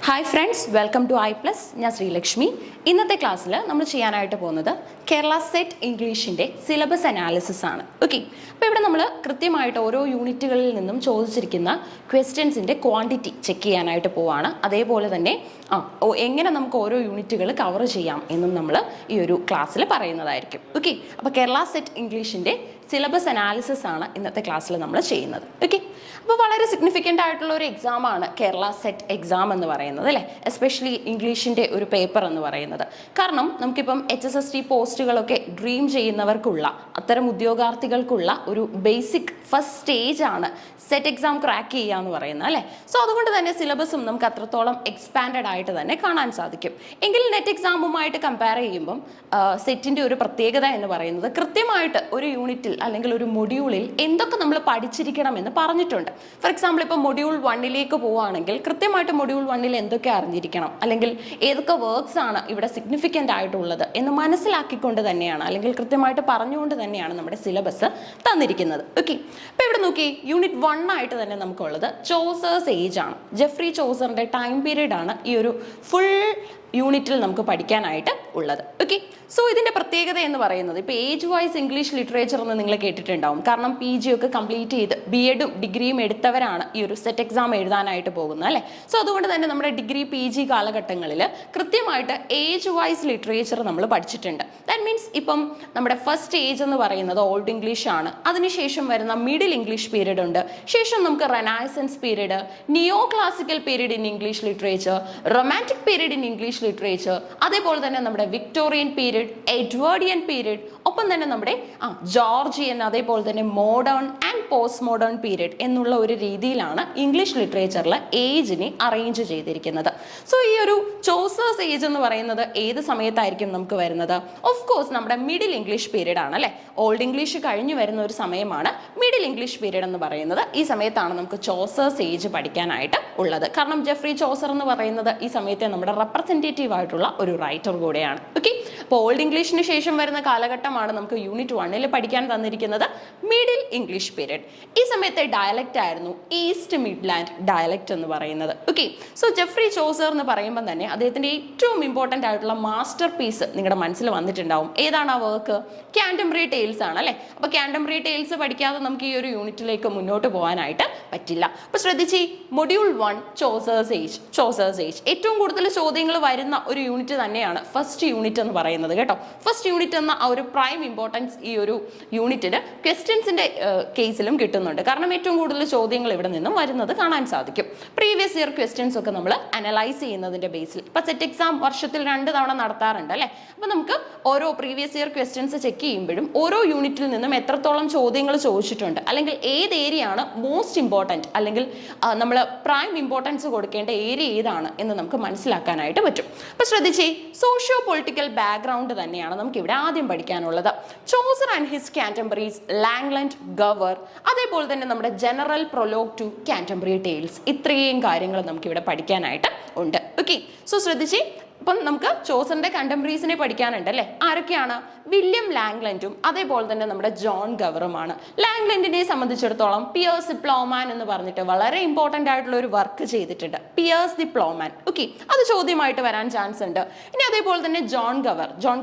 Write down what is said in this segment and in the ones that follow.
Hi friends, welcome to I plus. ഞാൻ ശ്രീലക്ഷ്മി. ഇന്നത്തെ ക്ലാസ്സിൽ നമ്മൾ ചെയ്യാനായിട്ട് പോകുന്നത് കേരള സെറ്റ് ഇംഗ്ലീഷിൻ്റെ സിലബസ് അനാലിസിസ് ആണ്. ഓക്കെ, അപ്പോൾ ഇവിടെ നമ്മൾ കൃത്യമായിട്ട് ഓരോ യൂണിറ്റുകളിൽ നിന്നും ചോദിച്ചിരിക്കുന്ന ക്വസ്റ്റ്യൻസിൻ്റെ ക്വാണ്ടിറ്റി ചെക്ക് ചെയ്യാനായിട്ട് പോവാണ്. അതേപോലെ തന്നെ എങ്ങനെ നമുക്ക് ഓരോ യൂണിറ്റുകൾ കവർ ചെയ്യാം എന്നും നമ്മൾ ഈ ഒരു ക്ലാസ്സിൽ പറയുന്നതായിരിക്കും. ഓക്കെ, അപ്പോൾ കേരള സെറ്റ് ഇംഗ്ലീഷിൻ്റെ സിലബസ് അനാലിസിസ് ആണ് ഇന്നത്തെ ക്ലാസ്സിൽ നമ്മൾ ചെയ്യുന്നത്. ഓക്കെ, അപ്പോൾ വളരെ സിഗ്നിഫിക്കൻ്റ് ആയിട്ടുള്ള ഒരു എക്സാമാണ് കേരള സെറ്റ് എക്സാം എന്ന് പറയുന്നത്, അല്ലേ? എസ്പെഷ്യലി ഇംഗ്ലീഷിൻ്റെ ഒരു പേപ്പർ എന്ന് പറയുന്നത്. കാരണം നമുക്കിപ്പം HSST പോസ്റ്റുകളൊക്കെ ഡ്രീം ചെയ്യുന്നവർക്കുള്ള, അത്തരം ഉദ്യോഗാർത്ഥികൾക്കുള്ള ഒരു ബേസിക് ഫസ്റ്റ് സ്റ്റേജ് ആണ് സെറ്റ് എക്സാം ക്രാക്ക് ചെയ്യുക എന്ന് പറയുന്നത്, അല്ലേ? സോ അതുകൊണ്ട് തന്നെ സിലബസും നമുക്ക് അത്രത്തോളം എക്സ്പാൻഡഡ് ആയിട്ട് തന്നെ കാണാൻ സാധിക്കും. എങ്കിൽ നെറ്റ് എക്സാമുമായിട്ട് കമ്പയർ ചെയ്യുമ്പം സെറ്റിൻ്റെ ഒരു പ്രത്യേകത എന്ന് പറയുന്നത് കൃത്യമായിട്ട് ഒരു യൂണിറ്റിൽ അല്ലെങ്കിൽ ഒരു മൊഡ്യൂളിൽ എന്തൊക്കെ നമ്മൾ പഠിച്ചിരിക്കണം എന്ന് പറഞ്ഞിട്ടുണ്ട്. ഫോർ എക്സാമ്പിൾ, ഇപ്പോൾ മൊഡ്യൂൾ 1 പോവുകയാണെങ്കിൽ കൃത്യമായിട്ട് മൊഡ്യൂൾ 1 എന്തൊക്കെ അറിഞ്ഞിരിക്കണം, അല്ലെങ്കിൽ ഏതൊക്കെ വർക്ക്സ് ആണ് ഇവിടെ സിഗ്നിഫിക്കൻ്റ് ആയിട്ടുള്ളത് എന്ന് മനസ്സിലാക്കിക്കൊണ്ട് തന്നെയാണ്, അല്ലെങ്കിൽ കൃത്യമായിട്ട് പറഞ്ഞുകൊണ്ട് തന്നെയാണ് നമ്മുടെ സിലബസ് തന്നിരിക്കുന്നത്. ഓക്കെ, അപ്പോൾ ഇവിടെ നോക്കി, യൂണിറ്റ് 1 ആയിട്ട് തന്നെ നമുക്കുള്ളത് ചോസേഴ്സ് ഏജ് ആണ്. ജെഫ്രി ചോസറിൻ്റെ ടൈം പീരീഡ് ആണ് ഈ ഒരു ഫുൾ യൂണിറ്റിൽ നമുക്ക് പഠിക്കാനായിട്ട് ഉള്ളത്. ഓക്കെ, സോ ഇതിൻ്റെ പ്രത്യേകത എന്ന് പറയുന്നത്, ഇപ്പോൾ ഏജ് വൈസ് ഇംഗ്ലീഷ് ലിറ്ററേച്ചർ എന്ന് നിങ്ങൾ കേട്ടിട്ടുണ്ടാവും. കാരണം PG ഒക്കെ കംപ്ലീറ്റ് ചെയ്ത് BEdും ഡിഗ്രിയും എടുത്തവരാണ് ഈ ഒരു സെറ്റ് എക്സാം എഴുതാനായിട്ട് പോകുന്നത്, അല്ലേ? സോ അതുകൊണ്ട് തന്നെ നമ്മുടെ ഡിഗ്രി PG കാലഘട്ടങ്ങളിൽ കൃത്യമായിട്ട് ഏജ് വൈസ് ലിറ്ററേച്ചർ നമ്മൾ പഠിച്ചിട്ടുണ്ട്. ദാറ്റ് മീൻസ് ഇപ്പം നമ്മുടെ ഫസ്റ്റ് ഏജ് എന്ന് പറയുന്നത് ഓൾഡ് ഇംഗ്ലീഷ് ആണ്. അതിനുശേഷം വരുന്ന മിഡിൽ ഇംഗ്ലീഷ് പീരീഡ് ഉണ്ട്. ശേഷം നമുക്ക് Renaissance period, neo classical period in English literature, romantic period in English literature, അതേപോലെ തന്നെ നമ്മുടെ വിക്ടോറിയൻ പീരീഡ്, എഡ്വേർഡിയൻ പീരീഡ്, ഒപ്പം തന്നെ നമ്മുടെ ജോർജിയൻ, അതേപോലെ തന്നെ modern and post modern period എന്നുള്ള ഒരു രീതിയിലാണ് ഇംഗ്ലീഷ് ലിറ്ററേച്ചറിൽ ഏജിനെ അറേഞ്ച് ചെയ്തിരിക്കുന്നത്. സോ ഈ ഒരു ചോസേഴ്സ് ഏജ് എന്ന് പറയുന്നത് ഏത് സമയത്തായിരിക്കും നമുക്ക് വരുന്നത്? ഓഫ് കോഴ്സ് നമ്മുടെ മിഡിൽ ഇംഗ്ലീഷ് പീരീഡ് ആണ്, അല്ലേ? ഓൾഡ് ഇംഗ്ലീഷ് കഴിഞ്ഞു വരുന്ന ഒരു സമയമാണ് മിഡിൽ ഇംഗ്ലീഷ് പീരീഡ് എന്ന് പറയുന്നത്. ഈ സമയത്താണ് നമുക്ക് ചോസേഴ്സ് ഏജ് പഠിക്കാനായിട്ട് ഉള്ളത്. കാരണം ജെഫ്രി ചോസർ എന്ന് പറയുന്നത് ഈ സമയത്തെ നമ്മുടെ റെപ്രസെൻറ്റേറ്റീവ് ആയിട്ടുള്ള ഒരു റൈറ്റർ കൂടെയാണ്. ഓക്കെ, അപ്പോൾ ഓൾഡ് ഇംഗ്ലീഷിന് ശേഷം വരുന്ന കാലഘട്ടമാണ് നമുക്ക് യൂണിറ്റ് 1 പഠിക്കാൻ തന്നിരിക്കുന്നത് മിഡിൽ ഇംഗ്ലീഷ് പീരീഡ്. ഈ സമയത്തെ ഡയലക്റ്റ് ആയിരുന്നു ഈസ്റ്റ് മിഡ്ലാൻഡ് ഡയലക്റ്റ് എന്ന് പറയുന്നത്. ഓക്കെ, സോ ജെഫ്രി ചോസർ എന്ന് പറയുമ്പോൾ തന്നെ അദ്ദേഹത്തിൻ്റെ ഏറ്റവും ഇമ്പോർട്ടൻ്റ് ആയിട്ടുള്ള മാസ്റ്റർ പീസ് നിങ്ങളുടെ മനസ്സിൽ വന്നിട്ടുണ്ടാവും. ഏതാണ് ആ വർക്ക്? കാൻറ്റംബറി ടെയിൽസ് ആണ്, അല്ലേ? അപ്പോൾ കാൻറ്റംബറി ടെയിൽസ് പഠിക്കാതെ നമുക്ക് ഈ ഒരു യൂണിറ്റിലേക്ക് മുന്നോട്ട് പോകാനായിട്ട് പറ്റില്ല. അപ്പോൾ ശ്രദ്ധിച്ച്, മൊഡ്യൂൾ 1 ചോസേഴ്സ് ഏജ് ഏറ്റവും കൂടുതൽ ചോദ്യങ്ങൾ വരുന്ന ഒരു യൂണിറ്റ് തന്നെയാണ് ഫസ്റ്റ് യൂണിറ്റ് എന്ന് പറയുന്നത്, കേട്ടോ. ഫസ്റ്റ് യൂണിറ്റ് എന്ന ആ ഒരു പ്രൈം ഇമ്പോർട്ടൻസ് ഈ ഒരു യൂണിറ്റിന് ക്വസ്റ്റ്യൻസിൻ്റെ കേസിലും കിട്ടുന്നുണ്ട്. കാരണം ഏറ്റവും കൂടുതൽ ചോദ്യങ്ങൾ ഇവിടെ നിന്നും വരുന്നത് കാണാൻ സാധിക്കും. പ്രീവിയസ് ഇയർ ക്വസ്റ്റ്യൻസ് ഒക്കെ നമ്മൾ അനലൈസ് ചെയ്യുന്നതിൻ്റെ ബേസിൽ ഇപ്പോൾ സെറ്റ് എക്സാം വർഷത്തിൽ 2 തവണ നടത്താറുണ്ട്, അല്ലേ? അപ്പോൾ നമുക്ക് ഓരോ പ്രീവിയസ് ഇയർ ക്വസ്റ്റ്യൻസ് ചെക്ക് ചെയ്യുമ്പോഴും ഓരോ യൂണിറ്റിൽ നിന്നും എത്രത്തോളം ചോദ്യങ്ങൾ ചോദിച്ചിട്ടുണ്ട്, അല്ലെങ്കിൽ ഏത് ഏരിയ ആണ് മോസ്റ്റ് ഇമ്പോർട്ടൻറ്റ്, അല്ലെങ്കിൽ നമ്മൾ പ്രൈം ഇമ്പോർട്ടൻസ് കൊടുക്കേണ്ട ഏരിയ ഏതാണ് എന്ന് നമുക്ക് മനസ്സിലാക്കാനായിട്ട് പറ്റും. അപ്പോൾ ശ്രദ്ധിച്ചേ, സോഷ്യോ പൊളിറ്റിക്കൽ ബാക്ക്ഗ്രൗണ്ട് തന്നെയാണ് നമുക്ക് ഇവിടെ ആദ്യം പഠിക്കാനുള്ളത്. Chaucer and his Canterburys, Langland, Gower, അതേപോലെ തന്നെ നമ്മുടെ general prologue to Canterbury tales, ഇത്രയും കാര്യങ്ങൾ നമുക്കിവിടെ പഠിക്കാനായിട്ട് ഉണ്ട്. ഓക്കെ, സോ ശ്രദ്ധിച്ചേ, അപ്പം നമുക്ക് ചോസറിന്റെ കണ്ടംപററീസിനെ പഠിക്കാനുണ്ട്, അല്ലേ? ആരൊക്കെയാണ്? വില്യം ലാംഗ്ലൻഡും അതേപോലെ തന്നെ നമ്മുടെ ജോൺ ഗവറുമാണ്. ലാംഗ്ലൻഡിനെ സംബന്ധിച്ചിടത്തോളം പിയേഴ്സ് ദി പ്ലോമാൻ എന്ന് പറഞ്ഞിട്ട് വളരെ ഇമ്പോർട്ടൻ്റ് ആയിട്ടുള്ള ഒരു വർക്ക് ചെയ്തിട്ടുണ്ട്, പിയേഴ്സ് ദി പ്ലോമാൻ. ഓക്കെ, അത് ചോദ്യമായിട്ട് വരാൻ ചാൻസ് ഉണ്ട്. ഇനി അതേപോലെ തന്നെ ജോൺ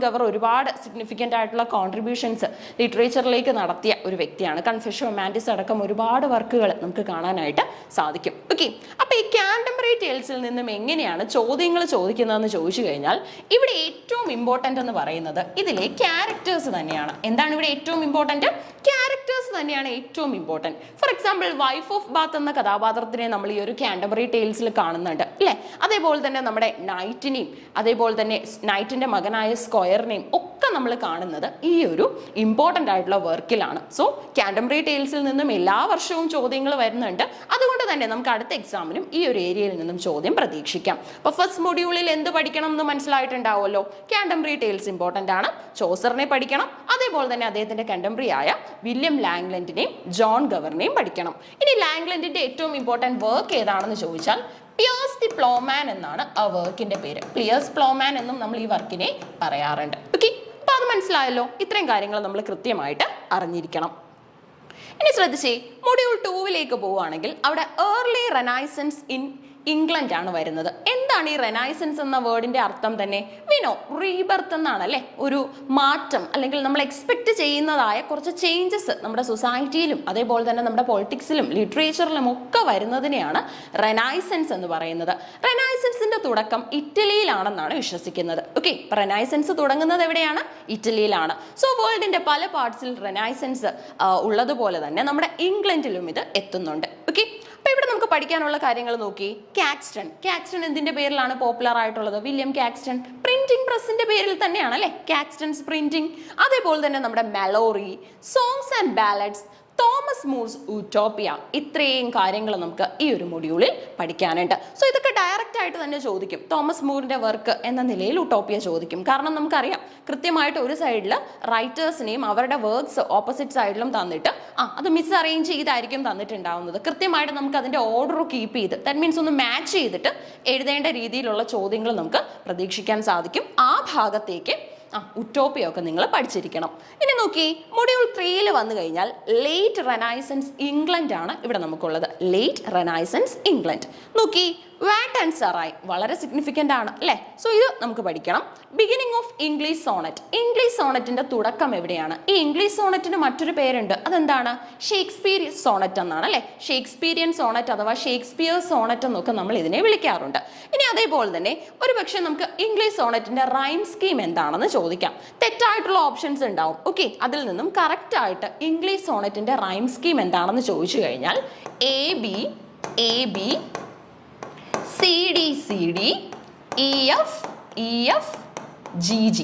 ഗവർ ഒരുപാട് സിഗ്നിഫിക്കൻ്റ് ആയിട്ടുള്ള കോൺട്രിബ്യൂഷൻസ് ലിറ്ററേച്ചറിലേക്ക് നടത്തിയ ഒരു വ്യക്തിയാണ്. കൺഫെഷൻ ഓഫ് മാൻറ്റിസ് അടക്കം ഒരുപാട് വർക്കുകൾ നമുക്ക് കാണാനായിട്ട് സാധിക്കും. ഓക്കെ, അപ്പോൾ ഈ കാൻറ്റംബറി ടെയിൽസിൽ നിന്നും എങ്ങനെയാണ് ചോദ്യങ്ങൾ ചോദിക്കുന്നതെന്ന് ചോദിച്ചു കഴിഞ്ഞാൽ, ഇവിടെ ഏറ്റവും ഇമ്പോർട്ടൻ്റ് എന്ന് പറയുന്നത് ഇതിലെ ക്യാരക്ടേഴ്സ് തന്നെയാണ്. എന്താണ് ഇവിടെ ഏറ്റവും ഇമ്പോർട്ടൻ്റ്? ക്യാരക്ടേഴ്സ് തന്നെയാണ് ഏറ്റവും important. For example, wife of Bath എന്ന കഥാപാത്രത്തിനെ നമ്മൾ ഈ ഒരു കാൻറ്റംബറി ടെയിൽസിൽ കാണുന്നുണ്ട്, അല്ലേ? അതേപോലെ തന്നെ നമ്മുടെ നൈറ്റിനെയും, അതേപോലെ തന്നെ നൈറ്റിൻ്റെ മകനായ സ്ക്വയറിനെയും ഒക്കെ നമ്മൾ കാണുന്നത് ഈ ഒരു ഇമ്പോർട്ടൻ്റ് ആയിട്ടുള്ള വർക്കിലാണ്. സോ കാൻറ്റംബറി ടെയിൽസിൽ നിന്നും എല്ലാ വർഷവും ചോദ്യങ്ങൾ വരുന്നുണ്ട്. അതുകൊണ്ട് തന്നെ നമുക്ക് അടുത്ത എക്സാമിനും ഈ ഒരു ഏരിയയിൽ നിന്നും ചോദ്യം പ്രതീക്ഷിക്കാം. അപ്പോൾ ഫസ്റ്റ് മൊഡ്യൂളിൽ എന്ത് പഠിക്കണം എന്ന് മനസ്സിലായിട്ടുണ്ടാവുമല്ലോ. കാൻറ്റംബറി ടെയിൽസ് ഇമ്പോർട്ടൻ്റ് ആണ്, ചോസറിനെ പഠിക്കണം, അതേപോലെ തന്നെ അദ്ദേഹത്തിൻ്റെ കണ്ടംപററി ആയ വില്യം ലാംഗ്ലൻഡിനെയും ജോൺ ഗവറിനെയും പഠിക്കണം. ഇനി ലാംഗ്ലൻഡിൻ്റെ ഏറ്റവും ഇമ്പോർട്ടൻറ്റ് വർക്ക് ഏതാണെന്ന് ചോദിച്ചാൽ പിയേഴ്സ് ദി പ്ലോമാൻ എന്നാണ് ആ വർക്കിൻ്റെ പേര്. പിയേഴ്സ് പ്ലോമാൻ എന്നും നമ്മൾ ഈ വർക്കിനെ പറയാറുണ്ട്. ഓക്കെ, അപ്പോൾ അത് മനസ്സിലായല്ലോ. ഇത്രയും കാര്യങ്ങൾ നമ്മൾ കൃത്യമായിട്ട് അറിഞ്ഞിരിക്കണം. ഇനി ശ്രദ്ധിച്ചേ, മൊഡ്യൂൾ 2 പോവുകയാണെങ്കിൽ അവിടെ ഏർലി റെനൈസൻസ് ഇൻ ഇംഗ്ലണ്ട് ആണ് വരുന്നത്. എന്താണ് ഈ റെനൈസൻസ് എന്ന വേർഡിന്റെ അർത്ഥം തന്നെ? വിനോ, റീബർത്ത് എന്നാണ് അല്ലെ. ഒരു മാറ്റം അല്ലെങ്കിൽ നമ്മൾ എക്സ്പെക്ട് ചെയ്യുന്നതായ കുറച്ച് ചേഞ്ചസ് നമ്മുടെ സൊസൈറ്റിയിലും അതേപോലെ തന്നെ നമ്മുടെ പൊളിറ്റിക്സിലും ലിറ്ററേച്ചറിലും ഒക്കെ വരുന്നതിനെയാണ് റെനൈസൻസ് എന്ന് പറയുന്നത്. റെനൈസൻസിന്റെ തുടക്കം ഇറ്റലിയിലാണെന്നാണ് വിശ്വസിക്കുന്നത്. ഓക്കെ, റെനൈസൻസ് തുടങ്ങുന്നത് എവിടെയാണ്? ഇറ്റലിയിലാണ്. സോ വേൾഡിന്റെ പല പാർട്സിൽ റെനൈസൻസ് ഉള്ളതുപോലെ തന്നെ നമ്മുടെ ഇംഗ്ലണ്ടിലും ഇത് എത്തുന്നുണ്ട്. ഓക്കെ, അപ്പൊ ഇവിടെ നമുക്ക് പഠിക്കാനുള്ള കാര്യങ്ങൾ നോക്കി. കാക്സ്റ്റൺ എന്തിന്റെ പേരിലാണ് പോപ്പുലർ ആയിട്ടുള്ളത്? വില്യം കാക്സ്റ്റൺ പ്രിന്റിംഗ് പ്രസിന്റെ പേരിൽ തന്നെയാണ് അല്ലെ, കാക്സ്റ്റൺസ് പ്രിന്റിംഗ്. അതേപോലെ തന്നെ നമ്മുടെ Malory, songs and ballads, Thomas More's Utopia, ഇത്രയും കാര്യങ്ങൾ നമുക്ക് ഈ ഒരു മൊഡ്യൂളിൽ പഠിക്കാനുണ്ട്. സോ ഇതൊക്കെ ഡയറക്റ്റ് ആയിട്ട് തന്നെ ചോദിക്കും. തോമസ് മൂറിന്റെ വർക്ക് എന്ന നിലയിൽ യൂട്ടോപ്പിയ ചോദിക്കും. കാരണം നമുക്കറിയാം കൃത്യമായിട്ട് ഒരു സൈഡിൽ റൈറ്റേഴ്സിനെയും അവരുടെ വർക്ക്സ് ഓപ്പോസിറ്റ് സൈഡിലും തന്നിട്ട് അത് മിസ് അറേഞ്ച് ചെയ്തായിരിക്കും തന്നിട്ടുണ്ടാവുന്നത്. കൃത്യമായിട്ട് നമുക്ക് അതിന്റെ ഓർഡർ കീപ്പ് ചെയ്ത് ദാറ്റ് മീൻസ് ഒന്ന് മാച്ച് ചെയ്തിട്ട് എഴുതേണ്ട രീതിയിലുള്ള ചോദ്യങ്ങൾ നമുക്ക് പ്രതീക്ഷിക്കാൻ സാധിക്കും. ആ ഭാഗത്തേക്ക് യൂട്ടോപ്പിയൊക്കെ നിങ്ങൾ പഠിച്ചിരിക്കണം. ഇനി നോക്കി, മൊഡ്യൂൾ 3 വന്നു കഴിഞ്ഞാൽ ലേറ്റ് റെനൈസൻസ് ഇംഗ്ലണ്ട് ആണ് ഇവിടെ നമുക്കുള്ളത്. ലേറ്റ് റെനൈസൻസ് ഇംഗ്ലണ്ട് നോക്കി, വാറ്റ് ആൻഡ് സറായ് വളരെ സിഗ്നിഫിക്കൻ്റ് ആണ് അല്ലേ. സോ ഇത് നമുക്ക് പഠിക്കണം. Beginning of English sonnet, English സോണറ്റിന്റെ തുടക്കം എവിടെയാണ്? ഈ ഇംഗ്ലീഷ് സോണറ്റിന് മറ്റൊരു പേരുണ്ട്, അതെന്താണ്? ഷേക്സ്പിയർ സോണറ്റ് എന്നാണ് അല്ലെ. ഷേക്സ്പിയറിയൻ സോണറ്റ് അഥവാ ഷേക്സ്പിയർ സോണറ്റ് എന്നൊക്കെ നമ്മൾ ഇതിനെ വിളിക്കാറുണ്ട്. ഇനി അതേപോലെ തന്നെ ഒരു പക്ഷേ നമുക്ക് ഇംഗ്ലീഷ് സോണറ്റിന്റെ റൈം സ്കീം എന്താണെന്ന് ചോദിക്കാം. തെറ്റായിട്ടുള്ള ഓപ്ഷൻസ് ഉണ്ടാവും. ഓക്കെ, അതിൽ നിന്നും കറക്റ്റ് ആയിട്ട് ഇംഗ്ലീഷ് സോണറ്റിന്റെ റൈം സ്കീം എന്താണെന്ന് ചോദിച്ചു കഴിഞ്ഞാൽ A B CD EF GG.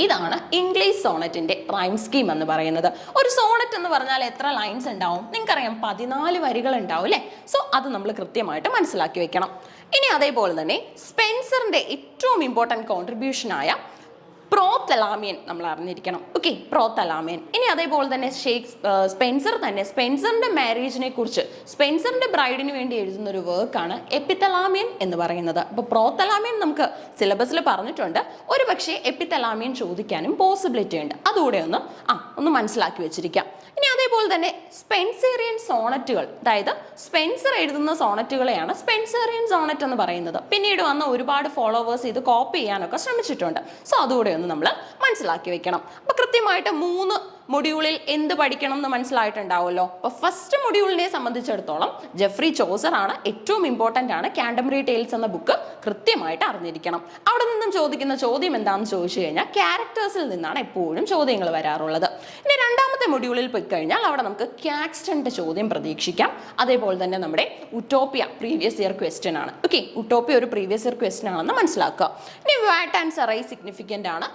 ഇതാണ് ഇംഗ്ലീഷ് സോണറ്റിന്റെ റൈം സ്കീം എന്ന് പറയുന്നത്. ഒരു സോണറ്റ് എന്ന് പറഞ്ഞാൽ എത്ര ലൈൻസ് ഉണ്ടാവും? നിങ്ങൾക്കറിയാം 14 വരികൾ ഉണ്ടാവും അല്ലേ. സോ അത് നമ്മൾ കൃത്യമായിട്ട് മനസ്സിലാക്കി വെക്കണം. ഇനി അതേപോലെ തന്നെ സ്പെൻസറിന്റെ ഏറ്റവും ഇമ്പോർട്ടൻറ്റ് കോൺട്രിബ്യൂഷനായ പ്രോതലാമിയൻ നമ്മൾ അറിഞ്ഞിരിക്കണം. ഓക്കെ, പ്രോതലാമിയൻ. ഇനി അതേപോലെ തന്നെ സ്പെൻസറിന്റെ മാരേജിനെ കുറിച്ച് സ്പെൻസറിന്റെ ബ്രൈഡിന് വേണ്ടി എഴുതുന്ന ഒരു വർക്കാണ് എപ്പിത്തലാമിയൻ എന്ന് പറയുന്നത്. അപ്പൊ പ്രോതലാമിയൻ നമുക്ക് സിലബസിൽ പറഞ്ഞിട്ടുണ്ട്. ഒരു പക്ഷേ എപ്പിത്തലാമിയൻ ചോദിക്കാനും പോസിബിലിറ്റി ഉണ്ട്. അതുകൂടെ ഒന്ന് മനസ്സിലാക്കി വെച്ചിരിക്കാം. ഇനി അതേപോലെ തന്നെ സ്പെൻസേറിയൻ സോണറ്റുകൾ, അതായത് സ്പെൻസർ എഴുതുന്ന സോണറ്റുകളെയാണ് സ്പെൻസേറിയൻ സോണറ്റ് എന്ന് പറയുന്നത്. പിന്നീട് വന്ന ഒരുപാട് ഫോളോവേഴ്സ് ഇത് കോപ്പി ചെയ്യാനൊക്കെ ശ്രമിച്ചിട്ടുണ്ട്. സോ അതുകൂടെ ഒന്ന് നമ്മൾ മനസ്സിലാക്കി വെക്കണം. അപ്പൊ കൃത്യമായിട്ട് 3 മൊഡ്യൂളിൽ എന്ത് പഠിക്കണം എന്ന് മനസ്സിലായിട്ടുണ്ടാവുമല്ലോ. അപ്പോൾ ഫസ്റ്റ് മൊഡ്യൂളിനെ സംബന്ധിച്ചിടത്തോളം ജെഫ്രി ചോസർ ആണ് ഏറ്റവും ഇമ്പോർട്ടൻ്റ് ആണ്. കാൻറ്റർബറി ടെയിൽസ് എന്ന ബുക്ക് കൃത്യമായിട്ട് അറിഞ്ഞിരിക്കണം. അവിടെ നിന്നും ചോദിക്കുന്ന ചോദ്യം എന്താണെന്ന് ചോദിച്ചു കഴിഞ്ഞാൽ ക്യാരക്ടേഴ്സിൽ നിന്നാണ് എപ്പോഴും ചോദ്യങ്ങൾ വരാറുള്ളത്. ഇനി രണ്ടാമത്തെ മൊഡ്യൂളിൽ പോയി കഴിഞ്ഞാൽ അവിടെ നമുക്ക് കാക്സ്റ്റന്റെ ചോദ്യം പ്രതീക്ഷിക്കാം. അതേപോലെ തന്നെ നമ്മുടെ യൂട്ടോപ്പിയ പ്രീവിയസ് ഇയർ ക്വസ്റ്റ്യൻ ആണ്. ഓക്കെ, യൂട്ടോപ്പിയ ഒരു പ്രീവിയസ് ഇയർ ക്വസ്റ്റ്യൻ ആണെന്ന് മനസ്സിലാക്കുക. ഇനി വാറ്റ് ആൻഡ് സറൈ സിഗ്നിഫിക്കൻ്റ് ആണ്.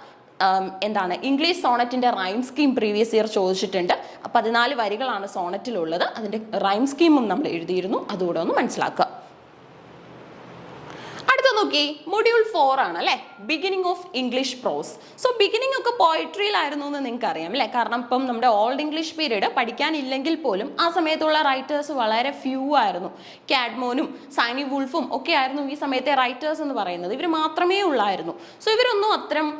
എന്താണ് ഇംഗ്ലീഷ് സോണറ്റിന്റെ റൈം സ്കീം പ്രീവിയസ് ഇയർ ചോദിച്ചിട്ടുണ്ട്. 14 വരികളാണ് സോണറ്റിലുള്ളത്. അതിന്റെ റൈം സ്കീമും നമ്മൾ എഴുതിയിരുന്നു. അതുകൂടെ ഒന്ന് മനസ്സിലാക്കുക. നോക്കി, മൊഡ്യൂൾ 4 ആണ് അല്ലെ, beginning of English pros. So beginning ഒക്കെ പോയിട്രിയിലായിരുന്നു എന്ന് നിങ്ങൾക്ക് അറിയാം അല്ലെ. കാരണം ഇപ്പം നമ്മുടെ ഓൾഡ് ഇംഗ്ലീഷ് പീരീഡ് പഠിക്കാനില്ലെങ്കിൽ പോലും ആ സമയത്തുള്ള റൈറ്റേഴ്സ് വളരെ ഫ്യൂ ആയിരുന്നു. കാഡ്മോനും സൈനി വുൾഫും ഒക്കെ ആയിരുന്നു ഈ സമയത്തെ റൈറ്റേഴ്സ് എന്ന് പറയുന്നത്. ഇവർ മാത്രമേ ഉള്ളായിരുന്നു. സോ ഇവരൊന്നും അത്തരം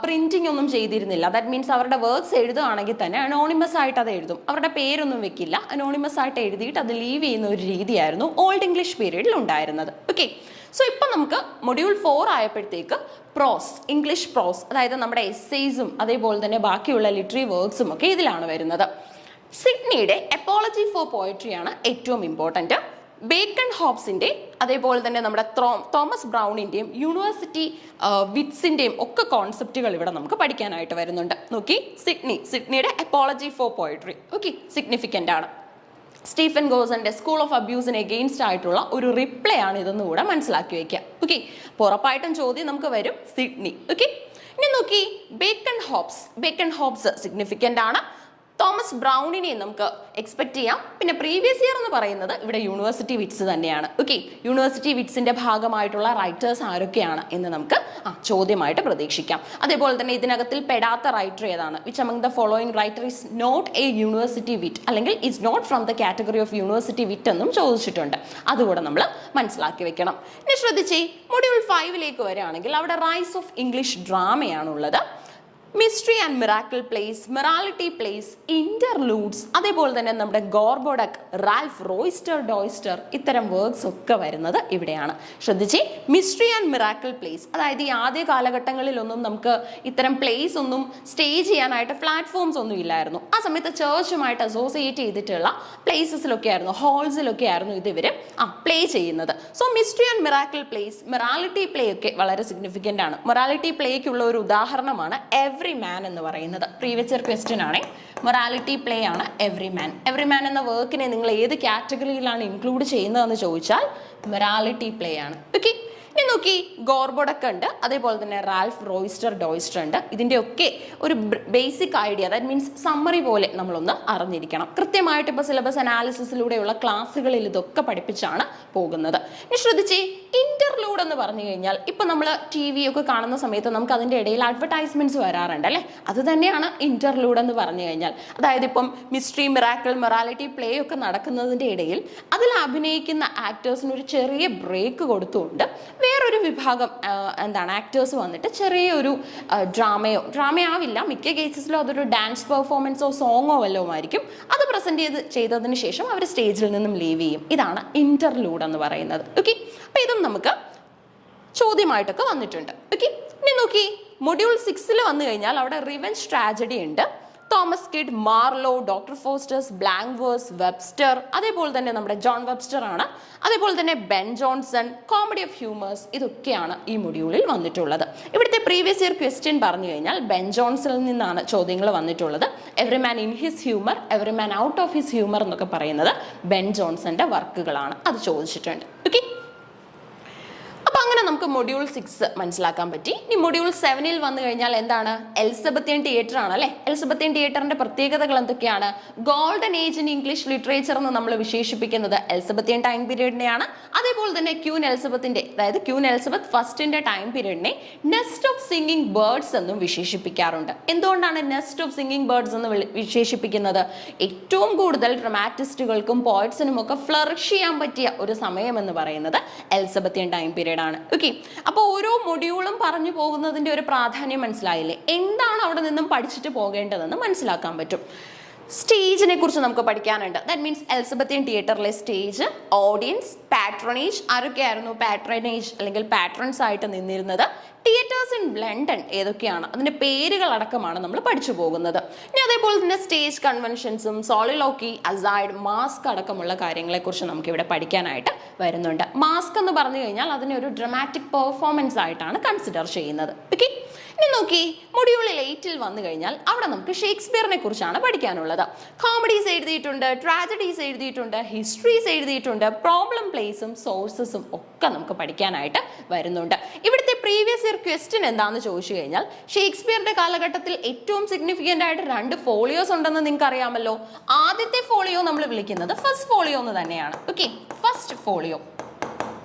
പ്രിന്റിംഗ് ഒന്നും ചെയ്തിരുന്നില്ല. ദാറ്റ് മീൻസ് അവരുടെ വർക്ക്സ് എഴുതുകയാണെങ്കിൽ തന്നെ അനോണിമസ് ആയിട്ട് അത് എഴുതും. അവരുടെ പേരൊന്നും വെക്കില്ല, അനോണിമസ് ആയിട്ട് എഴുതിയിട്ട് അത് ലീവ് ചെയ്യുന്ന ഒരു രീതിയായിരുന്നു ഓൾഡ് ഇംഗ്ലീഷ് പീരീഡിൽ ഉണ്ടായിരുന്നത്. ഓക്കെ, സോ ഇപ്പം നമുക്ക് മൊഡ്യൂൾ 4 ആയപ്പോഴത്തേക്ക് പ്രോസ്, ഇംഗ്ലീഷ് പ്രോസ്, അതായത് നമ്മുടെ എസ്സേസും അതേപോലെ തന്നെ ബാക്കിയുള്ള ലിറ്ററി വർക്ക്സും ഒക്കെ ഇതിലാണ് വരുന്നത്. സിഡ്നിയുടെ എപ്പോളജി ഫോർ പോയട്രി ആണ് ഏറ്റവും ഇമ്പോർട്ടൻറ്റ്. ബേക്കൺ ഹോബ്സിൻ്റെ അതേപോലെ തന്നെ നമ്മുടെ തോമസ് ബ്രൗണിൻ്റെയും യൂണിവേഴ്സിറ്റി വിറ്റ്സിൻ്റെയും ഒക്കെ കോൺസെപ്റ്റുകൾ ഇവിടെ നമുക്ക് പഠിക്കാനായിട്ട് വരുന്നുണ്ട്. നോക്കി, സിഡ്നിയുടെ എപ്പോളജി ഫോർ പോയട്രി ഓക്കെ സിഗ്നിഫിക്കൻ്റ് ആണ്. സ്റ്റീഫൻ ഗോസന്റെ സ്കൂൾ ഓഫ് അബ്യൂസിന് എഗെയിൻസ്റ്റ് ആയിട്ടുള്ള ഒരു റിപ്ലൈ ആണ് ഇതെന്ന് കൂടെ മനസ്സിലാക്കി വെക്കുക. ഓക്കെ, ഉറപ്പായിട്ടും ചോദ്യം നമുക്ക് വരും സിഡ്നി. ഓക്കെ, ഇനി നോക്കി, ബേക്കൺ ഹോബ്സ് സിഗ്നിഫിക്കൻ്റ് ആണ്. തോമസ് ബ്രൗണിനെ നമുക്ക് എക്സ്പെക്ട് ചെയ്യാം. പിന്നെ പ്രീവിയസ് ഇയർ എന്ന് പറയുന്നത് ഇവിടെ യൂണിവേഴ്സിറ്റി വിറ്റ്സ് തന്നെയാണ്. ഓക്കെ, യൂണിവേഴ്സിറ്റി വിറ്റ്സിന്റെ ഭാഗമായിട്ടുള്ള റൈറ്റേഴ്സ് ആരൊക്കെയാണ് എന്ന് നമുക്ക് ചോദ്യമായിട്ട് പ്രതീക്ഷിക്കാം. അതേപോലെ തന്നെ ഇതിനകത്തിൽ പെടാത്ത റൈറ്റർ ഏതാണ്? Which among the following writer is not a university wit അല്ലെങ്കിൽ is not from the category of university wit എന്നും ചോദിച്ചിട്ടുണ്ട്. അതുകൂടെ നമ്മൾ മനസ്സിലാക്കി വെക്കണം. ഇനി ശ്രദ്ധിച്ചേ, മൊഡ്യൂൾ 5 വരികയാണെങ്കിൽ അവിടെ റൈസ് ഓഫ് ഇംഗ്ലീഷ് ഡ്രാമയാണുള്ളത്. Mystery and miracle plays, morality plays, interludes, അതേപോലെ തന്നെ നമ്മുടെ ഗോർബോഡക്, റാൽഫ് റോയ്സ്റ്റർ ഡോയ്സ്റ്റർ, ഇത്തരം വർക്ക്സ് ഒക്കെ വരുന്നത് ഇവിടെയാണ്. ശ്രദ്ധിച്ചേ, മിസ്റ്ററി ആൻഡ് മിറാക്കിൾ പ്ലേസ്, അതായത് ഈ ആദ്യ കാലഘട്ടങ്ങളിലൊന്നും നമുക്ക് ഇത്തരം പ്ലേസ് ഒന്നും സ്റ്റേ ചെയ്യാനായിട്ട് പ്ലാറ്റ്ഫോംസ് ഒന്നും ഇല്ലായിരുന്നു. ആ സമയത്ത് ചേർച്ചുമായിട്ട് അസോസിയേറ്റ് ചെയ്തിട്ടുള്ള പ്ലേസസിലൊക്കെ ആയിരുന്നു, ഹാൾസിലൊക്കെ ആയിരുന്നു ഇത് ഇവർ പ്ലേ ചെയ്യുന്നത്. So mystery and miracle plays, morality play ഒക്കെ വളരെ സിഗ്നിഫിക്കൻ്റ് ആണ്. മൊറാലിറ്റി പ്ലേക്കുള്ള ഒരു ഉദാഹരണമാണ് എവറി മാൻ എന്ന് പറയുന്നത്. പ്രീവിയസ് ഇയർ ക്വസ്റ്റ്യൻ ആണ്. മൊറാലിറ്റി പ്ലേ ആണ് എവറി മാൻ. എവറി മാൻ എന്ന വർക്കിനെ നിങ്ങൾ ഏത് കാറ്റഗറിയിലാണ് ഇൻക്ലൂഡ് ചെയ്യുന്നതെന്ന് ചോദിച്ചാൽ മൊറാലിറ്റി പ്ലേ ആണ്. ഓക്കെ, ഇനി നോക്കി, ഗോർബോഡക് ഉണ്ട്, അതേപോലെ തന്നെ റാൽഫ് റോയ്സ്റ്റർ ഡോയ്സ്റ്റർ ഉണ്ട്. ഇതിൻ്റെ ഒക്കെ ഒരു basic idea, that means summary പോലെ നമ്മളൊന്ന് അറിഞ്ഞിരിക്കണം. കൃത്യമായിട്ട് ഇപ്പോൾ സിലബസ് അനാലിസിസിലൂടെയുള്ള ക്ലാസ്സുകളിൽ ഇതൊക്കെ പഠിപ്പിച്ചാണ് പോകുന്നത്. ഇനി ശ്രദ്ധിച്ചേ, ഇന്റർലൂഡ് എന്ന് പറഞ്ഞു കഴിഞ്ഞാൽ ഇപ്പം നമ്മൾ ടി വി ഒക്കെ കാണുന്ന സമയത്ത് നമുക്ക് അതിൻ്റെ ഇടയിൽ അഡ്വർടൈസ്മെന്റ്സ് വരാറുണ്ട് അല്ലേ? അത് തന്നെയാണ് ഇന്റർലൂഡ് എന്ന് പറഞ്ഞു കഴിഞ്ഞാൽ. അതായത് ഇപ്പം മിസ്റ്ററി, മിറാക്കിൾ, മൊറാലിറ്റി പ്ലേ ഒക്കെ നടക്കുന്നതിൻ്റെ ഇടയിൽ അതിൽ അഭിനയിക്കുന്ന ആക്ടേഴ്സിന് ഒരു ചെറിയ ബ്രേക്ക് കൊടുത്തുകൊണ്ട് വേറൊരു വിഭാഗം ആക്ടേഴ്സ് വന്നിട്ട് ചെറിയൊരു ഡ്രാമയാവില്ല, മിക്ക കേസസിലും അതൊരു ഡാൻസ് പെർഫോമൻസോ സോങ്ങോ വല്ലതും ആയിരിക്കും. അത് പ്രസന്റ് ചെയ്തതിന് ശേഷം അവർ സ്റ്റേജിൽ നിന്നും ലീവ് ചെയ്യും. ഇതാണ് ഇന്റർലൂഡ് എന്ന് പറയുന്നത്. ഓക്കെ, അപ്പൊ ഇതും നമുക്ക് ചോദ്യമായിട്ടൊക്കെ വന്നിട്ടുണ്ട്. ഓക്കെ, ഇനി നോക്കി, മൊഡ്യൂൾ 6 വന്നു കഴിഞ്ഞാൽ അവിടെ റിവെഞ്ച് ട്രാജഡി ഉണ്ട്. Thomas Kyd, Marlowe, Doctor Faustus, blank verse, Webster, അതേപോലെ തന്നെ നമ്മുടെ ജോൺ വെബ്സ്റ്റർ ആണ്, അതേപോലെ തന്നെ Ben Jonson, comedy of humours, ഇതൊക്കെയാണ് ഈ മൊഡ്യൂളിൽ വന്നിട്ടുള്ളത്. ഇവിടുത്തെ പ്രീവിയസ് ഇയർ ക്വസ്റ്റ്യൻ പറഞ്ഞു കഴിഞ്ഞാൽ ബെൻ ജോൺസണിൽ നിന്നാണ് ചോദ്യങ്ങൾ വന്നിട്ടുള്ളത്. Every man in his humour, every man out of his humour എന്നൊക്കെ പറയുന്നത് ബെൻ ജോൺസന്റെ വർക്കുകളാണ്. അത് ചോദിച്ചിട്ടുണ്ട്. ഓക്കെ, അങ്ങനെ നമുക്ക് മൊഡ്യൂൾ 6 മനസ്സിലാക്കാൻ പറ്റി. ഇനി മൊഡ്യൂൾ 7 വന്നു കഴിഞ്ഞാൽ എന്താണ്? എലിസബത്തിയൻ തിയേറ്റർ ആണ് അല്ലെ? എലിസബത്തിയൻ തിയേറ്ററിന്റെ പ്രത്യേകതകൾ എന്തൊക്കെയാണ്? Golden age in English literature എന്ന് നമ്മൾ വിശേഷിപ്പിക്കുന്നത് എലിസബത്തിയൻ ടൈം പീരീഡിനെയാണ്. അതേപോലെ തന്നെ ക്യൂൻ എലിസബത്തിന്റെ, അതായത് ക്യൂൻ എലിസബത്ത് ഫസ്റ്റിന്റെ ടൈം പീരീഡിനെ നെസ്റ്റ് ഓഫ് സിംഗിങ് ബേർഡ്സ് എന്നും വിശേഷിപ്പിക്കാറുണ്ട്. എന്തുകൊണ്ടാണ് നെസ്റ്റ് ഓഫ് സിംഗിങ് ബേർഡ്സ് എന്ന് വിശേഷിപ്പിക്കുന്നത്? ഏറ്റവും കൂടുതൽ ഡ്രമാറ്റിസ്റ്റുകൾക്കും പോയറ്റ്സിനും ഒക്കെ ഫ്ലറിഷ് ചെയ്യാൻ പറ്റിയ ഒരു സമയം എന്ന് പറയുന്നത് എലിസബത്തിയൻ ടൈം പീരീഡ് ആണ്. ഓക്കെ, അപ്പോൾ ഓരോ മൊഡ്യൂളും പറഞ്ഞു പോകുന്നതിന്റെ ഒരു പ്രാധാന്യം മനസ്സിലായില്ലേ? എന്താണ് അവിടെ നിന്നും പഠിച്ചിട്ട് പോകേണ്ടതെന്ന് മനസ്സിലാക്കാൻ പറ്റും. സ്റ്റേജിനെ കുറിച്ച് നമുക്ക് പഠിക്കാനുണ്ട്. ദാറ്റ് മീൻസ് എലിസബത്തിയൻ തിയേറ്ററിലെ സ്റ്റേജ്, ഓഡിയൻസ്, പാട്രണേജ്, ആരൊക്കെയായിരുന്നു പാട്രണേജ് അല്ലെങ്കിൽ പാട്രൺസ് ആയിട്ട് നിന്നിരുന്നത്, തിയേറ്റേഴ്സ് ഇൻ ലണ്ടൻ ഏതൊക്കെയാണ്, അതിന്റെ പേരുകൾ അടക്കമാണ് നമ്മൾ പഠിച്ചു പോകുന്നത്. ഇനി അതേപോലെ തന്നെ സ്റ്റേജ് കൺവെൻഷൻസും സോളിലോക്കി, അസൈഡ്, മാസ്ക് അടക്കമുള്ള കാര്യങ്ങളെക്കുറിച്ച് നമുക്ക് ഇവിടെ പഠിക്കാനായിട്ട് വരുന്നുണ്ട്. മാസ്ക് എന്ന് പറഞ്ഞു കഴിഞ്ഞാൽ അതിനെ ഒരു ഡ്രമാറ്റിക് പെർഫോമൻസ് ആയിട്ടാണ് കൺസിഡർ ചെയ്യുന്നത്. ഓക്കെ, ഇനി നോക്കി, മൊഡ്യൂളിൽ 8 വന്നു കഴിഞ്ഞാൽ അവിടെ നമുക്ക് ഷേക്സ്പിയറിനെ കുറിച്ചാണ് പഠിക്കാനുള്ളത്. കോമഡീസ് എഴുതിയിട്ടുണ്ട്, ട്രാജഡീസ് എഴുതിയിട്ടുണ്ട്, ഹിസ്റ്ററീസ് എഴുതിയിട്ടുണ്ട്, പ്രോബ്ലം പ്ലേസും സോഴ്സസും ഒക്കെ നമുക്ക് പഠിക്കാനായിട്ട് വരുന്നുണ്ട്. ഇവിടുത്തെ പ്രീവിയസ് ഇയർ ക്വസ്റ്റ്യൻ എന്താണെന്ന് ചോദിച്ചു കഴിഞ്ഞാൽ, ഷേക്സ്പിയറിന്റെ കാലഘട്ടത്തിൽ ഏറ്റവും സിഗ്നിഫിക്കൻ്റ് ആയിട്ട് 2 ഫോളിയോസ് ഉണ്ടെന്ന് നിങ്ങൾക്ക് അറിയാമല്ലോ. ആദ്യത്തെ ഫോളിയോ നമ്മൾ വിളിക്കുന്നത് ഫസ്റ്റ് ഫോളിയോ എന്ന് തന്നെയാണ്. ഓക്കെ, ഫസ്റ്റ് ഫോളിയോ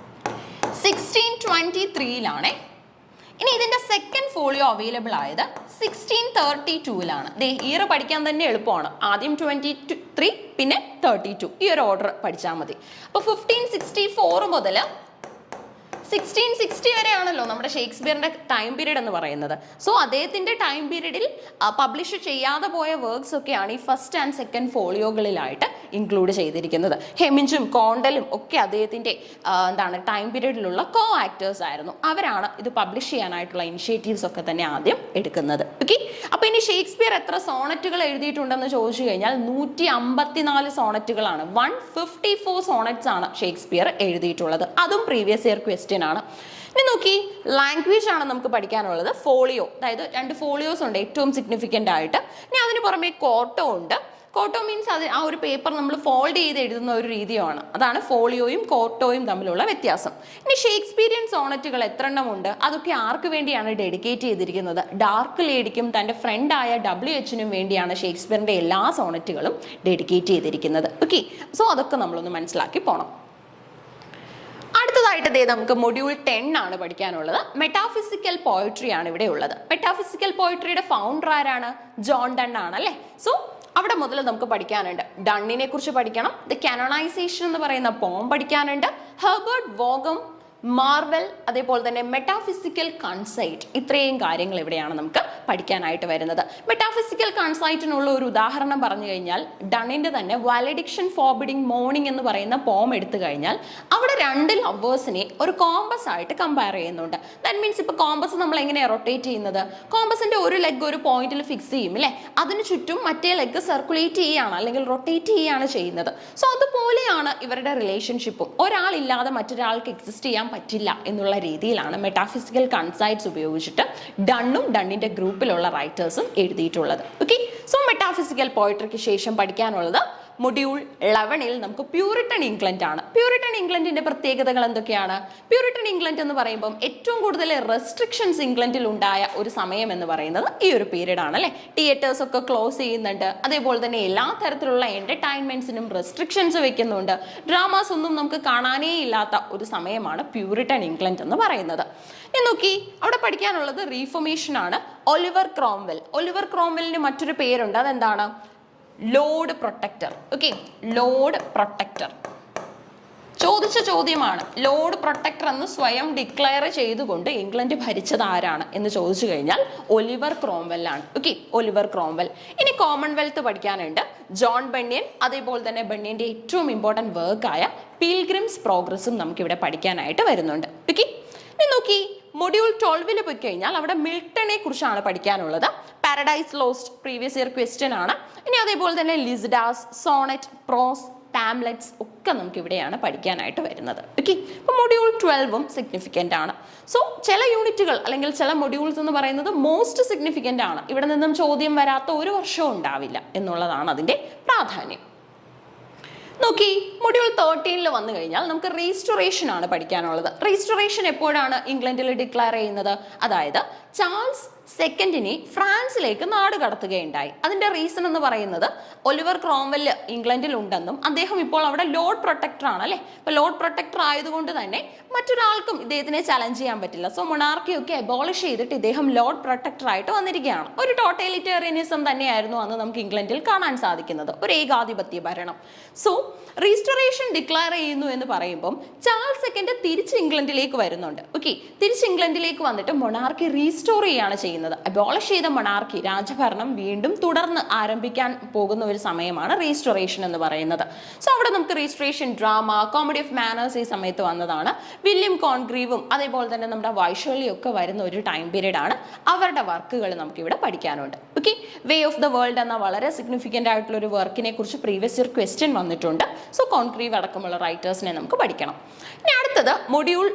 1623 ഇനി ഇതിന്റെ സെക്കൻഡ് ഫോളിയോ അവൈലബിൾ ആയത് 1632 ഇയർ പഠിക്കാൻ തന്നെ എളുപ്പമാണ്. ആദ്യം 23 പിന്നെ 32, ഈ ഒരു ഓർഡർ പഠിച്ചാൽ മതി. അപ്പോൾ 1564 മുതൽ 1660 വരെയാണല്ലോ നമ്മുടെ ഷേക്സ്പിയറിന്റെ ടൈം പീരീഡ് എന്ന് പറയുന്നത്. സോ അദ്ദേഹത്തിന്റെ ടൈം പീരീഡിൽ പബ്ലിഷ് ചെയ്യാതെ പോയ വർക്ക്സ് ഒക്കെയാണ് ഈ ഫസ്റ്റ് ആൻഡ് സെക്കൻഡ് ഫോളിയോകളിലായിട്ട് ഇൻക്ലൂഡ് ചെയ്തിരിക്കുന്നത്. ഹെമിഞ്ചും കോണ്ടലും ഒക്കെ അദ്ദേഹത്തിന്റെ ടൈം പീരീഡിലുള്ള കോ ആക്ടേഴ്സ് ആയിരുന്നു. അവരാണ് ഇത് പബ്ലിഷ് ചെയ്യാനായിട്ടുള്ള ഇനിഷ്യേറ്റീവ്സ് ഒക്കെ തന്നെ ആദ്യം എടുക്കുന്നത്. ഓക്കെ, അപ്പൊ ഇനി ഷേക്സ്പിയർ എത്ര സോണറ്റുകൾ എഴുതിയിട്ടുണ്ടെന്ന് ചോദിച്ചു കഴിഞ്ഞാൽ 154 സോണറ്റുകളാണ്. 154 സോണറ്റ്സ് ആണ് ഷേക്സ്പിയർ എഴുതിയിട്ടുള്ളത്. അതും പ്രീവിയസ് ഇയർ ക്വസ്റ്റ്യൻ ആണ്. ഇനി നോക്കി, ലാംഗ്വേജ് ആണ് നമുക്ക് പഠിക്കാനുള്ളത്. ഫോളിയോ, അതായത് 2 ഫോളിയോസ് ഉണ്ട് ഏറ്റവും സിഗ്നിഫിക്കൻ്റ് ആയിട്ട്. ഇനി അതിന് പുറമെ കോട്ടോ ഉണ്ട്. കോട്ടോ മീൻസ് അത് ആ ഒരു പേപ്പർ നമ്മൾ ഫോൾഡ് ചെയ്ത് എഴുതുന്ന ഒരു രീതിയാണ്. അതാണ് ഫോളിയോയും കോട്ടോയും തമ്മിലുള്ള വ്യത്യാസം. ഇനി ഷേക്സ്പിയറിയൻ സോണറ്റുകൾ എത്രണ്ണം ഉണ്ട്, അതൊക്കെ ആർക്ക് വേണ്ടിയാണ് ഡെഡിക്കേറ്റ് ചെയ്തിരിക്കുന്നത്? ഡാർക്ക് ലേഡിക്കും തൻ്റെ ഫ്രണ്ടായ WHനും വേണ്ടിയാണ് ഷേക്സ്പിയറിന്റെ എല്ലാ സോണറ്റുകളും ഡെഡിക്കേറ്റ് ചെയ്തിരിക്കുന്നത്. ഓക്കെ, സോ അതൊക്കെ നമ്മളൊന്ന് മനസ്സിലാക്കി പോകണം. അടുത്തതായിട്ട് നമുക്ക് മൊഡ്യൂൾ 10 ആണ് പഠിക്കാനുള്ളത്. മെറ്റാഫിസിക്കൽ പോയട്രി ആണ് ഇവിടെ ഉള്ളത്. മെറ്റാഫിസിക്കൽ പോയട്രിയുടെ ഫൗണ്ടർ ആരാണ്? ജോൺ ഡൺ ആണ് അല്ലേ? സോ അവിടെ മുതൽ നമുക്ക് പഠിക്കാനുണ്ട്. ഡണ്ണിനെ കുറിച്ച് പഠിക്കണം. ദ കാനോണൈസേഷൻ എന്ന് പറയുന്ന പോം പഠിക്കാനുണ്ട്. ഹെർബർട്ട് വോഗം മാർവൽ, അതേപോലെ തന്നെ മെറ്റാഫിസിക്കൽ കൺസൈറ്റ്, ഇത്രയും കാര്യങ്ങൾ ഇവിടെയാണ് നമുക്ക് പഠിക്കാനായിട്ട് വരുന്നത്. മെറ്റാഫിസിക്കൽ കൺസൈറ്റിനുള്ള ഒരു ഉദാഹരണം പറഞ്ഞു കഴിഞ്ഞാൽ ഡണ്ണിന്റെ തന്നെ വാലഡിക്ഷൻ ഫോർബിഡിങ് മോർണിംഗ് എന്ന് പറയുന്ന പോം എടുത്തു കഴിഞ്ഞാൽ അവിടെ 2 ലവേഴ്സിനെ ഒരു കോമ്പസ് ആയിട്ട് കമ്പയർ ചെയ്യുന്നുണ്ട്. ദാറ്റ് മീൻസ് ഇപ്പോൾ കോമ്പസ് നമ്മൾ എങ്ങനെയാണ് റൊട്ടേറ്റ് ചെയ്യുന്നത്? കോമ്പസിന്റെ ഒരു ലെഗ് ഒരു പോയിന്റിൽ ഫിക്സ് ചെയ്യും അല്ലേ, അതിന് ചുറ്റും മറ്റേ ലെഗ് സർക്കുലേറ്റ് ചെയ്യുകയാണ് അല്ലെങ്കിൽ റൊട്ടേറ്റ് ചെയ്യുകയാണ് ചെയ്യുന്നത്. സോ അതുപോലെയാണ് ഇവരുടെ റിലേഷൻഷിപ്പും. ഒരാളില്ലാതെ മറ്റൊരാൾക്ക് എക്സിസ്റ്റ് ചെയ്യാൻ പറ്റില്ല എന്നുള്ള രീതിയിലാണ് മെറ്റാഫിസിക്കൽ കൺസൈറ്റ്സ് ഉപയോഗിച്ചിട്ട് ഡണ്ണും ഡണ്ണിന്റെ ഗ്രൂപ്പിലുള്ള റൈറ്റേഴ്സും എഴുതിയിട്ടുള്ളത്. ഓക്കെ, സോ മെറ്റാഫിസിക്കൽ പോയട്രിക്ക് ശേഷം പഠിക്കാനുള്ളത് മൊഡ്യൂൾ 11ൽ നമുക്ക് പ്യൂരിറ്റൻ ഇംഗ്ലണ്ട് ആണ്. പ്യൂരിറ്റൻ ഇംഗ്ലണ്ടിന്റെ പ്രത്യേകതകൾ എന്തൊക്കെയാണ്? പ്യൂരിറ്റൻ ഇംഗ്ലണ്ട് എന്ന് പറയുമ്പോൾ ഏറ്റവും കൂടുതൽ റെസ്ട്രിക്ഷൻസ് ഇംഗ്ലണ്ടിൽ ഉണ്ടായ ഒരു സമയം എന്ന് പറയുന്നത് ഈ ഒരു പീരീഡ് ആണ് അല്ലേ. തിയേറ്റേഴ്സ് ഒക്കെ ക്ലോസ് ചെയ്യുന്നുണ്ട്, അതേപോലെ തന്നെ എല്ലാ തരത്തിലുള്ള എന്റർടൈൻമെന്റ്സിനും റെസ്ട്രിക്ഷൻസ് വെക്കുന്നുണ്ട്. ഡ്രാമാസ് ഒന്നും നമുക്ക് കാണാനേ ഇല്ലാത്ത ഒരു സമയമാണ് പ്യൂരിറ്റൻ ഇംഗ്ലണ്ട് എന്ന് പറയുന്നത്. നോക്കി, അവിടെ പഠിക്കാനുള്ളത് റീഫോർമേഷൻ ആണ്. Oliver Cromwell. ഒലിവർ ക്രോംവെലിന് മറ്റൊരു പേരുണ്ട്, അതെന്താണ്? Lord Protector. Okay, Lord Protector ചോദിച്ച ചോദ്യമാണ്. ലോർഡ് പ്രൊട്ടക്ടർ എന്ന് സ്വയം ഡിക്ലെയർ ചെയ്തുകൊണ്ട് ഇംഗ്ലണ്ട് ഭരിച്ചത് ആരാണ് എന്ന് ചോദിച്ചു കഴിഞ്ഞാൽ ഒലിവർ ക്രോംവെൽ ആണ്. Okay, Oliver Cromwell. ഇനി കോമൺവെൽത്ത് പഠിക്കാനുണ്ട്. ജോൺ ബണ്യൻ, അതേപോലെ തന്നെ ബണ്യന്റെ ഏറ്റവും ഇമ്പോർട്ടൻറ്റ് വർക്കായ പീൽഗ്രിംസ് പ്രോഗ്രസ്സും നമുക്കിവിടെ പഠിക്കാനായിട്ട് വരുന്നുണ്ട്. ഓക്കെ, നോക്കി, മൊഡ്യൂൾ 12 പോയി കഴിഞ്ഞാൽ അവിടെ മിൽട്ടനെ കുറിച്ചാണ് പഠിക്കാനുള്ളത്. Paradise lost previous year question ആണ്. ഇനി അതേപോലെ തന്നെ ലിസ്ഡാസ്, സോണറ്റ്, പ്രോസ്, ടാംലെറ്റ്സ് ഒക്കെ നമുക്ക് ഇവിടെയാണ് പഠിക്കാനായിട്ട് വരുന്നത്. ഓക്കെ, അപ്പോൾ മൊഡ്യൂൾ 12ഉം സിഗ്നിഫിക്കൻ്റ് ആണ്. സോ ചില യൂണിറ്റുകൾ അല്ലെങ്കിൽ ചില മൊഡ്യൂൾസ് എന്ന് പറയുന്നത് മോസ്റ്റ് സിഗ്നിഫിക്കൻ്റ് ആണ്. ഇവിടെ നിന്നും ചോദ്യം വരാത്ത ഒരു വർഷവും ഉണ്ടാവില്ല എന്നുള്ളതാണ് അതിൻ്റെ പ്രാധാന്യം. നോക്കി, മൊഡ്യൂൾ 13ൽ വന്നു കഴിഞ്ഞാൽ നമുക്ക് റീസ്റ്റോറേഷൻ ആണ് പഠിക്കാനുള്ളത്. റീസ്റ്റോറേഷൻ എപ്പോഴാണ് ഇംഗ്ലണ്ടിൽ ഡിക്ലെയർ ചെയ്യുന്നത്? അതായത് ചാൾസ് സെക്കൻഡിനെ ഫ്രാൻസിലേക്ക് നാട് കടത്തുകയുണ്ടായി. അതിന്റെ റീസൺ എന്ന് പറയുന്നത് ഒലിവർ ക്രോംവെൽ ഇംഗ്ലണ്ടിൽ ഉണ്ടെന്നും അദ്ദേഹം ഇപ്പോൾ അവിടെ ലോർഡ് പ്രൊട്ടക്ടർ ആണ് അല്ലെ. ഇപ്പൊ ലോർഡ് പ്രൊട്ടക്ടർ ആയതുകൊണ്ട് തന്നെ മറ്റൊരാൾക്കും ഇദ്ദേഹത്തിനെ ചലഞ്ച് ചെയ്യാൻ പറ്റില്ല. സോ മൊണാർക്കിയൊക്കെ അബോളിഷ് ചെയ്തിട്ട് ഇദ്ദേഹം ലോർഡ് പ്രൊട്ടക്ടർ ആയിട്ട് വന്നിരിക്കുകയാണ്. ഒരു ടോട്ടലിറ്റേറിയനിസം തന്നെയായിരുന്നു അന്ന് നമുക്ക് ഇംഗ്ലണ്ടിൽ കാണാൻ സാധിക്കുന്നത്, ഒരു ഏകാധിപത്യ ഭരണം. സോ റീസ്റ്റോറേഷൻ ഡിക്ലെയർ ചെയ്യുന്നു എന്ന് പറയുമ്പോൾ ചാൾസ് സെക്കൻഡ് തിരിച്ച് ഇംഗ്ലണ്ടിലേക്ക് വരുന്നുണ്ട്. ഓക്കെ, തിരിച്ച് ഇംഗ്ലണ്ടിലേക്ക് വന്നിട്ട് മൊണാർക്കി റീസ്റ്റോർ ചെയ്യാണ് ചെയ്യുന്നത്. അബോളിഷ് ചെയ്ത മൊണാർക്കി രാജഭരണം വീണ്ടും തുടർന്ന് ആരംഭിക്കാൻ പോകുന്ന ഒരു സമയമാണ് റീസ്റ്റോറേഷൻ എന്ന് പറയുന്നത്. സോ അവിടെ നമുക്ക് restoration drama, comedy of manners ഈ സമയത്ത് വന്നതാണ്. വില്യം കോൺഗ്രീവും അതേപോലെ തന്നെ നമ്മുടെ വൈഷോളിയും ഒക്കെ വരുന്ന ഒരു ടൈം പീരീഡ് ആണ്. അവരുടെ വർക്കുകൾ നമുക്ക് ഇവിടെ പഠിക്കാനുണ്ട്. Okay, way of the world എന്ന വളരെ സിഗ്നിഫിക്കൻ്റ് ആയിട്ടുള്ള ഒരു വർക്കിനെ കുറിച്ച് പ്രീവിയസ് ഇയർ ക്വസ്റ്റ്യൻ വന്നിട്ടുണ്ട്. സോ കോൺഗ്രീവ് അടക്കമുള്ള റൈറ്റേഴ്സിനെ നമുക്ക് പഠിക്കണം. ഇനി അടുത്തത് മൊഡ്യൂൾ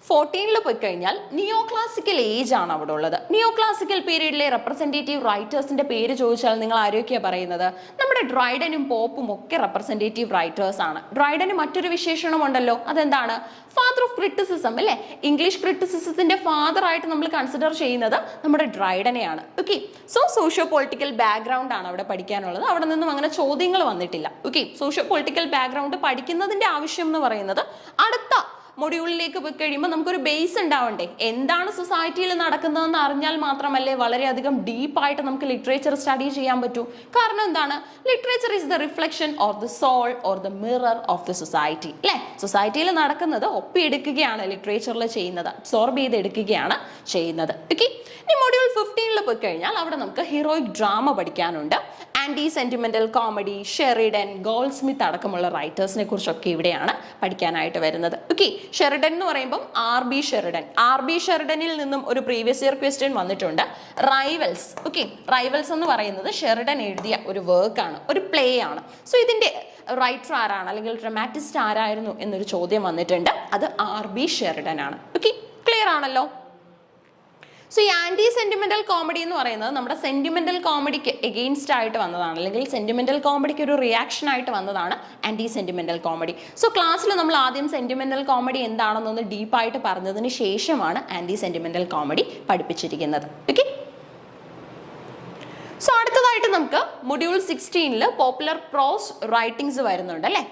14ൽ പോയി കഴിഞ്ഞാൽ നിയോ ക്ലാസിക്കൽ ഏജ് ആണ് അവിടെ ഉള്ളത്. നിയോ ക്ലാസിക്കൽ പീരീഡിലെ റെപ്രസെൻറ്റേറ്റീവ് റൈറ്റേഴ്സിന്റെ പേര് ചോദിച്ചാൽ നിങ്ങൾ ആരൊക്കെയാണ് പറയുന്നത്? നമ്മുടെ ഡ്രൈഡനും പോപ്പും ഒക്കെ റെപ്രസെൻറ്റേറ്റീവ് റൈറ്റേഴ്സ് ആണ്. ഡ്രൈഡന് മറ്റൊരു വിശേഷണം ഉണ്ടല്ലോ, അതെന്താണ്? ഫാദർ ഓഫ് ക്രിറ്റിസിസം അല്ലേ. ഇംഗ്ലീഷ് ക്രിറ്റിസിസത്തിന്റെ ഫാദർ ആയിട്ട് നമ്മൾ കൺസിഡർ ചെയ്യുന്നത് നമ്മുടെ ഡ്രൈഡനെയാണ്. Okay, so socio political background ആണ് അവിടെ പഠിക്കാനുള്ളത്. അവിടെ നിന്നും അങ്ങനെ ചോദ്യങ്ങൾ വന്നിട്ടില്ല. ഓക്കെ, സോഷ്യോ പൊളിറ്റിക്കൽ ബാക്ക്ഗ്രൗണ്ട് പഠിക്കുന്നതിന്റെ ആവശ്യം എന്ന് പറയുന്നത് അടുത്ത മൊഡ്യൂളിലേക്ക് പോയി കഴിയുമ്പോൾ നമുക്കൊരു ബേസ് ഉണ്ടാവണ്ടേ. എന്താണ് സൊസൈറ്റിയിൽ നടക്കുന്നതെന്ന് അറിഞ്ഞാൽ മാത്രമല്ലേ വളരെയധികം ഡീപ്പായിട്ട് നമുക്ക് ലിറ്ററേച്ചർ സ്റ്റഡി ചെയ്യാൻ പറ്റൂ. കാരണം എന്താണ്? Literature is the reflection or the soul or the mirror of the society അല്ലേ. സൊസൈറ്റിയിൽ നടക്കുന്നത് ഒപ്പിയെടുക്കുകയാണ് ലിറ്ററേച്ചറിൽ ചെയ്യുന്നത്, അബ്സോർബ് ചെയ്തെടുക്കുകയാണ് ചെയ്യുന്നത്. ഓക്കെ, ഇനി മൊഡ്യൂൾ 15ൽ പോയി കഴിഞ്ഞാൽ അവിടെ നമുക്ക് ഹീറോയിക് ഡ്രാമ പഠിക്കാനുണ്ട്. Anti sentimental comedy, Sheridan, Goldsmith അടക്കമുള്ള റൈറ്റേഴ്സിനെ കുറിച്ചൊക്കെ ഇവിടെയാണ് പഠിക്കാനായിട്ട് വരുന്നത്. ഓക്കെ, ഷെറിഡൻ എന്ന് പറയുമ്പോൾ RB ഷെറിഡൻ. RB ഷെറിഡനിൽ നിന്നും ഒരു പ്രീവിയസ് ഇയർ ക്വസ്റ്റ്യൻ വന്നിട്ടുണ്ട്. റൈവൽസ്. ഓക്കെ, റൈവൽസ് എന്ന് പറയുന്നത് ഷെറിഡൻ എഴുതിയ ഒരു വർക്കാണ്, ഒരു പ്ലേ ആണ്. സോ ഇതിന്റെ റൈറ്റർ ആരാണ് അല്ലെങ്കിൽ ഡ്രമാറ്റിസ്റ്റ് ആരായിരുന്നു എന്നൊരു ചോദ്യം വന്നിട്ടുണ്ട്. അത് RB ഷെറിഡൻ ആണ്. ഓക്കെ, ക്ലിയർ ആണല്ലോ. സോ ഈ ആൻറ്റി സെന്റിമെന്റൽ കോമഡി എന്ന് പറയുന്നത് നമ്മുടെ സെന്റിമെന്റൽ കോമഡിക്ക് എഗെയിൻസ്റ്റ് ആയിട്ട് വന്നതാണ്, അല്ലെങ്കിൽ സെന്റിമെന്റൽ കോമഡിക്ക് ഒരു റിയാക്ഷൻ ആയിട്ട് വന്നതാണ് ആൻറ്റി സെന്റിമെന്റൽ കോമഡി. സോ ക്ലാസ്സിൽ നമ്മൾ ആദ്യം സെന്റിമെന്റൽ കോമഡി എന്താണെന്നൊന്ന് ഡീപ്പായിട്ട് പറഞ്ഞതിന് ശേഷമാണ് ആൻറ്റി സെന്റിമെന്റൽ കോമഡി പഠിപ്പിച്ചിരിക്കുന്നത്. ഓക്കെ, സോ അടുത്തതായിട്ട് നമുക്ക് മൊഡ്യൂൾ 16ൽ പോപ്പുലർ പ്രോസ് റൈറ്റിംഗ്സ് വരുന്നുണ്ട് അല്ലേ.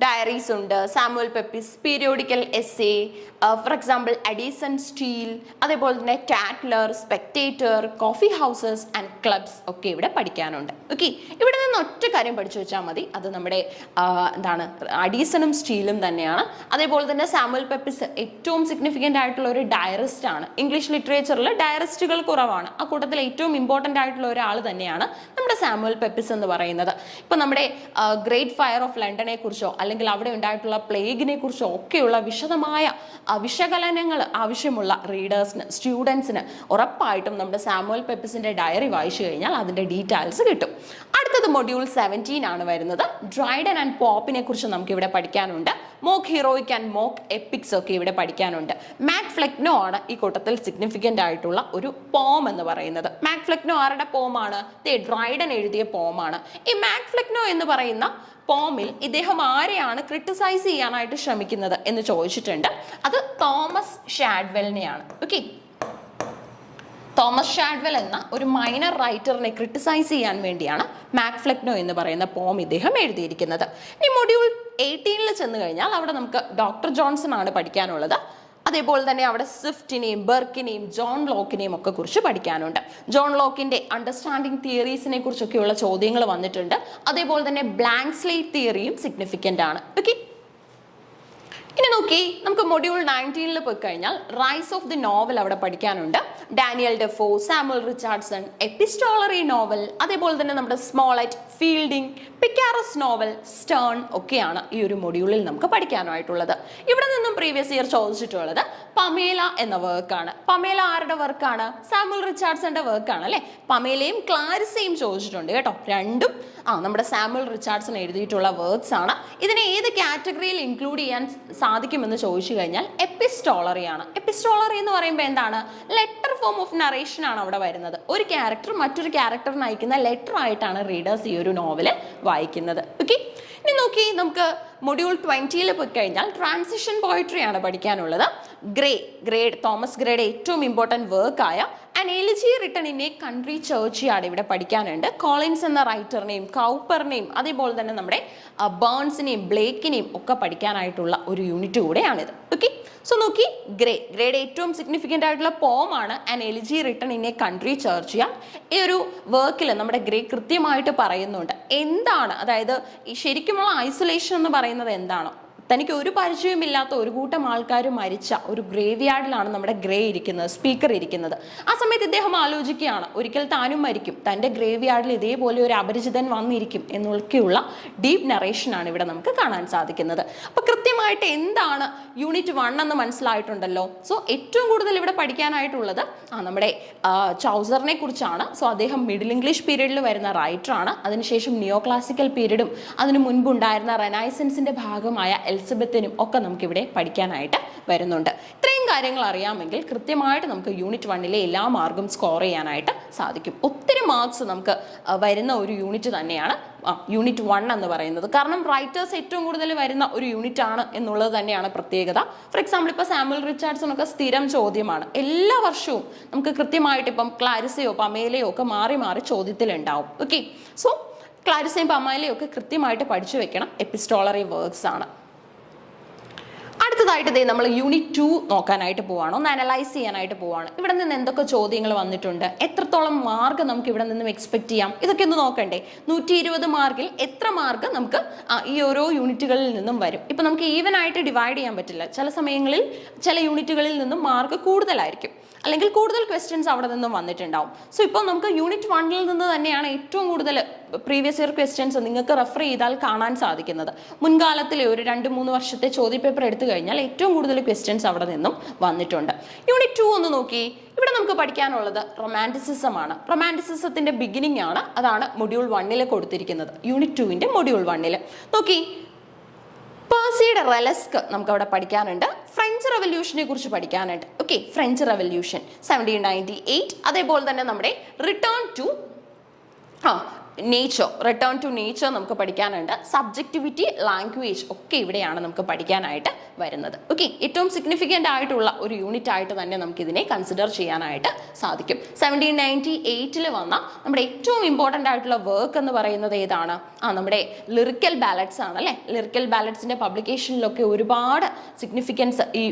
ഡയറീസ് ഉണ്ട്, Samuel Pepys periodical essay, for example Addison Steele, അതേപോലെ തന്നെ Tatler, Spectator, coffee houses and clubs ഒക്കെ ഇവിടെ പഠിക്കാനുണ്ട്. ഓക്കെ, ഇവിടെ നിന്ന് ഒറ്റ കാര്യം പഠിച്ചു വെച്ചാൽ മതി, അത് നമ്മുടെ എന്താണ് അഡീസണും സ്റ്റീലും തന്നെയാണ്. അതേപോലെ തന്നെ സാമുവൽ പെപ്പിസ് ഏറ്റവും സിഗ്നിഫിക്കൻ്റ് ആയിട്ടുള്ള ഒരു ഡയറിസ്റ്റ് ആണ്. ഇംഗ്ലീഷ് ലിറ്ററേച്ചറിൽ ഡയറിസ്റ്റുകൾ കുറവാണ്, ആ കൂട്ടത്തിൽ ഏറ്റവും ഇമ്പോർട്ടൻ്റ് ആയിട്ടുള്ള ഒരാൾ തന്നെയാണ് നമ്മുടെ സാമുവൽ പെപ്പിസ് എന്ന് പറയുന്നത്. ഇപ്പം നമ്മുടെ ഗ്രേറ്റ് ഫയർ ഓഫ് ലണ്ടനെ കുറിച്ചോ അല്ലെങ്കിൽ അവിടെ ഉണ്ടായിട്ടുള്ള പ്ലേഗിനെ കുറിച്ചോ ഒക്കെയുള്ള വിശദമായ വിശകലനങ്ങൾ ആവശ്യമുള്ള റീഡേഴ്സിന്, സ്റ്റുഡൻസിന് ഉറപ്പായിട്ടും നമ്മുടെ സാമുവൽ പെപ്പിസിന്റെ ഡയറി വായിച്ചു കഴിഞ്ഞാൽ അതിന്റെ ഡീറ്റെയിൽസ് കിട്ടും. അടുത്തത് മൊഡ്യൂൾ 17 ആണ് വരുന്നത്. ഡ്രൈഡൻ ആൻഡ് പോപ്പിനെ കുറിച്ച് നമുക്ക് ഇവിടെ പഠിക്കാനുണ്ട്. Mock heroic and mock epics ഒക്കെ ഇവിടെ പഠിക്കാനുണ്ട്. മാക് ഫ്ലെക്നോ ആണ് ഈ കൂട്ടത്തിൽ സിഗ്നിഫിക്കൻ്റ് ആയിട്ടുള്ള ഒരു പോം എന്ന് പറയുന്നത്. മാക് ഫ്ലെക്നോ ആരുടെ പോമാണ്? ഡ്രൈഡൻ എഴുതിയ പോമാണ്. ഈ മാക് ഫ്ലെക്നോ എന്ന് പറയുന്ന പോമിൽ ഇദ്ദേഹം ആരെയാണ് ക്രിട്ടിസൈസ് ചെയ്യാനായിട്ട് ശ്രമിക്കുന്നത് എന്ന് ചോദിച്ചിട്ടുണ്ട്. അത് തോമസ് ഷാഡ്വെലിനെയാണ്. ഓക്കെ, തോമസ് ഷാഡ്വെൽ എന്ന ഒരു മൈനർ റൈറ്ററിനെ ക്രിട്ടിസൈസ് ചെയ്യാൻ വേണ്ടിയാണ് മാക് ഫ്ലെക്നോ എന്ന് പറയുന്ന പോം ഇദ്ദേഹം എഴുതിയിരിക്കുന്നത്. ഇനി മൊഡ്യൂൾ 18 ചെന്ന് കഴിഞ്ഞാൽ അവിടെ നമുക്ക് ഡോക്ടർ ജോൺസൺ ആണ് പഠിക്കാനുള്ളത്. അതേപോലെ തന്നെ അവിടെ സ്വിഫ്റ്റിനെയും ബെർക്കിനെയും ജോൺ ലോക്കിനെയും ഒക്കെ കുറിച്ച് പഠിക്കാനുണ്ട്. ജോൺ ലോക്കിന്റെ അണ്ടർസ്റ്റാൻഡിങ് തിയറീസിനെ കുറിച്ചൊക്കെയുള്ള ചോദ്യങ്ങൾ വന്നിട്ടുണ്ട്. അതേപോലെ തന്നെ ബ്ലാങ്ക് സ്ലേറ്റ് തിയറിയും സിഗ്നിഫിക്കൻ്റ് ആണ്. ഓക്കെ, ഇനി നോക്കി നമുക്ക് മൊഡ്യൂൾ 19 പോയി കഴിഞ്ഞാൽ റൈസ് ഓഫ് ദി നോവൽ അവിടെ പഠിക്കാനുണ്ട്. Daniel Defoe, Samuel Richardson, epistolary novel, അതേപോലെ തന്നെ നമ്മുടെ Smollett, Fielding, picaresque novel, Sterne ഒക്കെയാണ് ഈ ഒരു മൊഡ്യൂളിൽ നമുക്ക് പഠിക്കാനായിട്ടുള്ളത്. ഇവിടെ നിന്നും പ്രീവിയസ് ഇയർ ചോദിച്ചിട്ടുള്ളത് പമേല എന്ന വർക്കാണ്. പമേല ആരുടെ വർക്കാണ്? സാമുവൽ റിച്ചാർഡ്സന്റെ വർക്കാണ് അല്ലെ. പമേലയും ക്ലാരിസയും ചോദിച്ചിട്ടുണ്ട് കേട്ടോ. രണ്ടും നമ്മുടെ സാമുവൽ റിച്ചാർഡ്സൺ എഴുതിയിട്ടുള്ള വർക്ക്സ് ആണ്. ഇതിനെ ഏത് കാറ്റഗറിയിൽ ഇൻക്ലൂഡ് ചെയ്യാൻ സാധിക്കുമെന്ന് ചോദിച്ചു കഴിഞ്ഞാൽ എപ്പിസ്റ്റോളറി ആണ്. എപ്പിസ്റ്റോളറി എന്ന് പറയുമ്പോൾ എന്താണ്? ലെറ്റർ ഫോം ഓഫ് നറേഷൻ ആണ് അവിടെ വരുന്നത്. ഒരു ക്യാരക്ടർ മറ്റൊരു ക്യാരക്ടറിന് അയക്കുന്ന ലെറ്റർ ആയിട്ടാണ് റീഡേഴ്സ് ഈ ഒരു നോവല് വായിക്കുന്നത്. ഓക്കെ, ഇനി നോക്കി നമുക്ക് മൊഡ്യൂൾ 20 പോയി കഴിഞ്ഞാൽ ട്രാൻസിഷൻ പോയിട്രി ആണ് പഠിക്കാനുള്ളത്. തോമസ് ഗ്രേയുടെ ഏറ്റവും ഇമ്പോർട്ടൻറ്റ് വർക്കായ an elegy written in a country churchyard ഇവിടെ പഠിക്കാനുണ്ട്. കോളിൻസ് എന്ന റൈറ്ററിനെയും കൗപ്പറിനെയും അതേപോലെ തന്നെ നമ്മുടെ ബേൺസിനെയും ബ്ലേക്കിനെയും ഒക്കെ പഠിക്കാനായിട്ടുള്ള ഒരു യൂണിറ്റ് കൂടെയാണിത്. ഓക്കെ, സോ നോക്കി ഗ്രേയുടെ ഏറ്റവും സിഗ്നിഫിക്കൻ്റ് ആയിട്ടുള്ള പോമാണ് an elegy written in a country churchyard. ഈ ഒരു വർക്കിൽ നമ്മുടെ ഗ്രേ കൃത്യമായിട്ട് പറയുന്നുണ്ട് എന്താണ്, അതായത് ഈ ശരിക്കുമുള്ള ഐസൊലേഷൻ എന്ന് പറയുന്നത് എന്താണോ. തനിക്ക് ഒരു പരിചയമില്ലാത്ത ഒരു കൂട്ടം ആൾക്കാർ മരിച്ച ഒരു ഗ്രേവ് യാർഡിലാണ് നമ്മുടെ ഗ്രേ ഇരിക്കുന്നത്, സ്പീക്കർ ഇരിക്കുന്നത്. ആ സമയത്ത് ഇദ്ദേഹം ആലോചിക്കുകയാണ് ഒരിക്കൽ താനും മരിക്കും, തൻ്റെ ഗ്രേവ് യാർഡിൽ ഇതേപോലെ ഒരു അപരിചിതൻ വന്നിരിക്കും എന്നൊക്കെയുള്ള ഡീപ്പ് നറേഷനാണ് ഇവിടെ നമുക്ക് കാണാൻ സാധിക്കുന്നത്. അപ്പോൾ കൃത്യമായിട്ട് എന്താണ് യൂണിറ്റ് 1 എന്ന് മനസ്സിലായിട്ടുണ്ടല്ലോ. സോ ഏറ്റവും കൂടുതൽ ഇവിടെ പഠിക്കാനായിട്ടുള്ളത് നമ്മുടെ ചൗസറിനെ കുറിച്ചാണ്. സോ അദ്ദേഹം മിഡിൽ ഇംഗ്ലീഷ് പീരീഡിൽ വരുന്ന റൈറ്ററാണ്. അതിനുശേഷം നിയോ ക്ലാസിക്കൽ പീരീഡും അതിനു മുൻപുണ്ടായിരുന്ന റെനൈസൻസിന്റെ ഭാഗമായ എലിസബത്തിനും ഒക്കെ നമുക്കിവിടെ പഠിക്കാനായിട്ട് വരുന്നുണ്ട്. ഇത്രയും കാര്യങ്ങൾ അറിയാമെങ്കിൽ കൃത്യമായിട്ട് നമുക്ക് യൂണിറ്റ് 1 എല്ലാ മാർക്കും സ്കോർ ചെയ്യാനായിട്ട് സാധിക്കും. ഒത്തിരി മാർക്സ് നമുക്ക് വരുന്ന ഒരു യൂണിറ്റ് തന്നെയാണ് യൂണിറ്റ് 1 എന്ന് പറയുന്നത്. കാരണം റൈറ്റേഴ്സ് ഏറ്റവും കൂടുതൽ വരുന്ന ഒരു യൂണിറ്റ് ആണ് എന്നുള്ളത് തന്നെയാണ് പ്രത്യേകത. ഫോർ എക്സാമ്പിൾ ഇപ്പോൾ സാമുവൽ റിച്ചാർഡ്സൺ ഒക്കെ സ്ഥിരം ചോദ്യമാണ്. എല്ലാ വർഷവും നമുക്ക് കൃത്യമായിട്ട് ഇപ്പം ക്ലാരിസയോ പമേലയോ ഒക്കെ മാറി മാറി ചോദ്യത്തിലുണ്ടാവും. ഓക്കെ, സോ ക്ലാരിസയും പമേലയും ഒക്കെ കൃത്യമായിട്ട് പഠിച്ചു വെക്കണം. എപ്പിസ്റ്റോളറി വർക്ക്സ് ആണ്. അടുത്തതായിട്ട് നമ്മൾ യൂണിറ്റ് 2 നോക്കാനായിട്ട് പോവാണ്, ഒന്ന് അനലൈസ് ചെയ്യാനായിട്ട് പോവാണ്. ഇവിടെ നിന്ന് എന്തൊക്കെ ചോദ്യങ്ങൾ വന്നിട്ടുണ്ട്, എത്രത്തോളം മാർക്ക് നമുക്ക് ഇവിടെ നിന്നും എക്സ്പെക്ട് ചെയ്യാം, ഇതൊക്കെ ഒന്ന് നോക്കണ്ടേ. 120 മാർക്കിൽ എത്ര മാർക്ക് നമുക്ക് ഈ ഓരോ യൂണിറ്റുകളിൽ നിന്നും വരും. ഇപ്പം നമുക്ക് ഈവൻ ആയിട്ട് ഡിവൈഡ് ചെയ്യാൻ പറ്റില്ല. ചില സമയങ്ങളിൽ ചില യൂണിറ്റുകളിൽ നിന്നും മാർക്ക് കൂടുതലായിരിക്കും, അല്ലെങ്കിൽ കൂടുതൽ ക്വസ്റ്റ്യൻസ് അവിടെ നിന്നും വന്നിട്ടുണ്ടാവും. സോ ഇപ്പോൾ നമുക്ക് യൂണിറ്റ് 1 നിന്ന് തന്നെയാണ് ഏറ്റവും കൂടുതൽ പ്രീവിയസ് ഇയർ ക്വസ്റ്റ്യൻസ് നിങ്ങൾക്ക് റെഫർ ചെയ്താൽ കാണാൻ സാധിക്കുന്നത്. മുൻകാലത്തിലെ ഒരു 2-3 വർഷത്തെ ചോദ്യപേപ്പർ എടുത്തു കഴിഞ്ഞാൽ ഏറ്റവും കൂടുതൽ ക്വസ്റ്റ്യൻസ് അവിടെ നിന്നും വന്നിട്ടുണ്ട്. യൂണിറ്റ് 2 ഒന്ന് നോക്കി. ഇവിടെ നമുക്ക് പഠിക്കാനുള്ളത് റൊമാൻറ്റിസിസം ആണ്. റൊമാൻറ്റിസിസത്തിന്റെ ബിഗിനിങ് ആണ്, അതാണ് മൊഡ്യൂൾ 1 കൊടുത്തിരിക്കുന്നത്. യൂണിറ്റ് 2 മൊഡ്യൂൾ 1 നോക്കി. പേഴ്സിയുടെ റെലസ്ക് നമുക്ക് അവിടെ പഠിക്കാനുണ്ട്. ഫ്രഞ്ച് റെവല്യൂഷനെ കുറിച്ച് പഠിക്കാനുണ്ട്. Okay, French revolution 1798. അതേപോലെ തന്നെ നമ്മുടെ return to nature, return to nature നമുക്ക് പഠിക്കാനുണ്ട്. സബ്ജക്റ്റിവിറ്റി, ലാംഗ്വേജ് ഒക്കെ ഇവിടെയാണ് നമുക്ക് പഠിക്കാനായിട്ട് വരുന്നത്. ഓക്കെ, ഏറ്റവും സിഗ്നിഫിക്കൻ്റ് ആയിട്ടുള്ള ഒരു യൂണിറ്റ് ആയിട്ട് തന്നെ നമുക്ക് ഇതിനെ കൺസിഡർ ചെയ്യാനായിട്ട് സാധിക്കും. 1798 വന്ന നമ്മുടെ ഏറ്റവും ഇമ്പോർട്ടൻ്റ് ആയിട്ടുള്ള വർക്ക് എന്ന് പറയുന്നത് ഏതാണ്? നമ്മുടെ ലിറിക്കൽ ബാലറ്റ്സ് ആണ് അല്ലേ. ലിറിക്കൽ ബാലറ്റ്സിന്റെ പബ്ലിക്കേഷനിലൊക്കെ ഒരുപാട് സിഗ്നിഫിക്കൻസ് ഈ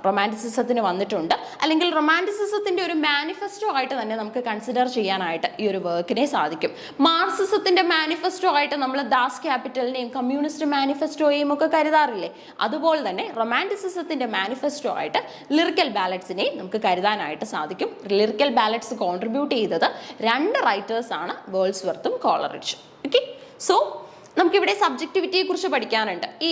റൊമാൻറ്റിസിസത്തിന് വന്നിട്ടുണ്ട്. അല്ലെങ്കിൽ റൊമാൻറ്റിസിസത്തിന്റെ ഒരു മാനിഫെസ്റ്റോ ആയിട്ട് തന്നെ നമുക്ക് കൺസിഡർ ചെയ്യാനായിട്ട് ഈ ഒരു വർക്കിനെ സാധിക്കും. മാർക്സിസത്തിന്റെ മാനിഫെസ്റ്റോ ആയിട്ട് നമ്മൾ ദാസ് ക്യാപിറ്റലിനെയും കമ്മ്യൂണിസ്റ്റ് മാനിഫെസ്റ്റോയെയും ഒക്കെ കരുതാറില്ലേ, അതുപോലെ തന്നെ റൊമാൻറ്റിസിസത്തിന്റെ മാനിഫെസ്റ്റോ ആയിട്ട് ലിറിക്കൽ ബാലറ്റ്സിനെ നമുക്ക് കരുതാനായിട്ട് സാധിക്കും. ലിറിക്കൽ ബാലറ്റ്സ് കോൺട്രിബ്യൂട്ട് ചെയ്തത് 2 റൈറ്റേഴ്സ് ആണ്, വേൾഡ്സ്വർത്തും കോളറിഡ്ജും. ഓക്കെ, സോ നമുക്കിവിടെ സബ്ജക്റ്റിവിറ്റിയെ കുറിച്ച് പഠിക്കാനുണ്ട്. ഈ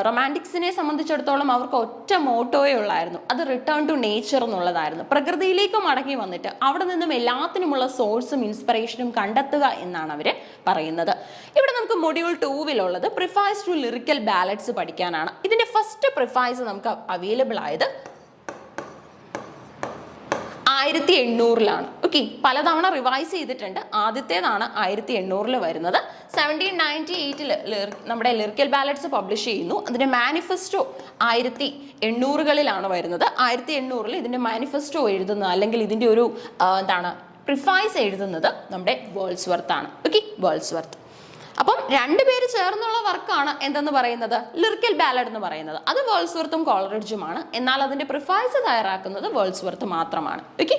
റൊമാൻറ്റിക്സിനെ സംബന്ധിച്ചിടത്തോളം അവർക്ക് ഒറ്റ മോട്ടോയേ ഉള്ളായിരുന്നു, അത് റിട്ടേൺ ടു നേച്ചർ എന്നുള്ളതായിരുന്നു. പ്രകൃതിയിലേക്ക് മടങ്ങി വന്നിട്ട് അവിടെ നിന്നും എല്ലാത്തിനുമുള്ള സോഴ്സും ഇൻസ്പിറേഷനും കണ്ടെത്തുക എന്നാണ് അവർ പറയുന്നത്. ഇവിടെ നമുക്ക് module 2 prefaces to lyrical ballots പഠിക്കാനാണ്. ഇതിന്റെ ഫസ്റ്റ് പ്രിഫൈസ് നമുക്ക് അവൈലബിൾ ആയത് 1800 ഓക്കെ, പലതവണ റിവൈസ് ചെയ്തിട്ടുണ്ട്. ആദ്യത്തേതാണ് 1800 വരുന്നത്. 1798 നമ്മുടെ ലിറിക്കൽ ബാലറ്റ്സ് പബ്ലിഷ് ചെയ്യുന്നു. അതിന്റെ മാനിഫെസ്റ്റോ 1800 വരുന്നത്. 1800 ഇതിന്റെ മാനിഫെസ്റ്റോ എഴുതുന്നത് അല്ലെങ്കിൽ ഇതിന്റെ ഒരു പ്രിഫൈസ് എഴുതുന്നത് നമ്മുടെ വേൾഡ്സ്വർത്ത് ആണ്. ഓക്കെ, വേൾഡ്സ്വർത്ത്. അപ്പം 2 പേര് ചേർന്നുള്ള വർക്കാണ് എന്തെന്ന് പറയുന്നത്, ലിറിക്കൽ ബാലഡ് എന്ന് പറയുന്നത്. അത് വേൾഡ്സ്വർത്തും കോളറിഡ്ജുമാണ്. എന്നാൽ അതിന്റെ പ്രിഫൈസ് തയ്യാറാക്കുന്നത് വേൾഡ്സ്വർത്ത് മാത്രമാണ്. ഓക്കെ,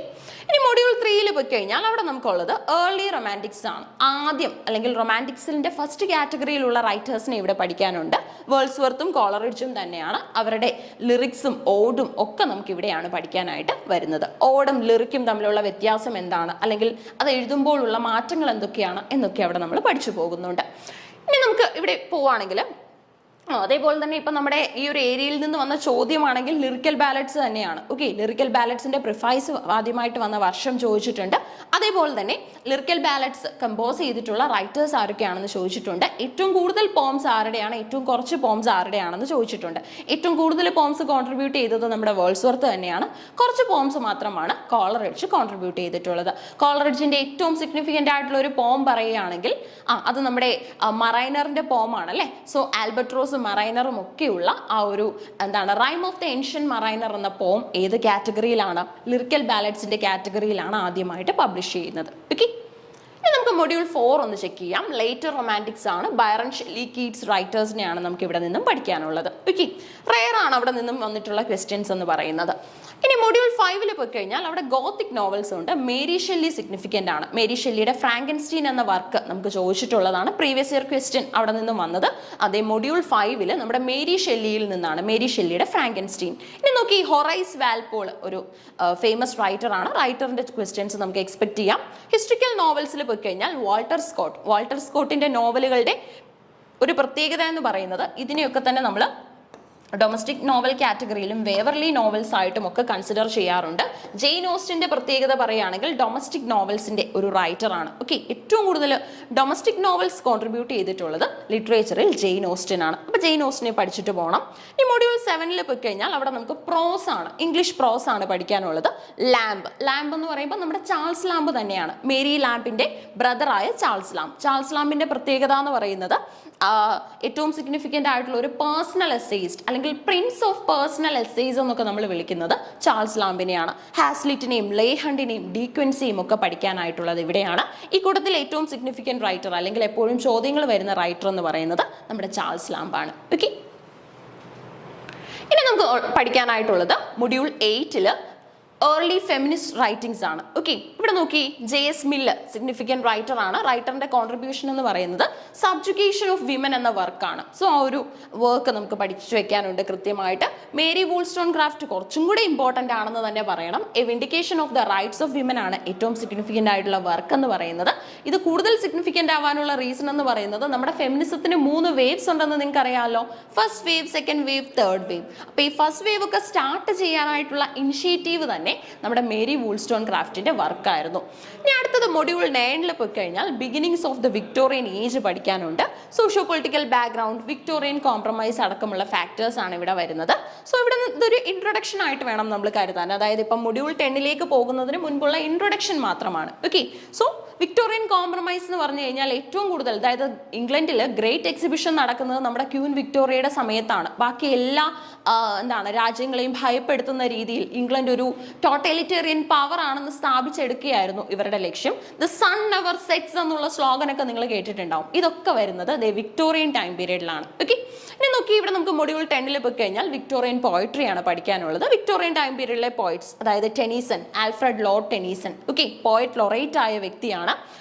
ഇനി മൊഡ്യൂൾ 3 പോയി കഴിഞ്ഞാൽ അവിടെ നമുക്കുള്ളത് ഏർലി റൊമാൻറ്റിക്സ് ആണ്. ആദ്യം അല്ലെങ്കിൽ റൊമാൻറ്റിക്സിന്റെ ഫസ്റ്റ് കാറ്റഗറിയിലുള്ള റൈറ്റേഴ്സിനെ ഇവിടെ പഠിക്കാനുണ്ട്. വേൾഡ്സ്വർത്തും കോളറിഡ്ജും തന്നെയാണ്. അവരുടെ ലിറിക്സും ഓഡും ഒക്കെ നമുക്ക് ഇവിടെയാണ് പഠിക്കാനായിട്ട് വരുന്നത്. ഓഡും ലിറിക്കും തമ്മിലുള്ള വ്യത്യാസം എന്താണ്, അല്ലെങ്കിൽ അത് എഴുതുമ്പോഴുള്ള മാറ്റങ്ങൾ എന്തൊക്കെയാണ് എന്നൊക്കെ അവിടെ നമ്മൾ പഠിച്ചു പോകുന്നുണ്ട്. ഇനി നമുക്ക് ഇവിടെ പോവുകയാണെങ്കിൽ അതേപോലെ തന്നെ ഇപ്പം നമ്മുടെ ഈ ഒരു ഏരിയയിൽ നിന്ന് വന്ന ചോദ്യമാണെങ്കിൽ ലിറിക്കൽ ബാലറ്റ്സ് തന്നെയാണ്. ഓക്കെ, ലിറിക്കൽ ബാലറ്റ്സിന്റെ പ്രിഫൈസ് ആദ്യമായിട്ട് വന്ന വർഷം ചോദിച്ചിട്ടുണ്ട്. അതേപോലെ തന്നെ ലിറിക്കൽ ബാലറ്റ്സ് കമ്പോസ് ചെയ്തിട്ടുള്ള റൈറ്റേഴ്സ് ആരൊക്കെയാണെന്ന് ചോദിച്ചിട്ടുണ്ട്. ഏറ്റവും കൂടുതൽ പോംസ് ആരുടെയാണ്, ഏറ്റവും കുറച്ച് പോംസ് ആരുടെയാണെന്ന് ചോദിച്ചിട്ടുണ്ട്. ഏറ്റവും കൂടുതൽ പോംസ് കോൺട്രിബ്യൂട്ട് ചെയ്തത് നമ്മുടെ വേൾഡ്സ്വർത്ത് തന്നെയാണ്. കുറച്ച് പോംസ് മാത്രമാണ് കോളറിഡ്ജ് കോൺട്രിബ്യൂട്ട് ചെയ്തിട്ടുള്ളത്. കോളറിഡ്ജിന്റെ ഏറ്റവും സിഗ്നിഫിക്കൻ്റ് ആയിട്ടുള്ള ഒരു പോം പറയുകയാണെങ്കിൽ അത് നമ്മുടെ മറൈനറിന്റെ പോം ആണല്ലേ. സോ ആൽബട്രോസ് മറൈനറും ഒക്കെയുള്ള ആ ഒരു rhyme of the ancient mariner എന്ന പോം ഏത് കാറ്റഗറിയിലാണ്, ലിറിക്കൽ ബാലറ്റ്സിന്റെ കാറ്റഗറിയിലാണ് ആദ്യമായിട്ട് പബ്ലിഷ് ചെയ്യുന്നത്. ഓക്കെ, ഇനി നമുക്ക് മൊഡ്യൂൾ 4 ഒന്ന് ചെക്ക് ചെയ്യാം. ലേറ്റർ റൊമാൻറ്റിക്സ് ആണ്. ബൈറൺ, ഷെല്ലി, കീറ്റ്സ് റൈറ്റേഴ്സിനെയാണ് നമുക്ക് ഇവിടെ നിന്നും പഠിക്കാനുള്ളത്. ഓക്കെ, റെയർ ആണ് അവിടെ നിന്നും വന്നിട്ടുള്ള ക്വസ്റ്റ്യൻസ് എന്ന് പറയുന്നത്. ഇനി മൊഡ്യൂൾ 5 പോയി കഴിഞ്ഞാൽ അവിടെ ഗോത്തിക് നോവൽസ് ഉണ്ട്. മേരി ഷെല്ലി സിഗ്നിഫിക്കൻ്റ് ആണ്. മേരി ഷെല്ലിയുടെ ഫ്രാങ്കൻസ്റ്റീൻ എന്ന വർക്ക് നമുക്ക് ചോദിച്ചിട്ടുള്ളതാണ്. പ്രീവിയസ് ഇയർ ക്വസ്റ്റ്യൻ അവിടെ നിന്നും വന്നത്. അതേ മൊഡ്യൂൾ 5 നമ്മുടെ മേരി ഷെല്ലിയിൽ നിന്നാണ്, മേരി ഷെല്ലിയുടെ ഫ്രാങ്കൻസ്റ്റീൻ. ഇനി നോക്കി, ഹൊറൈസ് വാൽപോൾ ഒരു ഫേമസ് റൈറ്റർ ആണ്. റൈറ്ററിന്റെ ക്വസ്റ്റ്യൻസ് നമുക്ക് എക്സ്പെക്ട് ചെയ്യാം. ഹിസ്റ്ററിക്കൽ നോവൽസിൽ പോയി കഴിഞ്ഞാൽ വാൾട്ടർ സ്കോട്ടിന്റെ നോവലുകളുടെ ഒരു പ്രത്യേകത എന്ന് പറയുന്നത് ഇതിനെയൊക്കെ തന്നെ നമ്മൾ ഡൊമസ്റ്റിക് നോവൽ കാറ്റഗറിയിലും വേവർലി നോവൽസ് ആയിട്ടും ഒക്കെ കൺസിഡർ ചെയ്യാറുണ്ട്. ജെയിൻ ഓസ്റ്റിന്റെ പ്രത്യേകത പറയുകയാണെങ്കിൽ ഡൊമസ്റ്റിക് നോവൽസിന്റെ ഒരു റൈറ്റർ ആണ്. ഓക്കെ, ഏറ്റവും കൂടുതൽ ഡൊമസ്റ്റിക് നോവൽസ് കോൺട്രിബ്യൂട്ട് ചെയ്തിട്ടുള്ളത് ലിറ്ററേച്ചറിൽ ജെയിൻ ഓസ്റ്റിൻ ആണ്. അപ്പോൾ ജെയിൻ ഓസ്റ്റിനെ പഠിച്ചിട്ട് പോകണം. ഈ മൊഡ്യൂൾ 7 പോയി കഴിഞ്ഞാൽ അവിടെ നമുക്ക് പ്രോസ് ആണ്, ഇംഗ്ലീഷ് പ്രോസ് ആണ് പഠിക്കാനുള്ളത്. ലാംബ് എന്ന് പറയുമ്പോൾ നമ്മുടെ ചാൾസ് ലാംബ് തന്നെയാണ്. മേരി ലാംബിന്റെ ബ്രദറായ ചാൾസ് ലാംബിന്റെ പ്രത്യേകത എന്ന് പറയുന്നത് ഏറ്റവും സിഗ്നിഫിക്കൻ്റ് ആയിട്ടുള്ള ഒരു പേഴ്സണൽ എസ്സേയിസ്റ്റ് അല്ലെങ്കിൽ പ്രിൻസ് ഓഫ് പേഴ്സണൽ എസ്സേസ് എന്നൊക്കെ നമ്മൾ വിളിക്കുന്നത് ചാൾസ് ലാംബിനെയാണ്. ഹാസ്ലിറ്റിനെയും ലേഹണ്ടിനെയും ഡീക്വൻസിയും ഒക്കെ പഠിക്കാനായിട്ടുള്ളത് ഇവിടെയാണ്. ഈ കൂട്ടത്തിൽ ഏറ്റവും സിഗ്നിഫിക്കൻ്റ് റൈറ്റർ അല്ലെങ്കിൽ എപ്പോഴും ചോദ്യങ്ങൾ വരുന്ന റൈറ്റർ എന്ന് പറയുന്നത് നമ്മുടെ ചാൾസ് ലാംബാണ്. ഓക്കെ, ഇനി നമുക്ക് പഠിക്കാനായിട്ടുള്ളത് മൊഡ്യൂൾ 8 ഏർലി ഫെമിനിസ്റ്റ് റൈറ്റിംഗ്സ് ആണ്. ഓക്കെ, ഇവിടെ നോക്കി, JS മില്ലർ സിഗ്നിഫിക്കൻ്റ് റൈറ്റർ ആണ്. റൈറ്ററിന്റെ കോൺട്രിബ്യൂഷൻ എന്ന് പറയുന്നത് സബ്ജുഗേഷൻ ഓഫ് വിമൻ എന്ന വർക്കാണ്. സോ ആ ഒരു വർക്ക് നമുക്ക് പഠിച്ചു വെക്കാനുണ്ട് കൃത്യമായിട്ട്. മേരി വൂൾസ്റ്റോൺക്രാഫ്റ്റ് കുറച്ചും കൂടി ഇമ്പോർട്ടൻ്റ് ആണെന്ന് തന്നെ പറയണം. A vindication of the rights of women ആണ് ഏറ്റവും സിഗ്നിഫിക്കൻ്റ് ആയിട്ടുള്ള വർക്ക് എന്ന് പറയുന്നത്. ഇത് കൂടുതൽ സിഗ്നിഫിക്കൻ്റ് ആവാനുള്ള റീസൺ എന്ന് പറയുന്നത് നമ്മുടെ ഫെമിനിസത്തിന് 3 വേവ്സ് ഉണ്ടെന്ന് നിങ്ങൾക്ക് അറിയാമല്ലോ. First wave, second wave, third wave. അപ്പോൾ ഈ ഫസ്റ്റ് വേവ് ഒക്കെ സ്റ്റാർട്ട് ചെയ്യാനായിട്ടുള്ള ഇനിഷ്യേറ്റീവ് തന്നെ നമ്മുടെ മേരി വൂൾസ്റ്റോൺക്രാഫ്റ്റിന്റെ വർക്കായിരുന്നു. ഇനി അടുത്തത് മൊഡ്യൂൾ 9 പോയി കഴിഞ്ഞാൽ beginnings of the Victorian age പഠിക്കാനുണ്ട്. Socio political background, Victorian compromise അടക്കമുള്ള ഫാക്ടേഴ്സ് ആണ് ഇവിടെ വരുന്നത്. സോ ഇവിടെ ഇതൊരു ഇൻട്രൊഡക്ഷൻ ആയിട്ട് വേണം നമ്മൾ കരുതാൻ. അതായത് ഇപ്പം മൊഡ്യൂൾ 10 പോകുന്നതിന് മുൻപുള്ള ഇൻട്രൊഡക്ഷൻ മാത്രമാണ്. ഓക്കെ, സോ വിക്ടോറിയൻ കോംപ്രമൈസ് എന്ന് പറഞ്ഞു കഴിഞ്ഞാൽ ഏറ്റവും കൂടുതൽ, അതായത് ഇംഗ്ലണ്ടിൽ ഗ്രേറ്റ് എക്സിബിഷൻ നടക്കുന്നത് നമ്മുടെ ക്യൂൻ വിക്ടോറിയയുടെ സമയത്താണ്. ബാക്കി എല്ലാ രാജ്യങ്ങളെയും ഭയപ്പെടുത്തുന്ന രീതിയിൽ ഇംഗ്ലണ്ട് ഒരു ടോട്ടലിറ്റേറിയൻ പവർ ആണെന്ന് സ്ഥാപിച്ചെടുക്കുകയായിരുന്നു ഇവരുടെ ലക്ഷ്യം. ദ സൺ നെവർ സെറ്റ്സ് എന്നുള്ള സ്ലോഗനൊക്കെ നിങ്ങൾ കേട്ടിട്ടുണ്ടാവും. ഇതൊക്കെ വരുന്നത് വിക്ടോറിയൻ ടൈം പീരീഡിലാണ്. ഓക്കെ, ഇനി നോക്കി ഇവിടെ നമുക്ക് മൊഡ്യൂൾ 10 പോയി കഴിഞ്ഞാൽ വിക്ടോറിയൻ പോയട്രി ആണ് പഠിക്കാനുള്ളത്. വിക്ടോറിയൻ ടൈം പീരീഡിലെ പോയിറ്റ്സ്, അതായത് Tennyson, Alfred Lord Tennyson, okay, poet laureate ആയ വ്യക്തിയാണ്.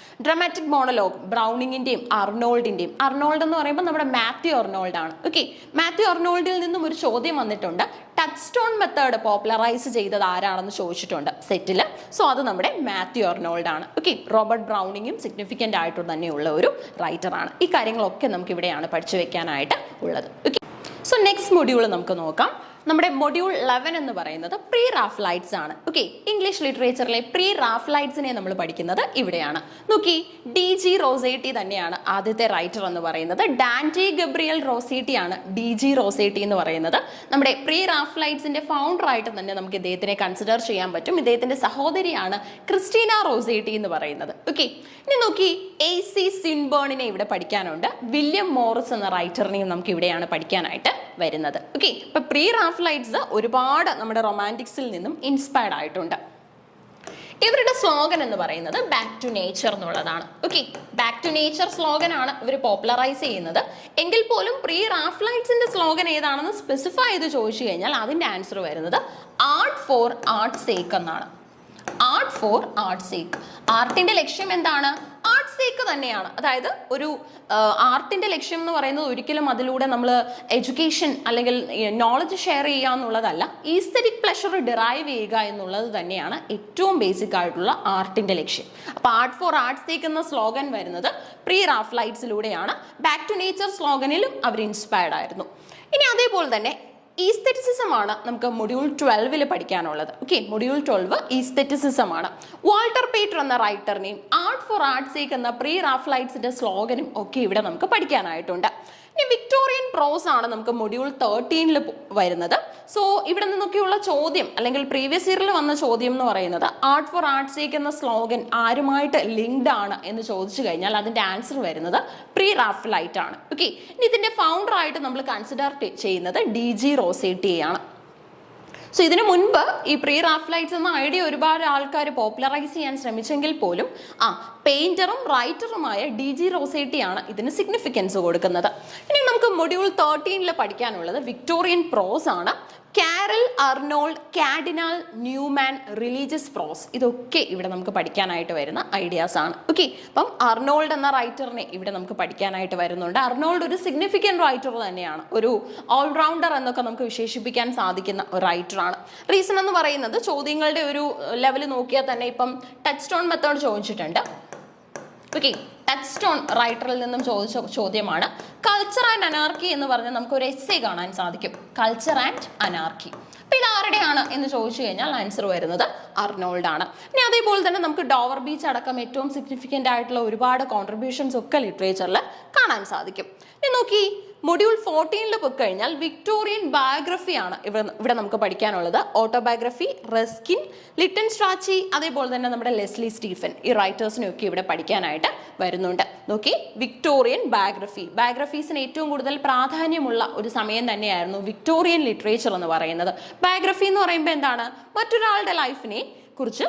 ഡ്രമാറ്റിക് മോണലോഗ് ബ്രൗണിങ്ങിന്റെയും അർണോൾഡിന്റെയും, അർണോൾഡ് എന്ന് പറയുമ്പോൾ നമ്മുടെ മാത്യു അർണോൾഡ് ആണ്. ഓക്കെ, മാത്യു അർണോൾഡിൽ നിന്നും ഒരു ചോദ്യം വന്നിട്ടുണ്ട്, ടച്ച് സ്റ്റോൺ മെത്തേഡ് പോപ്പുലറൈസ് ചെയ്തത് ആരാണെന്ന് ചോദിച്ചിട്ടുണ്ട് സെറ്റിൽ. സോ അത് നമ്മുടെ മാത്യു അർണോൾഡ് ആണ്. ഓക്കെ, റോബർട്ട് ബ്രൗണിങ്ങും സിഗ്നിഫിക്കൻ്റ് ആയിട്ട് തന്നെയുള്ള ഒരു റൈറ്ററാണ്. ഈ കാര്യങ്ങളൊക്കെ നമുക്ക് ഇവിടെയാണ് പഠിച്ചു വെക്കാനായിട്ട് ഉള്ളത്. ഓക്കെ, സോ നെക്സ്റ്റ് മൊഡ്യൂൾ നമുക്ക് നോക്കാം. നമ്മുടെ മൊഡ്യൂൾ 11 എന്ന് പറയുന്നത് പ്രീ റാഫ്ലൈറ്റ്സ് ആണ്. ഓക്കെ, ഇംഗ്ലീഷ് ലിറ്ററേച്ചറിലെ പ്രീ റാഫ്ലൈറ്റ്സിനെ നമ്മൾ പഠിക്കുന്നത് ഇവിടെയാണ്. നോക്കി, DG റോസേറ്റി തന്നെയാണ് ആദ്യത്തെ റൈറ്റർ എന്ന് പറയുന്നത്. ഡാൻറ്റി ഗബ്രിയൽ റോസേറ്റി ആണ് DG റോസേറ്റി എന്ന് പറയുന്നത്. നമ്മുടെ പ്രീ റാഫ്ലൈറ്റ്സിന്റെ ഫൗണ്ടർ ആയിട്ട് തന്നെ നമുക്ക് ഇദ്ദേഹത്തിനെ കൺസിഡർ ചെയ്യാൻ പറ്റും. ഇദ്ദേഹത്തിന്റെ സഹോദരിയാണ് ക്രിസ്റ്റീന റോസേറ്റി എന്ന് പറയുന്നത്. ഓക്കെ, ഇനി നോക്കി, AC സിൻബേണിനെ ഇവിടെ പഠിക്കാനുണ്ട്. വില്യം മോറിസ് എന്ന റൈറ്ററിനെയും നമുക്ക് ഇവിടെയാണ് പഠിക്കാനായിട്ട് വരുന്നത്. ഓക്കെ, ഇപ്പൊ പ്രീ റാഫ്ലൈറ്റ്സ് ഒരുപാട് നമ്മുടെ റൊമാൻറ്റിക്സിൽ നിന്നും ഇൻസ്പയർഡ് ആയിട്ടുണ്ട്. ഇവരുടെ സ്ലോഗൻ എന്ന് പറയുന്നത് ബാക്ക് ടു നേച്ചർ എന്നുള്ളതാണ്. Okay, back to nature slogan ആണ് ഇവർ പോപ്പുലറൈസ് ചെയ്യുന്നത്. എങ്കിൽ പോലും പ്രീ റാഫ്ലൈറ്റ്സിന്റെ സ്ലോഗൻ ഏതാണെന്ന് സ്പെസിഫൈ ചെയ്ത് ചോദിച്ചു കഴിഞ്ഞാൽ അതിന്റെ ആൻസർ വരുന്നത് ആർട്ട് ഫോർ ആർട്ട് സേക്ക് എന്നാണ്. Art for art sake. ആർട്ടിന്റെ ലക്ഷ്യം എന്താണ്? ആർട്ട് സേക്ക് തന്നെയാണ്. അതായത് ഒരു ആർട്ടിന്റെ ലക്ഷ്യം എന്ന് പറയുന്നത് ഒരിക്കലും അതിലൂടെ നമ്മൾ എഡ്യൂക്കേഷൻ അല്ലെങ്കിൽ നോളജ് ഷെയർ ചെയ്യുക എന്നുള്ളതല്ല, ഈസ്തറ്റിക് പ്ലഷർ ഡിറൈവ് ചെയ്യുക എന്നുള്ളത് തന്നെയാണ് ഏറ്റവും ബേസിക് ആയിട്ടുള്ള ആർട്ടിന്റെ ലക്ഷ്യം. അപ്പൊ ആർട്ട് ഫോർ ആർട്ട് സേക്ക് എന്ന സ്ലോഗൻ വരുന്നത് പ്രീ റാഫ്ലൈറ്റ്സിലൂടെയാണ്. ബാക്ക് ടു നേച്ചർ സ്ലോഗനിലും അവർ ഇൻസ്പയർഡ് ആയിരുന്നു. ഇനി അതേപോലെ തന്നെ ഈസ്തെറ്റിസിസം ആണ് നമുക്ക് മൊഡ്യൂൾ 12 പഠിക്കാനുള്ളത്. ഓക്കെ, മൊഡ്യൂൾ 12 ഈസ്തെറ്റിസിസം ആണ്. വാൾട്ടർ പേറ്റർ എന്ന റൈറ്ററിനെയും ആർട്ട് ഫോർ ആർട്ട് സേക്ക് എന്ന പ്രീ റാഫ്ലൈറ്റ്സിന്റെ സ്ലോഗനും ഒക്കെ ഇവിടെ നമുക്ക് പഠിക്കാനായിട്ടുണ്ട്. ഇനി വിക്ടോറിയൻ പ്രോസ് ആണ് നമുക്ക് മൊഡ്യൂൾ 13 വരുന്നത്. സോ ഇവിടെ നിന്നൊക്കെയുള്ള ചോദ്യം അല്ലെങ്കിൽ പ്രീവിയസ് ഇയറിൽ വന്ന ചോദ്യം എന്ന് പറയുന്നത് ആർട്ട് ഫോർ ആർട്ട് സേക്ക് എന്ന സ്ലോഗൻ ആരുമായിട്ട് ലിങ്ക്ഡ് ആണ് എന്ന് ചോദിച്ചു കഴിഞ്ഞാൽ അതിന്റെ ആൻസർ വരുന്നത് പ്രീ റാഫ്ലൈറ്റ് ആണ്. ഓക്കെ, ഇനി ഇതിന്റെ ഫൗണ്ടർ ആയിട്ട് നമ്മൾ കൺസിഡർ ചെയ്യുന്നത് DG റോസേറ്റിയെയാണ്. സോ ഇതിനു മുൻപ് ഈ പ്രീ റാഫ്ലൈറ്റ്സ് എന്ന ഐഡിയ ഒരുപാട് ആൾക്കാർ പോപ്പുലറൈസ് ചെയ്യാൻ ശ്രമിച്ചെങ്കിൽ പോലും പെയിന്ററും റൈറ്ററുമായ DG റോസേറ്റിയാണ് ഇതിന് സിഗ്നിഫിക്കൻസ് കൊടുക്കുന്നത്. ഇനി നമുക്ക് മൊഡ്യൂൾ 13 പഠിക്കാനുള്ളത് വിക്ടോറിയൻ പ്രോസ് ആണ്. Carlyle Arnold, Cardinal Newman, religious prose, ഇതൊക്കെ ഇവിടെ നമുക്ക് പഠിക്കാനായിട്ട് വരുന്ന ഐഡിയാസ് ആണ്. ഓക്കെ, അപ്പം അർണോൾഡ് എന്ന റൈറ്ററിനെ ഇവിടെ നമുക്ക് പഠിക്കാനായിട്ട് വരുന്നുണ്ട്. അർണോൾഡ് ഒരു സിഗ്നിഫിക്കൻറ്റ് റൈറ്റർ തന്നെയാണ്, ഒരു ഓൾറൗണ്ടർ എന്നൊക്കെ നമുക്ക് വിശേഷിപ്പിക്കാൻ സാധിക്കുന്ന ഒരു റൈറ്ററാണ്. റീസൺ എന്ന് പറയുന്നത് ചോദ്യങ്ങളുടെ ഒരു ലെവൽ നോക്കിയാൽ തന്നെ ഇപ്പം ടച്ച് സ്റ്റോൺ മെത്തേഡ് ചോദിച്ചിട്ടുണ്ട്. ഓക്കെ, ടച്ച് സ്റ്റോൺ റൈറ്ററിൽ നിന്നും ചോദിച്ച ചോദ്യമാണ് കൾച്ചർ ആൻഡ് അനാർക്കി എന്ന് പറഞ്ഞാൽ നമുക്ക് ഒരു എസ്സേ കാണാൻ സാധിക്കും. കൾച്ചർ ആൻഡ് അനാർക്കി, അപ്പൊ ഇത് ആരുടെയാണ് എന്ന് ചോദിച്ചു കഴിഞ്ഞാൽ ആൻസർ വരുന്നത് അർണോൾഡ് ആണ്. ഇനി അതേപോലെ തന്നെ നമുക്ക് ഡോവർ ബീച്ച് അടക്കം ഏറ്റവും സിഗ്നിഫിക്കൻ്റ് ആയിട്ടുള്ള ഒരുപാട് കോൺട്രിബ്യൂഷൻസ് ഒക്കെ ലിറ്ററേച്ചറിൽ കാണാൻ സാധിക്കും. ഇനി നോക്കി, മൊഡ്യൂൾ 14 പോയി കഴിഞ്ഞാൽ വിക്ടോറിയൻ ബയോഗ്രഫിയാണ് ഇവിടെ നമുക്ക് പഠിക്കാനുള്ളത്. ഓട്ടോബയോഗ്രഫി, റസ്കിൻ, ലിറ്റൻ സ്ട്രാച്ചി, അതേപോലെ തന്നെ നമ്മുടെ ലെസ്ലി സ്റ്റീഫൻ, ഈ റൈറ്റേഴ്സിനെയൊക്കെ ഇവിടെ പഠിക്കാനായിട്ട് വരുന്നുണ്ട്. നോക്കി, വിക്ടോറിയൻ ബയോഗ്രഫീസിന് ഏറ്റവും കൂടുതൽ പ്രാധാന്യമുള്ള ഒരു സമയം തന്നെയായിരുന്നു വിക്ടോറിയൻ ലിറ്ററേച്ചർ എന്ന് പറയുന്നത്. ബയോഗ്രഫി എന്ന് പറയുമ്പോൾ എന്താണ്? മറ്റൊരാളുടെ ലൈഫിനെ കുറിച്ച്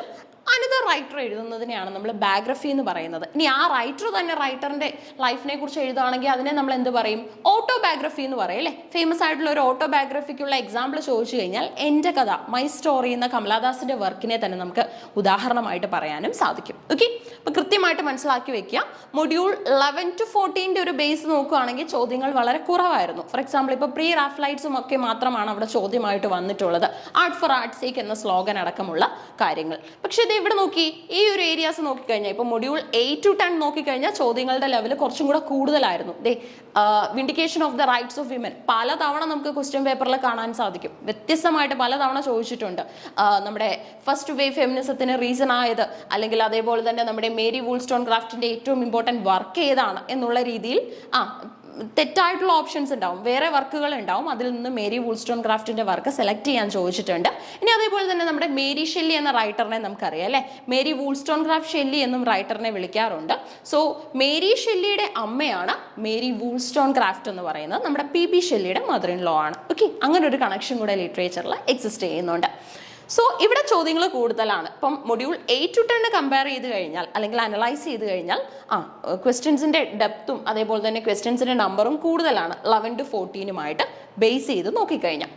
അനദർ റൈറ്റർ എഴുതുന്നതിനെയാണ് നമ്മൾ ബയോഗ്രഫി എന്ന് പറയുന്നത്. ഇനി ആ റൈറ്റർ തന്നെ റൈറ്ററിന്റെ ലൈഫിനെ കുറിച്ച് എഴുതുകയാണെങ്കിൽ അതിനെ നമ്മൾ എന്ത് പറയും? ഓട്ടോബയോഗ്രഫി എന്ന് പറയും അല്ലേ? ഫേമസ് ആയിട്ടുള്ള ഒരു ഓട്ടോബയോഗ്രഫിക്കുള്ള എക്സാമ്പിൾ ചോദിച്ചു കഴിഞ്ഞാൽ എൻ്റെ കഥ, മൈ സ്റ്റോറി എന്ന കമലാദാസിന്റെ വർക്കിനെ തന്നെ നമുക്ക് ഉദാഹരണമായിട്ട് പറയാനും സാധിക്കും. ഓക്കെ, അപ്പൊ കൃത്യമായിട്ട് മനസ്സിലാക്കി വെക്കുക. മൊഡ്യൂൾ 11 to 14 ഒരു ബേസ് നോക്കുകയാണെങ്കിൽ ചോദ്യങ്ങൾ വളരെ കുറവായിരുന്നു. ഫോർ എക്സാമ്പിൾ ഇപ്പോൾ പ്രീ റാഫ്ലൈറ്റ്സും ഒക്കെ മാത്രമാണ് അവിടെ ചോദ്യമായിട്ട് വന്നിട്ടുള്ളത്. ആർട്ട് ഫോർ ആർട്ട് സേക്ക് എന്ന സ്ലോഗൻ അടക്കമുള്ള കാര്യങ്ങൾ. പക്ഷേ ഇത് ഇവിടെ നോക്കി, ഈ ഒരു ഏരിയാസ് നോക്കിക്കഴിഞ്ഞാൽ ഇപ്പോൾ മൊഡ്യൂൾ 8 to 10 നോക്കിക്കഴിഞ്ഞാൽ ചോദ്യങ്ങളുടെ ലെവൽ കുറച്ചും കൂടെ കൂടുതലായിരുന്നു. Vindication of the rights of women പലതവണ നമുക്ക് ക്വസ്റ്റ്യൻ പേപ്പറിൽ കാണാൻ സാധിക്കും. വ്യത്യസ്തമായിട്ട് പലതവണ ചോദിച്ചിട്ടുണ്ട്. നമ്മുടെ ഫസ്റ്റ് വേവ് ഫെമിനിസത്തിന് റീസൺ ആയത്, അല്ലെങ്കിൽ അതേപോലെ തന്നെ നമ്മുടെ മേരി വൂൾസ്റ്റോൺ ക്രാഫ്റ്റിന്റെ ഏറ്റവും ഇമ്പോർട്ടൻറ്റ് വർക്ക് ഏതാണ് എന്നുള്ള രീതിയിൽ തെറ്റായിട്ടുള്ള ഓപ്ഷൻസ് ഉണ്ടാവും, വേറെ വർക്കുകൾ ഉണ്ടാവും. അതിൽ നിന്ന് മേരി വൂൾസ്റ്റോൺക്രാഫ്റ്റിന്റെ വർക്ക് സെലക്ട് ചെയ്യാൻ ചോദിച്ചിട്ടുണ്ട്. ഇനി അതേപോലെ തന്നെ നമ്മുടെ മേരി ഷെല്ലി എന്ന റൈറ്ററിനെ നമുക്കറിയാം അല്ലേ, മേരി വൂൾസ്റ്റോൺക്രാഫ്റ്റ് ഷെല്ലി എന്നും റൈറ്ററിനെ വിളിക്കാറുണ്ട്. സോ മേരി ഷെല്ലിയുടെ അമ്മയാണ് മേരി വൂൾസ്റ്റോൺക്രാഫ്റ്റ് എന്ന് പറയുന്നത്, നമ്മുടെ PB ഷെല്ലിയുടെ മദർ ഇൻ ലോ ആണ്. ഓക്കെ, അങ്ങനെ ഒരു കണക്ഷൻ കൂടെ ലിറ്ററേച്ചറിൽ എക്സിസ്റ്റ് ചെയ്യുന്നുണ്ട്. സോ ഇവിടെ ചോദ്യങ്ങൾ കൂടുതലാണ്. ഇപ്പം മൊഡ്യൂൾ 8 to 10 കമ്പയർ ചെയ്ത് കഴിഞ്ഞാൽ അല്ലെങ്കിൽ അനലൈസ് ചെയ്ത് കഴിഞ്ഞാൽ ക്വസ്റ്റ്യൻസിന്റെ ഡെപ്തും അതേപോലെ തന്നെ ക്വസ്റ്റ്യൻസിന്റെ നമ്പറും കൂടുതലാണ് 11 to 14 ബേസ് ചെയ്ത് നോക്കിക്കഴിഞ്ഞാൽ.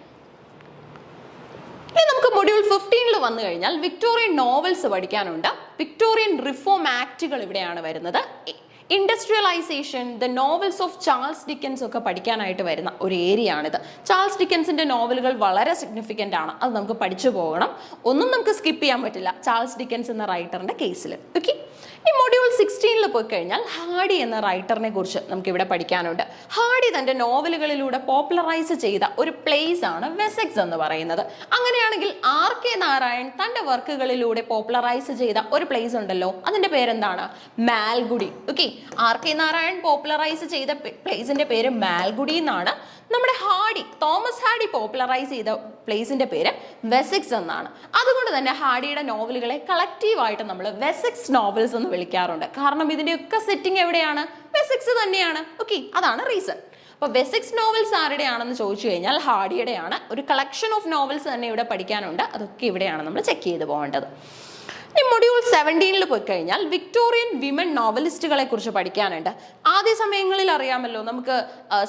ഇനി നമുക്ക് മൊഡ്യൂൾ 15 വന്നു കഴിഞ്ഞാൽ വിക്ടോറിയൻ നോവൽസ് പഠിക്കാനുണ്ട്. വിക്ടോറിയൻ റിഫോം ആക്റ്റുകൾ ഇവിടെയാണ് വരുന്നത്. Industrialisation, the novels of Charles Dickens ഒക്കെ പഠിക്കാനായിട്ട് വരുന്ന ഒരു ഏരിയ ആണിത്. ചാൾസ് ഡിക്കൻസിന്റെ നോവലുകൾ വളരെ സിഗ്നിഫിക്കൻ്റ് ആണ്, അത് നമുക്ക് പഠിച്ചു പോകണം. ഒന്നും നമുക്ക് സ്കിപ്പ് ചെയ്യാൻ പറ്റില്ല ചാൾസ് ഡിക്കൻസ് എന്ന റൈറ്ററിന്റെ കേസിൽ. ഓക്കെ, ഈ മൊഡ്യൂൾ 16 പോയി കഴിഞ്ഞാൽ ഹാഡി എന്ന റൈറ്ററിനെ കുറിച്ച് നമുക്ക് ഇവിടെ പഠിക്കാനുണ്ട്. ഹാഡി തന്റെ നോവലുകളിലൂടെ പോപ്പുലറൈസ് ചെയ്ത ഒരു പ്ലേസ് ആണ് വെസെക്സ് എന്ന് പറയുന്നത്. അങ്ങനെയാണെങ്കിൽ RK നാരായൺ തന്റെ വർക്കുകളിലൂടെ പോപ്പുലറൈസ് ചെയ്ത ഒരു പ്ലേസ് ഉണ്ടല്ലോ, അതിന്റെ പേരെന്താണ്? Malgudi. Okay, RK Narayan popularise ചെയ്ത പ്ലേസിന്റെ പേര് മാൽഗുഡി എന്നാണ്. നമ്മുടെ തോമസ് ഹാഡി പോപ്പുലറൈസ് ചെയ്ത പ്ലേസിന്റെ പേര് വെസെക്സ് എന്നാണ്. അതുകൊണ്ട് തന്നെ ഹാഡിയുടെ നോവലുകളെ കളക്റ്റീവായിട്ട് നമ്മൾ വെസെക്സ് നോവൽസ് എന്ന് വിളിക്കാറുണ്ട്. കാരണം ഇതിന്റെയൊക്കെ സെറ്റിംഗ് എവിടെയാണ്? വെസെക്സ് തന്നെയാണ്. ഓക്കെ, അതാണ് റീസൺ. അപ്പൊ വെസെക്സ് നോവൽസ് ആരുടെയാണെന്ന് ചോദിച്ചു കഴിഞ്ഞാൽ ഹാഡിയുടെയാണ്. ഒരു കളക്ഷൻ ഓഫ് നോവൽസ് തന്നെ ഇവിടെ പഠിക്കാനുണ്ട്, അതൊക്കെ ഇവിടെയാണ് നമ്മൾ ചെക്ക് ചെയ്ത് പോകേണ്ടത്. ഇനി മൊഡ്യൂൾ 17 പോയി കഴിഞ്ഞാൽ വിക്ടോറിയൻ വിമൻ നോവലിസ്റ്റുകളെ കുറിച്ച് പഠിക്കാനുണ്ട്. ആദ്യ സമയങ്ങളിൽ അറിയാമല്ലോ, നമുക്ക്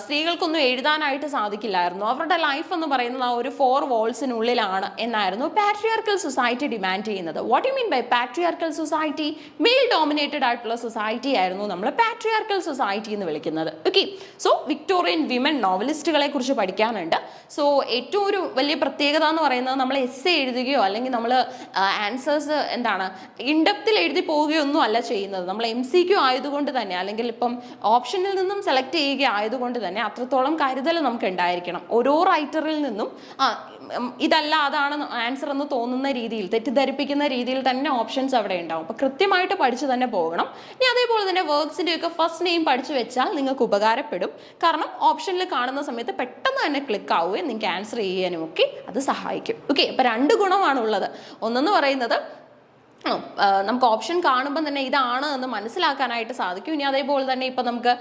സ്ത്രീകൾക്കൊന്നും എഴുതാനായിട്ട് സാധിക്കില്ലായിരുന്നു. അവരുടെ ലൈഫ് എന്ന് പറയുന്നത് ആ ഒരു 4 walls-നുള്ളിലാണ് എന്നായിരുന്നു പാട്രിയാർക്കൽ സൊസൈറ്റി ഡിമാൻഡ് ചെയ്യുന്നത്. What you mean by patriarchal society? Male dominated ആയിട്ടുള്ള സൊസൈറ്റി ആയിരുന്നു നമ്മൾ പാട്രിയാർക്കൽ സൊസൈറ്റി എന്ന് വിളിക്കുന്നത്. ഓക്കെ, സോ വിക്ടോറിയൻ വിമൻ നോവലിസ്റ്റുകളെ കുറിച്ച് പഠിക്കാനുണ്ട്. സോ ഏറ്റവും ഒരു വലിയ പ്രത്യേകത എന്ന് പറയുന്നത് നമ്മൾ എസ്സേ എഴുതുകയോ അല്ലെങ്കിൽ നമ്മൾ ആൻസേഴ്സ് ഇൻഡെപ്തിൽ എഴുതി പോവുകയൊന്നും അല്ല ചെയ്യുന്നത്. നമ്മൾ MCQ ആയതുകൊണ്ട് തന്നെ അല്ലെങ്കിൽ ഇപ്പം ഓപ്ഷനിൽ നിന്നും സെലക്ട് ചെയ്യുക ആയതുകൊണ്ട് തന്നെ അത്രത്തോളം കരുതൽ നമുക്ക് ഉണ്ടായിരിക്കണം. ഓരോ റൈറ്ററിൽ നിന്നും ഇതല്ല അതാണ് ആൻസർ എന്ന് തോന്നുന്ന രീതിയിൽ, തെറ്റിദ്ധരിപ്പിക്കുന്ന രീതിയിൽ തന്നെ ഓപ്ഷൻസ് അവിടെ ഉണ്ടാവും. അപ്പൊ കൃത്യമായിട്ട് പഠിച്ചു തന്നെ പോകണം. ഇനി അതേപോലെ തന്നെ വർക്ക്സിന്റെ ഒക്കെ ഫസ്റ്റ് നെയിം പഠിച്ചു വെച്ചാൽ നിങ്ങൾക്ക് ഉപകാരപ്പെടും. കാരണം ഓപ്ഷനിൽ കാണുന്ന സമയത്ത് പെട്ടെന്ന് തന്നെ ക്ലിക്ക് ആവുകയും നിങ്ങൾക്ക് ആൻസർ ചെയ്യാനും ഒക്കെ അത് സഹായിക്കും. ഓക്കെ, അപ്പൊ 2 ഗുണമാണുള്ളത്. ഒന്നെന്ന് പറയുന്നത് നമുക്ക് ഓപ്ഷൻ കാണുമ്പോൾ തന്നെ ഇതാണ് എന്ന് മനസ്സിലാക്കാനായിട്ട് സാധിക്കും. ഇനി അതേപോലെ തന്നെ ഇപ്പം നമുക്ക്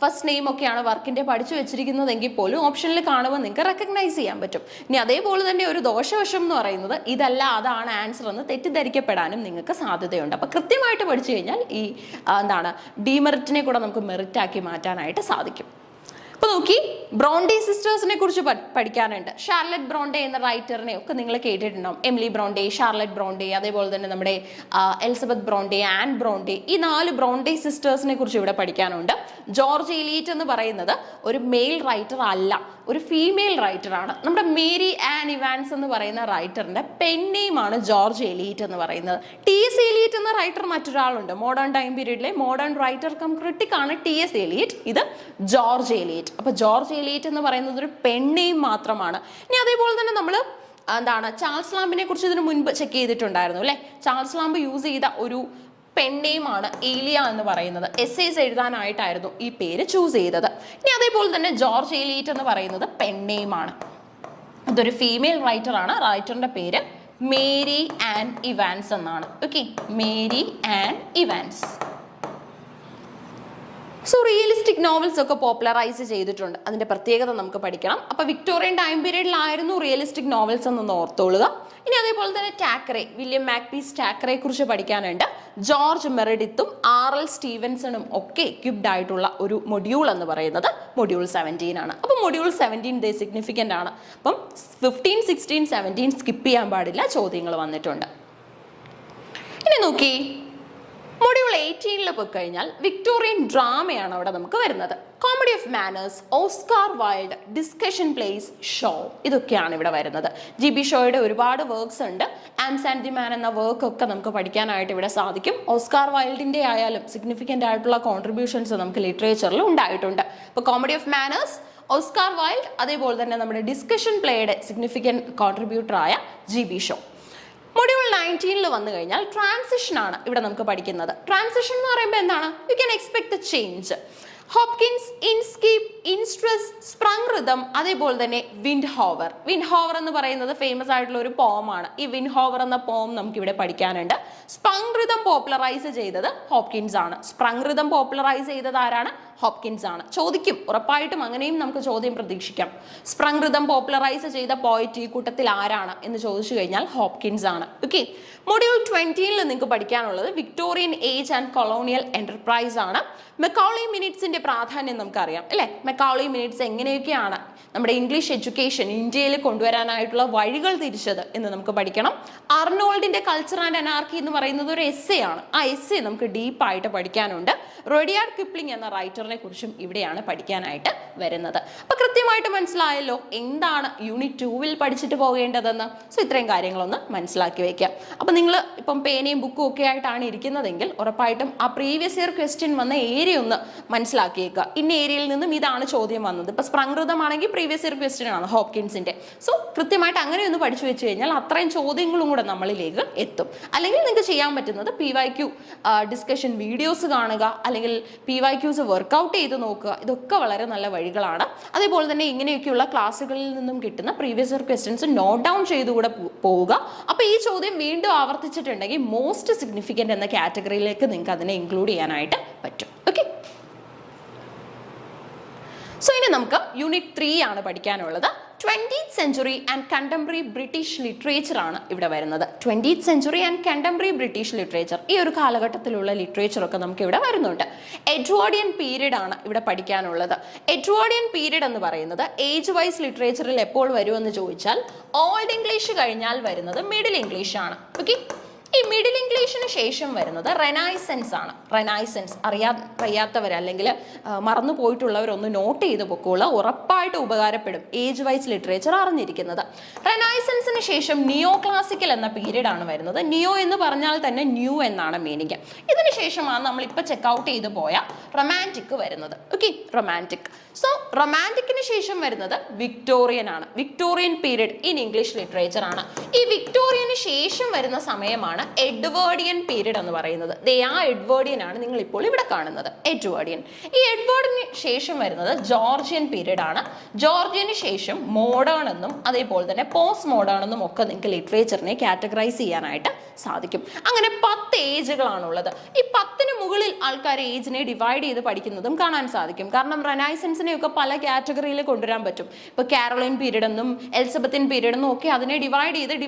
ഫസ്റ്റ് നെയിം ഒക്കെയാണ് വർക്കിന്റെ പഠിച്ചു വെച്ചിരിക്കുന്നതെങ്കിൽ പോലും ഓപ്ഷനിൽ കാണുമ്പോൾ നിങ്ങൾക്ക് റെക്കഗ്നൈസ് ചെയ്യാൻ പറ്റും. ഇനി അതേപോലെ തന്നെ ഒരു ദോഷവശം എന്ന് പറയുന്നത് ഇതല്ല അതാണ് ആൻസർ എന്ന് തെറ്റിദ്ധരിക്കപ്പെടാനും നിങ്ങൾക്ക് സാധ്യതയുണ്ട്. അപ്പം കൃത്യമായിട്ട് പഠിച്ചു കഴിഞ്ഞാൽ ഈ ഡീമെറിറ്റിനെ കൂടെ നമുക്ക് മെറിറ്റ് ആക്കി മാറ്റാനായിട്ട് സാധിക്കും. അപ്പൊ നോക്കി, ബ്രോണ്ടെ സിസ്റ്റേഴ്സിനെ കുറിച്ച് പഠിക്കാനുണ്ട്. ഷാർലറ്റ് ബ്രോണ്ടെ എന്ന റൈറ്ററിനെ ഒക്കെ നിങ്ങൾ കേട്ടിട്ടുണ്ടാവും. എമിലി ബ്രോണ്ടെ, ഷാർലറ്റ് ബ്രോണ്ടെ, അതേപോലെ തന്നെ നമ്മുടെ എലിസബത്ത് ബ്രോണ്ടെ, ആൻ ബ്രോണ്ടെ, ഈ 4 ബ്രോണ്ടെ സിസ്റ്റേഴ്സിനെ കുറിച്ച് ഇവിടെ പഠിക്കാനുണ്ട്. ജോർജ് എലീറ്റ് എന്ന് പറയുന്നത് ഒരു മെയിൽ റൈറ്റർ അല്ല, ഒരു ഫീമെയിൽ റൈറ്ററാണ്. നമ്മുടെ മേരി ആൻ ഇവാൻസ് എന്ന് പറയുന്ന റൈറ്ററിന്റെ പെൻ നെയിമാണ് ജോർജ് എലീറ്റ് എന്ന് പറയുന്നത്. TS എലീറ്റ് എന്ന റൈറ്റർ മറ്റൊരാളുണ്ട്. മോഡേൺ ടൈം പീരീഡിലെ മോഡേൺ റൈറ്റർ കം ക്രിട്ടിക് ആണ് TS എലീറ്റ്. ഇത് ജോർജ് എലീറ്റ്. അപ്പൊ ജോർജ് എലീറ്റ് എന്ന് പറയുന്നത് ഒരു പെൻ നെയിം മാത്രമാണ്. ഇനി അതേപോലെ തന്നെ നമ്മൾ ചാൾസ് ലാംബിനെ കുറിച്ച് ഇതിനു മുൻപ് ചെക്ക് ചെയ്തിട്ടുണ്ടായിരുന്നു അല്ലെ. ചാൾസ് ലാംബ് യൂസ് ചെയ്ത ഒരു പെൻ നെയിമാണ് ഏലിയ എന്ന് പറയുന്നത്. എസ്സേസ് എഴുതാനായിട്ടായിരുന്നു ഈ പേര് ചൂസ് ചെയ്തത്. ഇനി അതേപോലെ തന്നെ ജോർജ് എലീറ്റ് എന്ന് പറയുന്നത് പെൻ നെയിമാണ്. ഇതൊരു ഫീമെയിൽ റൈറ്റർ ആണ്. റൈറ്ററിന്റെ പേര് മേരി ആൻ ഇവാൻസ് എന്നാണ്. Okay, Mary an Evans. So realistic novels ഒക്കെ പോപ്പുലറൈസ് ചെയ്തിട്ടുണ്ട്. അതിന്റെ പ്രത്യേകത നമുക്ക് പഠിക്കണം. അപ്പൊ വിക്ടോറിയൻ ടൈം പീരീഡിലായിരുന്നു റിയലിസ്റ്റിക് നോവൽസ് എന്നൊന്ന് ഓർത്തോളുക. ഇനി അതേപോലെ തന്നെ ടാക്കറെ, വില്യം മാക്പീസ് ടാക്കറെ കുറിച്ച് പഠിക്കാനുണ്ട്. ജോർജ് മെറിഡിത്തും RL സ്റ്റീവൻസണും ഒക്കെ എക്വിപ്ഡ് ആയിട്ടുള്ള ഒരു മൊഡ്യൂൾ എന്ന് പറയുന്നത് മൊഡ്യൂൾ 17 ആണ്. അപ്പം മൊഡ്യൂൾ 17 സിഗ്നിഫിക്കൻ്റ് ആണ്. അപ്പം 15, 16, 17 സ്കിപ്പ് ചെയ്യാൻ പാടില്ല, ചോദ്യങ്ങൾ വന്നിട്ടുണ്ട്. ഇനി നോക്കി, മൊഡ്യൂൾ 18 പോയി കഴിഞ്ഞാൽ വിക്ടോറിയൻ ഡ്രാമയാണ് അവിടെ നമുക്ക് വരുന്നത്. Comedy of manners, Oscar wild, discussion place, show, ഇതൊക്കെയാണ് ഇവിടെ വരുന്നത്. GB ഷോയുടെ ഒരുപാട് വർക്ക്സ് ഉണ്ട്. ആംസ് ആൻഡ് ദി മാൻ എന്ന വർക്ക് ഒക്കെ നമുക്ക് പഠിക്കാനായിട്ട് ഇവിടെ സാധിക്കും. ഓസ്കാർ വൈൽഡിന്റെ ആയാലും സിഗ്നിഫിക്കൻ്റ് ആയിട്ടുള്ള കോൺട്രിബ്യൂഷൻസ് നമുക്ക് ലിറ്ററേച്ചറിൽ ഉണ്ടായിട്ടുണ്ട്. അപ്പോൾ comedy of manners, Oscar Wilde, അതേപോലെ തന്നെ നമ്മുടെ ഡിസ്കഷൻ പ്ലേയുടെ സിഗ്നിഫിക്കൻ്റ് കോൺട്രിബ്യൂട്ടറായ GB ഷോ. മൊഡ്യൂൾ 19 വന്നു കഴിഞ്ഞാൽ ട്രാൻസിഷൻ ആണ് ഇവിടെ നമുക്ക് പഠിക്കുന്നത്. ട്രാൻസിഷൻ എന്ന് പറയുമ്പോൾ എന്താണ്? You can expect change. Hopkins, inscape, instress, sprung rhythm, അതേപോലെ തന്നെ വിൻഡ് ഹോവർ. വിൻഡ് ഹോവർ എന്ന് പറയുന്നത് ഫേമസ് ആയിട്ടുള്ള ഒരു പോമാണ്. ഈ വിൻഡ് ഹോവർ എന്ന പോം നമുക്ക് ഇവിടെ പഠിക്കാനുണ്ട്. സ്പ്രങ് റിതം പോപ്പുലറൈസ് ചെയ്തത് ഹോപ്കിൻസ് ആണ്. സ്പ്രങ് റിതം പോപ്പുലറൈസ് ചെയ്തത് ആരാണ്? ഹോപ്കിൻസ് ആണ്. ചോദിക്കും, ഉറപ്പായിട്ടും അങ്ങനെയും നമുക്ക് ചോദ്യം പ്രതീക്ഷിക്കാം. സ്പ്രങ് റിതം പോപ്പുലറൈസ് ചെയ്ത പോയിറ്റ് ഈ കൂട്ടത്തിൽ ആരാണ് എന്ന് ചോദിച്ചു കഴിഞ്ഞാൽ ഹോപ്കിൻസ് ആണ്. ഓക്കെ, മൊഡ്യൂൾ 20 നിങ്ങൾക്ക് പഠിക്കാനുള്ളത് Victorian age and colonial enterprise ആണ്. മെക്കോളി മിനിറ്റ്സിന്റെ പ്രാധാന്യം നമുക്കറിയാം അല്ലെ. മെക്കോളി മിനിറ്റ്സ് എങ്ങനെയൊക്കെയാണ് നമ്മുടെ ഇംഗ്ലീഷ് എഡ്യൂക്കേഷൻ ഇന്ത്യയിൽ കൊണ്ടുവരാനായിട്ടുള്ള വഴികൾ തിരിച്ചത് എന്ന് നമുക്ക് പഠിക്കണം. അർണോൾഡിന്റെ കൾച്ചർ ആൻഡ് അനാർക്കി എന്ന് പറയുന്നത് ഒരു എസ്സേ ആണ്. ആ എസ്സേ നമുക്ക് ഡീപ്പായിട്ട് പഠിക്കാനുണ്ട്. റോഡിയാർഡ് കിപ്ലിംഗ് എന്ന റൈറ്ററിനെ കുറിച്ചും ഇവിടെയാണ് പഠിക്കാനായിട്ട് വരുന്നത്. അപ്പൊ കൃത്യമായിട്ട് മനസ്സിലായല്ലോ എന്താണ് യൂണിറ്റ് 2 പഠിച്ചിട്ട് പോകേണ്ടതെന്ന്. സോ ഇത്രയും കാര്യങ്ങളൊന്ന് മനസ്സിലാക്കി വെക്കാം. അപ്പൊ നിങ്ങൾ ഇപ്പം പേനയും ബുക്കും ഒക്കെ ആയിട്ടാണ് ഇരിക്കുന്നതെങ്കിൽ ഉറപ്പായിട്ടും ആ പ്രീവിയസ് ഇയർ ക്വസ്റ്റ്യൻ വന്ന ഏരിയ ഒന്ന് മനസ്സിലാക്കിയേക്കുക. ഇന്ന ഏരിയയിൽ നിന്നും ഇതാണ് ചോദ്യം വന്നത്. ഇപ്പൊ സ്പ്രങ് റിതമാണെങ്കിൽ പ്രീവിയസ് ഇയർ ക്വസ്റ്റ്യൻ ആണ് ഹോപ്കിൻസിന്റെ. സോ കൃത്യമായിട്ട് അങ്ങനെ ഒന്ന് പഠിച്ചു വെച്ച് കഴിഞ്ഞാൽ അത്രയും ചോദ്യങ്ങളും കൂടെ നമ്മളിലേക്ക് എത്തും. അല്ലെങ്കിൽ നിങ്ങൾക്ക് ചെയ്യാൻ പറ്റുന്നത് PYQ ഡിസ്കഷൻ വീഡിയോസ് കാണുക, അല്ലെങ്കിൽ PYQs വർക്ക്ഔട്ട് ചെയ്ത് നോക്കുക. ഇതൊക്കെ വളരെ നല്ല വഴികളാണ്. അതേപോലെ തന്നെ ഇങ്ങനെയൊക്കെയുള്ള ക്ലാസ്സുകളിൽ നിന്നും കിട്ടുന്ന previous year questions note down ചെയ്തുകൂടെ പോവുക. അപ്പോൾ ഈ ചോദ്യം വീണ്ടും ആവർത്തിച്ചിട്ടുണ്ടെങ്കിൽ മോസ്റ്റ് സിഗ്നിഫിക്കൻ്റ് എന്ന കാറ്റഗറിയിലേക്ക് നിങ്ങൾക്ക് അതിനെ ഇൻക്ലൂഡ് ചെയ്യാനായിട്ട് പറ്റും. ഓക്കെ, സോ ഇനി നമുക്ക് യൂണിറ്റ് 3 ആണ് പഠിക്കാനുള്ളത്. 20th century and contemporary British literature ആണ് ഇവിടെ വരുന്നത്. 20th century and contemporary British literature, ഈ ഒരു കാലഘട്ടത്തിലുള്ള ലിറ്ററേച്ചർ ഒക്കെ നമുക്ക് ഇവിടെ വരുന്നുണ്ട്. എഡ്വേർഡിയൻ പീരീഡ് ആണ് ഇവിടെ പഠിക്കാനുള്ളത്. എഡ്വേർഡിയൻ പീരീഡ് എന്ന് പറയുന്നത് ഏജ് വൈസ് ലിറ്ററേച്ചറിൽ എപ്പോൾ വരുമെന്ന് ചോദിച്ചാൽ ഓൾഡ് ഇംഗ്ലീഷ് കഴിഞ്ഞാൽ വരുന്നത് മിഡിൽ ഇംഗ്ലീഷ് ആണ്. ഓക്കെ, ഈ മിഡിൽ ഇംഗ്ലീഷിന് ശേഷം വരുന്നത് റെനൈസൻസ് ആണ്. റെനൈസൻസ് അറിയാത്തവർ അല്ലെങ്കിൽ മറന്നു പോയിട്ടുള്ളവരൊന്ന് നോട്ട് ചെയ്ത് പൊക്കോളൂ, ഉറപ്പായിട്ട് ഉപകാരപ്പെടും ഏജ് വൈസ് ലിറ്ററേച്ചർ അറിഞ്ഞിരിക്കുന്നത്. റെനൈസൻസിന് ശേഷം നിയോ ക്ലാസിക്കൽ എന്ന പീരീഡ് ആണ് വരുന്നത്. നിയോ എന്ന് പറഞ്ഞാൽ തന്നെ ന്യൂ എന്നാണ് മീനിങ്. ഇതിന് ശേഷമാണ് നമ്മളിപ്പോൾ ചെക്ക്ഔട്ട് ചെയ്ത് പോയ റൊമാൻറ്റിക് വരുന്നത്. Okay, romantic. സോ റൊമാൻറ്റിക്കിന് ശേഷം വരുന്നത് വിക്ടോറിയൻ ആണ്. Victorian period in English literature ആണ്. ഈ വിക്ടോറിയന് ശേഷം വരുന്ന സമയമാണ് എഡ്വേർഡിയൻ പീരീഡ് എന്ന് പറയുന്നത്. ആ എഡ്വേർഡിയൻ ആണ് നിങ്ങൾ ഇപ്പോൾ ഇവിടെ കാണുന്നത്, എഡ്വേർഡിയൻ. ഈ എഡ്വേർഡിന് ശേഷം വരുന്നത് ജോർജിയൻ പീരീഡ് ആണ്. ജോർജിയന് ശേഷം മോഡേൺ എന്നും അതേപോലെ തന്നെ പോസ്റ്റ് മോഡേൺ എന്നും ഒക്കെ നിങ്ങൾക്ക് ലിറ്ററേച്ചറിനെ കാറ്റഗറൈസ് ചെയ്യാനായിട്ട് സാധിക്കും. അങ്ങനെ 10 ഏജുകളാണുള്ളത്. ഈ 10ന് മുകളിൽ ആൾക്കാർ ഏജിനെ ഡിവൈഡ് ചെയ്ത് പഠിക്കുന്നതും കാണാൻ സാധിക്കും. കാരണം റെനൈസൻസിനെയൊക്കെ പല കാറ്റഗറിയിൽ കൊണ്ടുവരാൻ പറ്റും. ഇപ്പോൾ കാരോളിൻ പീരീഡ് എന്നും എലിസബത്തിൻ പീരീഡ് എന്നും ഒക്കെ അതിനെ ഡിവൈഡ്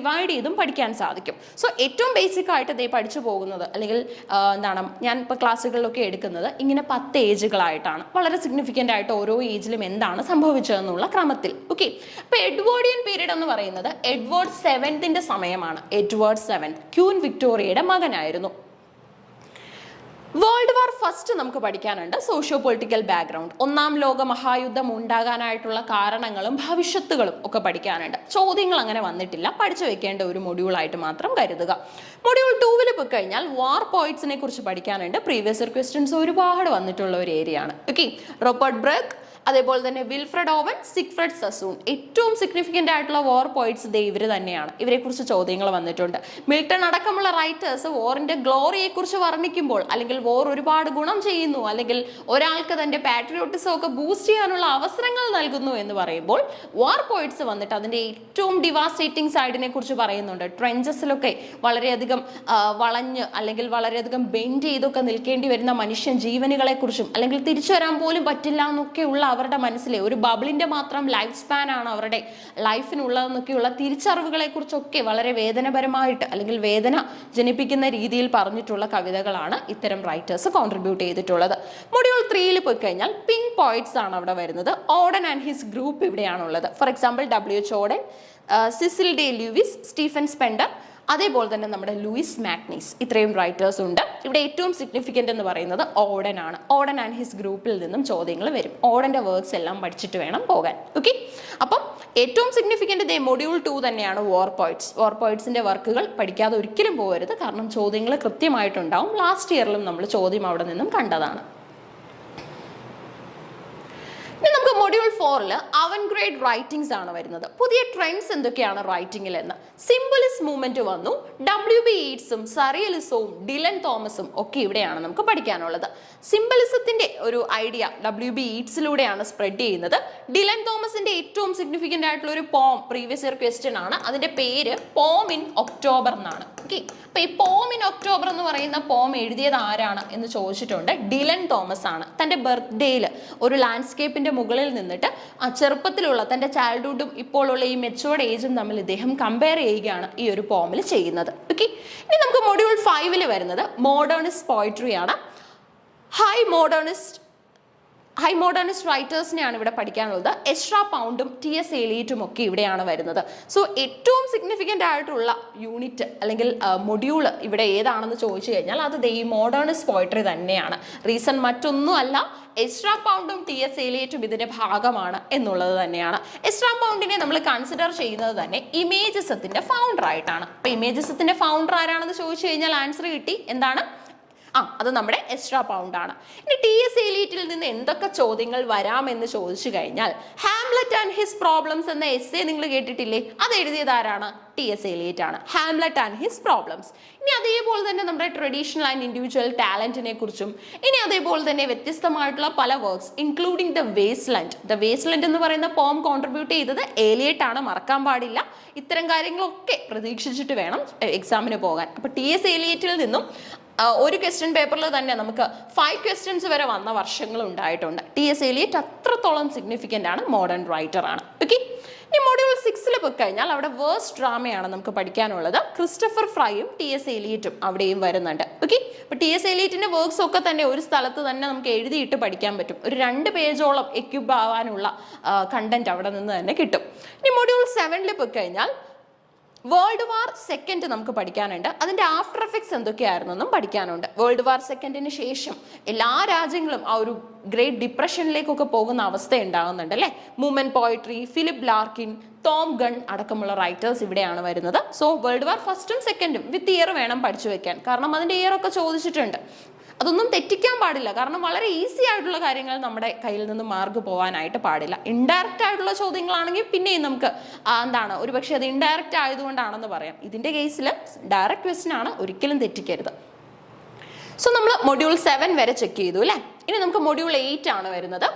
ചെയ്തും പഠിക്കാൻ സാധിക്കും. സോ ഏറ്റവും ബേസിക് ആയിട്ട് ഇതേ പഠിച്ചു പോകുന്നത് അല്ലെങ്കിൽ ഞാൻ ഇപ്പോൾ ക്ലാസ്സുകളിലൊക്കെ എടുക്കുന്നത് ഇങ്ങനെ 10 ഏജുകളായിട്ടാണ്. വളരെ സിഗ്നിഫിക്കൻ്റ് ആയിട്ട് ഓരോ ഏജിലും എന്താണ് സംഭവിച്ചതെന്നുള്ള ക്രമത്തിൽ. ഓക്കെ, അപ്പോൾ എഡ്വേർഡിയൻ പീരീഡ് എന്ന് പറയുന്നത് എഡ്വേർഡ് 7th സമയമാണ്. എഡ്വേർഡ് 7 ക്വീൻ വിക്ടോറിയയുടെ മകനായിരുന്നു. വേൾഡ് വാർ ഫസ്റ്റ് നമുക്ക് പഠിക്കാനുണ്ട്. സോഷ്യോ പൊളിറ്റിക്കൽ ബാക്ക്ഗ്രൗണ്ട്, 1ാം ലോക മഹായുദ്ധം ഉണ്ടാകാനായിട്ടുള്ള കാരണങ്ങളും ഭവിഷ്യത്തുകളും ഒക്കെ പഠിക്കാനുണ്ട്. ചോദ്യങ്ങൾ അങ്ങനെ വന്നിട്ടില്ല, പഠിച്ചു വെക്കേണ്ട ഒരു മൊഡ്യൂളായിട്ട് മാത്രം കരുതുക. മൊഡ്യൂൾ 2 പോയി കഴിഞ്ഞാൽ വാർ പോയിറ്റ്സിനെ കുറിച്ച് പഠിക്കാനുണ്ട്. പ്രീവിയസ് ഇയർ ക്വസ്റ്റ്യൻസ് ഒരുപാട് വന്നിട്ടുള്ള ഒരു ഏരിയ ആണ്. ഓക്കെ, റോബർട്ട് ബ്രഗ്, അതേപോലെ തന്നെ വിൽഫ്രഡ് ഓവൻ, സിഗ്ഫ്രഡ് സസൂൺ, ഏറ്റവും സിഗ്നിഫിക്കൻ്റ് ആയിട്ടുള്ള വാർ പോയിറ്റ്സ് ഇവർ തന്നെയാണ്. ഇവരെ കുറിച്ച് ചോദ്യങ്ങൾ വന്നിട്ടുണ്ട്. മിൽട്ടൺ അടക്കമുള്ള റൈറ്റേഴ്സ് വാറിന്റെ ഗ്ലോറിയെ കുറിച്ച് വർണ്ണിക്കുമ്പോൾ, അല്ലെങ്കിൽ വാർ ഒരുപാട് ഗുണം ചെയ്യുന്നു, അല്ലെങ്കിൽ ഒരാൾക്ക് തന്റെ പാട്രിയോട്ടിസം ഒക്കെ ബൂസ്റ്റ് ചെയ്യാനുള്ള അവസരങ്ങൾ നൽകുന്നു എന്ന് പറയുമ്പോൾ വാർ പോയിറ്റ്സ് വന്നിട്ട് അതിന്റെ ഏറ്റവും ഡിവാസ്റ്റേറ്റിംഗ് സൈഡിനെ കുറിച്ച് പറയുന്നുണ്ട്. ട്രെഞ്ചസിലൊക്കെ വളരെയധികം വളഞ്ഞ് അല്ലെങ്കിൽ വളരെയധികം ബെൻഡ് ചെയ്തൊക്കെ നിൽക്കേണ്ടി വരുന്ന മനുഷ്യൻ ജീവനുകളെ കുറിച്ചും, അല്ലെങ്കിൽ തിരിച്ചു വരാൻ പോലും പറ്റില്ല എന്നൊക്കെയുള്ള അവരുടെ മനസ്സിലെ ഒരു ബബിളിന്റെ മാത്രം ലൈഫ് സ്പാൻ ആണ് അവരുടെ ലൈഫിനുള്ളതെന്നൊക്കെയുള്ള തിരിച്ചറിവുകളെ കുറിച്ചൊക്കെ വളരെ വേദനപരമായിട്ട് അല്ലെങ്കിൽ വേദന ജനിപ്പിക്കുന്ന രീതിയിൽ പറഞ്ഞിട്ടുള്ള കവിതകളാണ് ഇത്തരം റൈറ്റേഴ്സ് കോൺട്രിബ്യൂട്ട് ചെയ്തിട്ടുള്ളത്. മൊഡ്യൂൾ 3 പോയി കഴിഞ്ഞാൽ പിങ്ക് പോയിറ്റ്സ് ആണ് അവിടെ വരുന്നത്. ഓഡൻ ആൻഡ് ഹിസ് ഗ്രൂപ്പ് ഇവിടെയാണുള്ളത്. For example W.H. Auden, Cecil Day Lewis, Stephen Spender, അതേപോലെ തന്നെ നമ്മുടെ ലൂയിസ് മാഗ്നീസ്, ഇത്രയും റൈറ്റേഴ്സ് ഉണ്ട്. ഇവിടെ ഏറ്റവും സിഗ്നിഫിക്കൻ്റ് എന്ന് പറയുന്നത് ഓഡൻ ആണ്. ഓഡൻ ആൻഡ് ഹിസ് ഗ്രൂപ്പിൽ നിന്നും ചോദ്യങ്ങൾ വരും. ഓഡൻ്റെ വർക്ക്സ് എല്ലാം പഠിച്ചിട്ട് വേണം പോകാൻ. ഓക്കെ, അപ്പം ഏറ്റവും സിഗ്നിഫിക്കൻ്റ് മൊഡ്യൂൾ 2 തന്നെയാണ് വാർ പോയിറ്റ്സ്. വാർ പോയിറ്റ്സിൻ്റെ വർക്കുകൾ പഠിക്കാതെ ഒരിക്കലും പോകരുത്, കാരണം ചോദ്യങ്ങൾ കൃത്യമായിട്ടുണ്ടാവും. ലാസ്റ്റ് ഇയറിലും നമ്മൾ ചോദ്യം അവിടെ നിന്നും കണ്ടതാണ്. ഇനി നമുക്ക് മൊഡ്യൂൾ മൊഡ്യൂൾ 4 അവൻഗ്രേഡ് റൈറ്റിംഗ്സ് ആണ് വരുന്നത്. പുതിയ ട്രെൻഡ്സ് എന്തൊക്കെയാണ് റൈറ്റിംഗിൽ എന്ന്. സിംബലിസ്റ്റ് മൂവ്മെന്റ് വന്നു. WB യീറ്റ്സും സറിയലിസവും ഡിലൻ തോമസും ഒക്കെ ഇവിടെയാണ് നമുക്ക് പഠിക്കാനുള്ളത്. സിംബലിസത്തിന്റെ ഒരു ഐഡിയ WB യീറ്റ്സിലൂടെയാണ് സ്പ്രെഡ് ചെയ്യുന്നത്. ഡിലൻ തോമസിന്റെ ഏറ്റവും സിഗ്നിഫിക്കന്റ് ആയിട്ടുള്ള ഒരു പോം പ്രീവിയസ് ഇയർ ക്വസ്റ്റ്യൻ ആണ്. അതിന്റെ പേര് പോം ഇൻ ഒക്ടോബർ എന്നാണ്. ഓക്കെ, അപ്പൊ ഈ പോം ഇൻ ഒക്ടോബർ എന്ന് പറയുന്ന പോം എഴുതിയത് ആരാണ് എന്ന് ചോദിച്ചിട്ടുണ്ട്. ഡിലൻ തോമസ് ആണ്. തന്റെ ബർത്ത്ഡേയിൽ ഒരു ലാൻഡ്സ്കേപ്പിന്റെ മുകളിൽ നിന്നിട്ട് ആ ചെറുപ്പത്തിലുള്ള തന്റെ ചൈൽഡ്ഹുഡും ഇപ്പോഴുള്ള ഈ മെച്ചുവേർഡ് ഏജും തമ്മിൽ ഇദ്ദേഹം കമ്പയർ ചെയ്യുകയാണ് ഈ ഒരു പോമിൽ ചെയ്യുന്നത്. ഓക്കെ, ഇനി നമുക്ക് മൊഡ്യൂൾ 5 വരുന്നത് മോഡേണിസ്റ്റ് പോയിട്രി ആണ്. ഹൈ മോഡേണിസ്റ്റ് റൈറ്റേഴ്സിനെയാണ് ഇവിടെ പഠിക്കാനുള്ളത്. എസ്ട്രാ പൗണ്ടും TS എലിയറ്റും ഒക്കെ ഇവിടെയാണ് വരുന്നത്. സോ ഏറ്റവും സിഗ്നിഫിക്കൻ്റ് ആയിട്ടുള്ള യൂണിറ്റ് അല്ലെങ്കിൽ മൊഡ്യൂള് ഇവിടെ ഏതാണെന്ന് ചോദിച്ചു കഴിഞ്ഞാൽ അത് ഈ മോഡേണിസ്റ്റ് പോയിട്രി തന്നെയാണ്. റീസൺ മറ്റൊന്നും അല്ല, എസ്ട്രാ പൗണ്ടും TS എലിയറ്റും ഇതിന്റെ ഭാഗമാണ് എന്നുള്ളത് തന്നെയാണ്. എസ്ട്രാ പൗണ്ടിനെ നമ്മൾ കൺസിഡർ ചെയ്യുന്നത് തന്നെ ഇമേജസത്തിന്റെ ഫൗണ്ടർ ആയിട്ടാണ്. അപ്പൊ ഇമേജസത്തിന്റെ ഫൗണ്ടർ ആരാണെന്ന് ചോദിച്ചു കഴിഞ്ഞാൽ ആൻസർ കിട്ടി. എന്താണ്? അത് നമ്മുടെ എസ്ട്രാ പൗണ്ട് ആണ്. ഇനി TS എലിയറ്റിൽ നിന്ന് എന്തൊക്കെ ചോദ്യങ്ങൾ വരാമെന്ന് ചോദിച്ചു കഴിഞ്ഞാൽ ഹാംലെറ്റ് ആൻഡ് ഹിസ് പ്രോബ്ലംസ് എന്ന എസ്സേ നിങ്ങൾ കേട്ടിട്ടില്ലേ? അത് എഴുതിയത് ആരാണ്? TS എലിയറ്റ് ആണ്. Hamlet and his problems. ഇനി അതേപോലെ തന്നെ നമ്മുടെ ട്രഡീഷണൽ ആൻഡ് ഇൻഡിവിജ്വൽ ടാലന്റിനെ കുറിച്ചും ഇനി അതേപോലെ തന്നെ വ്യത്യസ്തമായിട്ടുള്ള പല വർക്ക്സ് ഇൻക്ലൂഡിങ് ദ വേസ്റ്റ്ലാൻഡ് എന്ന് പറയുന്ന പോം കോൺട്രിബ്യൂട്ട് ചെയ്തത് എലിയറ്റ് ആണ്, മറക്കാൻ പാടില്ല. ഇത്തരം കാര്യങ്ങളൊക്കെ പ്രതീക്ഷിച്ചിട്ട് വേണം എക്സാമിന് പോകാൻ. അപ്പൊ TS എലിയറ്റിൽ നിന്നും ഒരു ക്വസ്റ്റ്യൻ പേപ്പറിൽ തന്നെ നമുക്ക് 5 ക്വസ്റ്റ്യൻസ് വരെ വന്ന വർഷങ്ങൾ ഉണ്ടായിട്ടുണ്ട്. TS എലിയറ്റ് അത്രത്തോളം സിഗ്നിഫിക്കൻ്റ് ആണ്, മോഡേൺ റൈറ്റർ ആണ്. ഓക്കെ, ഇനി മൊഡ്യൂൾ 6 പോയി കഴിഞ്ഞാൽ അവിടെ വേഴ്സ് ഡ്രാമയാണ് നമുക്ക് പഠിക്കാനുള്ളത്. ക്രിസ്റ്റഫർ ഫ്രൈയും TS എലിയറ്റും അവിടെയും വരുന്നുണ്ട്. ഓക്കെ, അപ്പോൾ TS എലിയറ്റിന്റെ വർക്ക്സ് ഒക്കെ തന്നെ ഒരു സ്ഥലത്ത് തന്നെ നമുക്ക് എഴുതിയിട്ട് പഠിക്കാൻ പറ്റും. ഒരു 2 പേജോളം എക്യുപ്പ് ആവാനുള്ള കണ്ടന്റ് അവിടെ നിന്ന് തന്നെ കിട്ടും. ഇനി മൊഡ്യൂൾ 7 പോയി കഴിഞ്ഞാൽ വേൾഡ് വാർ സെക്കൻഡ് നമുക്ക് പഠിക്കാനുണ്ട്. അതിന്റെ ആഫ്റ്റർ എഫക്ട്സ് എന്തൊക്കെയായിരുന്നെന്നും പഠിക്കാനുണ്ട്. വേൾഡ് വാർ സെക്കൻഡിന് ശേഷം എല്ലാ രാജ്യങ്ങളും ആ ഒരു ഗ്രേറ്റ് ഡിപ്രഷനിലേക്കൊക്കെ പോകുന്ന അവസ്ഥ ഉണ്ടാകുന്നുണ്ട് അല്ലേ. Movement poetry, Philip Larkin, Tom Gunn അടക്കമുള്ള റൈറ്റേഴ്സ് ഇവിടെയാണ് വരുന്നത്. സോ വേൾഡ് വാർ ഫസ്റ്റും സെക്കൻഡും വിത്ത് ഇയർ വേണം പഠിച്ചു വെക്കാൻ, കാരണം അതിന്റെ ഇയർ ഒക്കെ ചോദിച്ചിട്ടുണ്ട്. അതൊന്നും തെറ്റിക്കാൻ പാടില്ല, കാരണം വളരെ ഈസി ആയിട്ടുള്ള കാര്യങ്ങൾ നമ്മുടെ കയ്യിൽ നിന്ന് മാർക്ക് പോകാനായിട്ട് പാടില്ല. ഇൻഡയറക്റ്റ് ആയിട്ടുള്ള ചോദ്യങ്ങളാണെങ്കിൽ പിന്നെയും നമുക്ക് എന്താണ് ഒരുപക്ഷെ അത് ഇൻഡയറക്റ്റ് ആയതുകൊണ്ടാണെന്ന് പറയാം. ഇതിന്റെ കേസിൽ ഡയറക്റ്റ് ക്വസ്റ്റ്യൻ ആണ്, ഒരിക്കലും തെറ്റിക്കരുത്. സോ നമ്മൾ മൊഡ്യൂൾ 7 വരെ ചെക്ക് ചെയ്തു അല്ലേ. ഇനി നമുക്ക് മൊഡ്യൂൾ 8 ആണ് വരുന്നത്.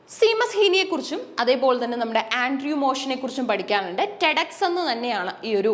സീമസ് ഹീനിയെ കുറിച്ചും അതേപോലെ തന്നെ നമ്മുടെ ആൻഡ്രൂ മോഷനെ കുറിച്ചും പഠിക്കാനുണ്ട്. ടെഡക്സ് എന്ന് തന്നെയാണ് ഈ ഒരു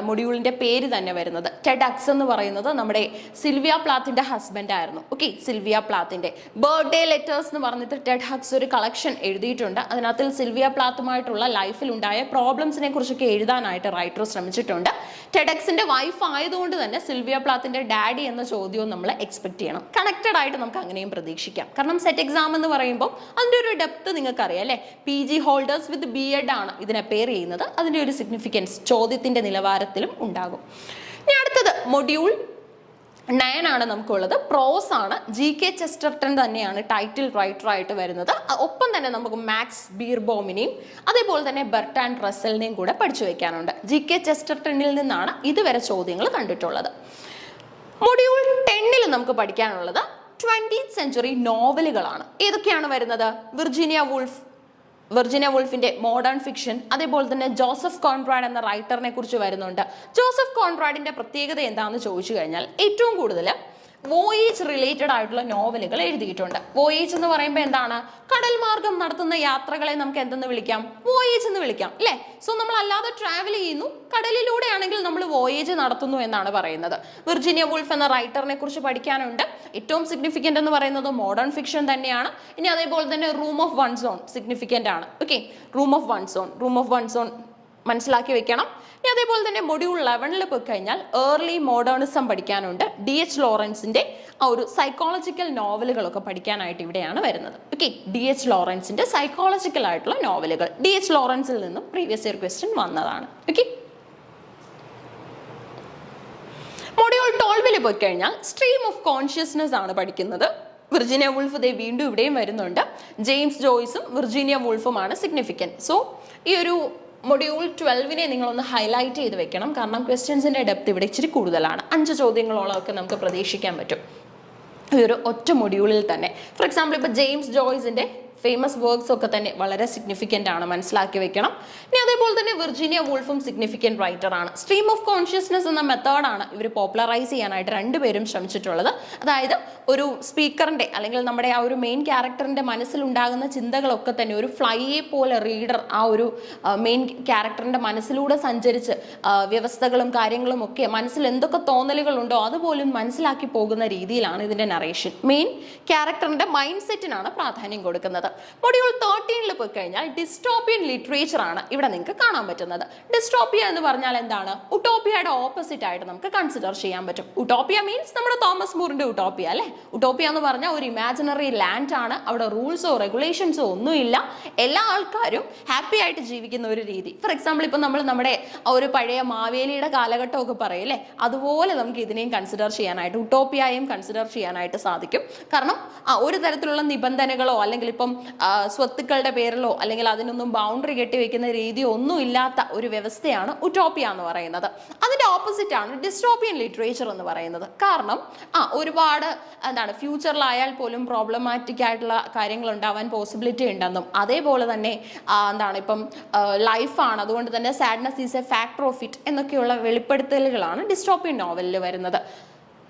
മൊഡ്യൂളിന്റെ പേര് തന്നെ വരുന്നത്. ടെഡക്സ് എന്ന് പറയുന്നത് നമ്മുടെ സിൽവിയ പ്ലാത്തിന്റെ ഹസ്ബൻഡ് ആയിരുന്നു. ഓക്കെ, സിൽവിയ പ്ലാത്തിന്റെ ബർത്ത്ഡേ ലെറ്റേഴ്സ് എന്ന് പറഞ്ഞിട്ട് ടെഡക്സ് ഒരു കളക്ഷൻ എഴുതിയിട്ടുണ്ട്. അതിനകത്തിൽ സിൽവിയ പ്ലാത്തുമായിട്ടുള്ള ലൈഫിൽ ഉണ്ടായ പ്രോബ്ലംസിനെ കുറിച്ചൊക്കെ എഴുതാനായിട്ട് റൈറ്റർ ശ്രമിച്ചിട്ടുണ്ട്. ടെഡക്സിന്റെ വൈഫ് ആയതുകൊണ്ട് തന്നെ സിൽവിയ പ്ലാത്തിന്റെ ഡാഡി എന്ന ചോദ്യവും നമ്മൾ എക്സ്പെക്ട് ചെയ്യണം. കണക്റ്റഡ് ആയിട്ട് നമുക്ക് അങ്ങനെയും പ്രതീക്ഷിക്കാം, കാരണം സെറ്റ് എക്സാം എന്ന് പറയുമ്പോൾ അതിൻ്റെ ഒരു ഡെപ്ത് നിങ്ങൾക്ക് അറിയാം അല്ലേ. PG ഹോൾഡേഴ്സ് വിത്ത് B.Ed ആണ് ഇതിനെ പെയർ ചെയ്യുന്നത്. അതിൻ്റെ ഒരു സിഗ്നിഫിക്കൻസ് ചോദ്യത്തിന്റെ നിലവാരത്തിലും ഉണ്ടാകും. ഇനി അടുത്തത് മൊഡ്യൂൾ 9 ആണ് നമുക്കുള്ളത്. പ്രോസ് ആണ്. GK ചെസ്റ്റർട്ടൺ തന്നെയാണ് ടൈറ്റിൽ റൈറ്റർ ആയിട്ട് വരുന്നത്. ഒപ്പം തന്നെ നമുക്ക് മാക്സ് ബീർബോമിനെയും അതേപോലെ തന്നെ ബെർട്രാൻഡ് റസ്സലിനെയും കൂടെ പഠിച്ചു വെക്കാനുണ്ട്. GK ചെസ്റ്റർട്ടണിൽ നിന്നാണ് ഇതുവരെ ചോദ്യങ്ങൾ കണ്ടിട്ടുള്ളത്. മൊഡ്യൂൾ 10 നമുക്ക് പഠിക്കാനുള്ളത് 20th സെഞ്ചുറി നോവലുകളാണ്. ഏതൊക്കെയാണ് വരുന്നത്? വിർജീനിയ വൂൾഫിന്റെ മോഡേൺ ഫിക്ഷൻ, അതേപോലെ തന്നെ ജോസഫ് കോൺറാഡ് എന്ന റൈറ്ററിനെ കുറിച്ച് വരുന്നുണ്ട്. ജോസഫ് കോൺറാഡിന്റെ പ്രത്യേകത എന്താണെന്ന് ചോദിച്ചു കഴിഞ്ഞാൽ ഏറ്റവും കൂടുതൽ വോയേജ് റിലേറ്റഡ് ആയിട്ടുള്ള നോവലുകൾ എഴുതിയിട്ടുണ്ട്. വോയേജ് എന്ന് പറയുമ്പോൾ എന്താണ്? കടൽ മാർഗം നടത്തുന്ന യാത്രകളെ നമുക്ക് എന്തെന്ന് വിളിക്കാം? വോയേജ് എന്ന് വിളിക്കാം അല്ലേ. സോ നമ്മൾ അല്ലാതെ ട്രാവൽ ചെയ്യുന്നു, കടലിലൂടെ ആണെങ്കിൽ നമ്മൾ വോയേജ് നടത്തുന്നു എന്നാണ് പറയുന്നത്. വിർജീനിയ വൂൾഫ് എന്ന റൈറ്ററിനെ കുറിച്ച് പഠിക്കാനുണ്ട്. ഏറ്റവും സിഗ്നിഫിക്കൻ്റ് എന്ന് പറയുന്നത് മോഡേൺ ഫിക്ഷൻ തന്നെയാണ്. ഇനി അതേപോലെ തന്നെ room of one's own significant ആണ്. Okay, room of one's own മനസ്സിലാക്കി വെക്കണം. ഇനി അതേപോലെ തന്നെ മൊഡ്യൂൾ 11 പോയി കഴിഞ്ഞാൽ ഏർലി മോഡേണിസം പഠിക്കാനുണ്ട്. DH ലോറൻസിന്റെ ആ ഒരു സൈക്കോളജിക്കൽ നോവലുകളൊക്കെ പഠിക്കാനായിട്ട് ഇവിടെയാണ് വരുന്നത്. ഓക്കെ, DH ലോറൻസിന്റെ സൈക്കോളജിക്കൽ ആയിട്ടുള്ള നോവലുകൾ. DH ലോറൻസിൽ നിന്നും പ്രീവിയസ് ഇയർ ക്വസ്റ്റ്യൻ വന്നതാണ്. ഓക്കെ, മൊഡ്യൂൾ 12 പോയി കഴിഞ്ഞാൽ സ്ട്രീം ഓഫ് കോൺഷ്യസ്നെസ് ആണ് പഠിക്കുന്നത്. വിർജീനിയ വൂൾഫ് വീണ്ടും ഇവിടെയും വരുന്നുണ്ട്. ജെയിംസ് ജോയ്സും വിർജീനിയ വൂൾഫുമാണ് സിഗ്നിഫിക്കൻറ്റ്. സോ ഈ ഒരു മൊഡ്യൂൾ 12 നിങ്ങളൊന്ന് ഹൈലൈറ്റ് ചെയ്ത് വെക്കണം, കാരണം ക്വസ്റ്റ്യൻസിന്റെ ഡെപ്ത് ഇവിടെ ഇച്ചിരി കൂടുതലാണ്. 5 ചോദ്യങ്ങളോളം ഒക്കെ നമുക്ക് പ്രതീക്ഷിക്കാൻ പറ്റും ഈ ഒരു ഒറ്റ മൊഡ്യൂളിൽ തന്നെ. ഫോർ എക്സാമ്പിൾ ഇപ്പോൾ ജെയിംസ് ജോയ്സിന്റെ ഫേമസ് വർക്ക്സ് ഒക്കെ തന്നെ വളരെ സിഗ്നിഫിക്കൻ്റ് ആണ്, മനസ്സിലാക്കി വെക്കണം. ഇനി അതേപോലെ തന്നെ വിർജീനിയ വൂൾഫും സിഗ്നിഫിക്കൻ്റ് റൈറ്റർ ആണ്. സ്ട്രീം ഓഫ് കോൺഷ്യസ്നെസ് എന്ന മെത്തേഡാണ് ഇവർ പോപ്പുലറൈസ് ചെയ്യാനായിട്ട് രണ്ടുപേരും ശ്രമിച്ചിട്ടുള്ളത്. അതായത് ഒരു സ്പീക്കറിൻ്റെ അല്ലെങ്കിൽ നമ്മുടെ ആ ഒരു മെയിൻ ക്യാരക്ടറിൻ്റെ മനസ്സിലുണ്ടാകുന്ന ചിന്തകളൊക്കെ തന്നെ ഒരു ഫ്ലൈയെ പോലെ റീഡർ ആ ഒരു മെയിൻ ക്യാരക്ടറിൻ്റെ മനസ്സിലൂടെ സഞ്ചരിച്ച് വ്യവസ്ഥകളും കാര്യങ്ങളും ഒക്കെ മനസ്സിൽ എന്തൊക്കെ തോന്നലുകളുണ്ടോ അതുപോലും മനസ്സിലാക്കി പോകുന്ന രീതിയിലാണ് ഇതിൻ്റെ നറേഷൻ. മെയിൻ ക്യാരക്ടറിൻ്റെ മൈൻഡ് സെറ്റിനാണ് പ്രാധാന്യം കൊടുക്കുന്നത്. മൊഡ്യൂൾ 13 പോയി കഴിഞ്ഞാൽ ഡിസ്റ്റോപ്പിയൻ ലിറ്ററേച്ചർ ആണ് ഇവിടെ നിങ്ങൾക്ക് കാണാൻ പറ്റുന്നത്. ഡിസ്റ്റോപ്പിയ എന്ന് പറഞ്ഞാൽ എന്താണ്? ഉട്ടോപ്പിയയുടെ ഓപ്പോസിറ്റ് ആയിട്ട് നമുക്ക് കൺസിഡർ ചെയ്യാൻ പറ്റും. ഉട്ടോപ്പിയ മീൻസ് നമ്മുടെ തോമസ് മൂറിന്റെ ഉട്ടോപ്പിയ അല്ലെ. ഉട്ടോപ്പിയ എന്ന് പറഞ്ഞാൽ ഒരു ഇമാജിനറി ലാൻഡ് ആണ്. അവിടെ റൂൾസോ റെഗുലേഷൻസോ ഒന്നുമില്ല. എല്ലാ ആൾക്കാരും ഹാപ്പി ആയിട്ട് ജീവിക്കുന്ന ഒരു രീതി. ഫോർ എക്സാമ്പിൾ ഇപ്പം നമ്മൾ നമ്മുടെ ഒരു പഴയ മാവേലിയുടെ കാലഘട്ടമൊക്കെ പറയില്ലേ, അതുപോലെ നമുക്ക് ഇതിനെയും കൺസിഡർ ചെയ്യാനായിട്ട് ഉട്ടോപ്പിയയും കൺസിഡർ ചെയ്യാനായിട്ട് സാധിക്കും. കാരണം ഒരു തരത്തിലുള്ള നിബന്ധനകളോ അല്ലെങ്കിൽ ഇപ്പം സ്വത്തുക്കളുടെ പേരിലോ അല്ലെങ്കിൽ അതിനൊന്നും ബൗണ്ടറി കെട്ടിവെക്കുന്ന രീതിയോ ഒന്നും ഇല്ലാത്ത ഒരു വ്യവസ്ഥയാണ് ഉട്ടോപ്പിയ എന്ന് പറയുന്നത്. അതിന്റെ ഓപ്പോസിറ്റ് ആണ് ഡിസ്റ്റോപ്പിയൻ ലിറ്ററേച്ചർ എന്ന് പറയുന്നത്. കാരണം ഒരുപാട് ഫ്യൂച്ചറിലായാൽ പോലും പ്രോബ്ലമാറ്റിക് ആയിട്ടുള്ള കാര്യങ്ങൾ ഉണ്ടാവാൻ പോസിബിലിറ്റി ഉണ്ടെന്നും അതേപോലെ തന്നെ ഇപ്പം ലൈഫാണ്, അതുകൊണ്ട് തന്നെ sadness is A factor of it എന്നൊക്കെയുള്ള വെളിപ്പെടുത്തലുകളാണ് ഡിസ്റ്റോപ്പിയൻ നോവലിൽ വരുന്നത്.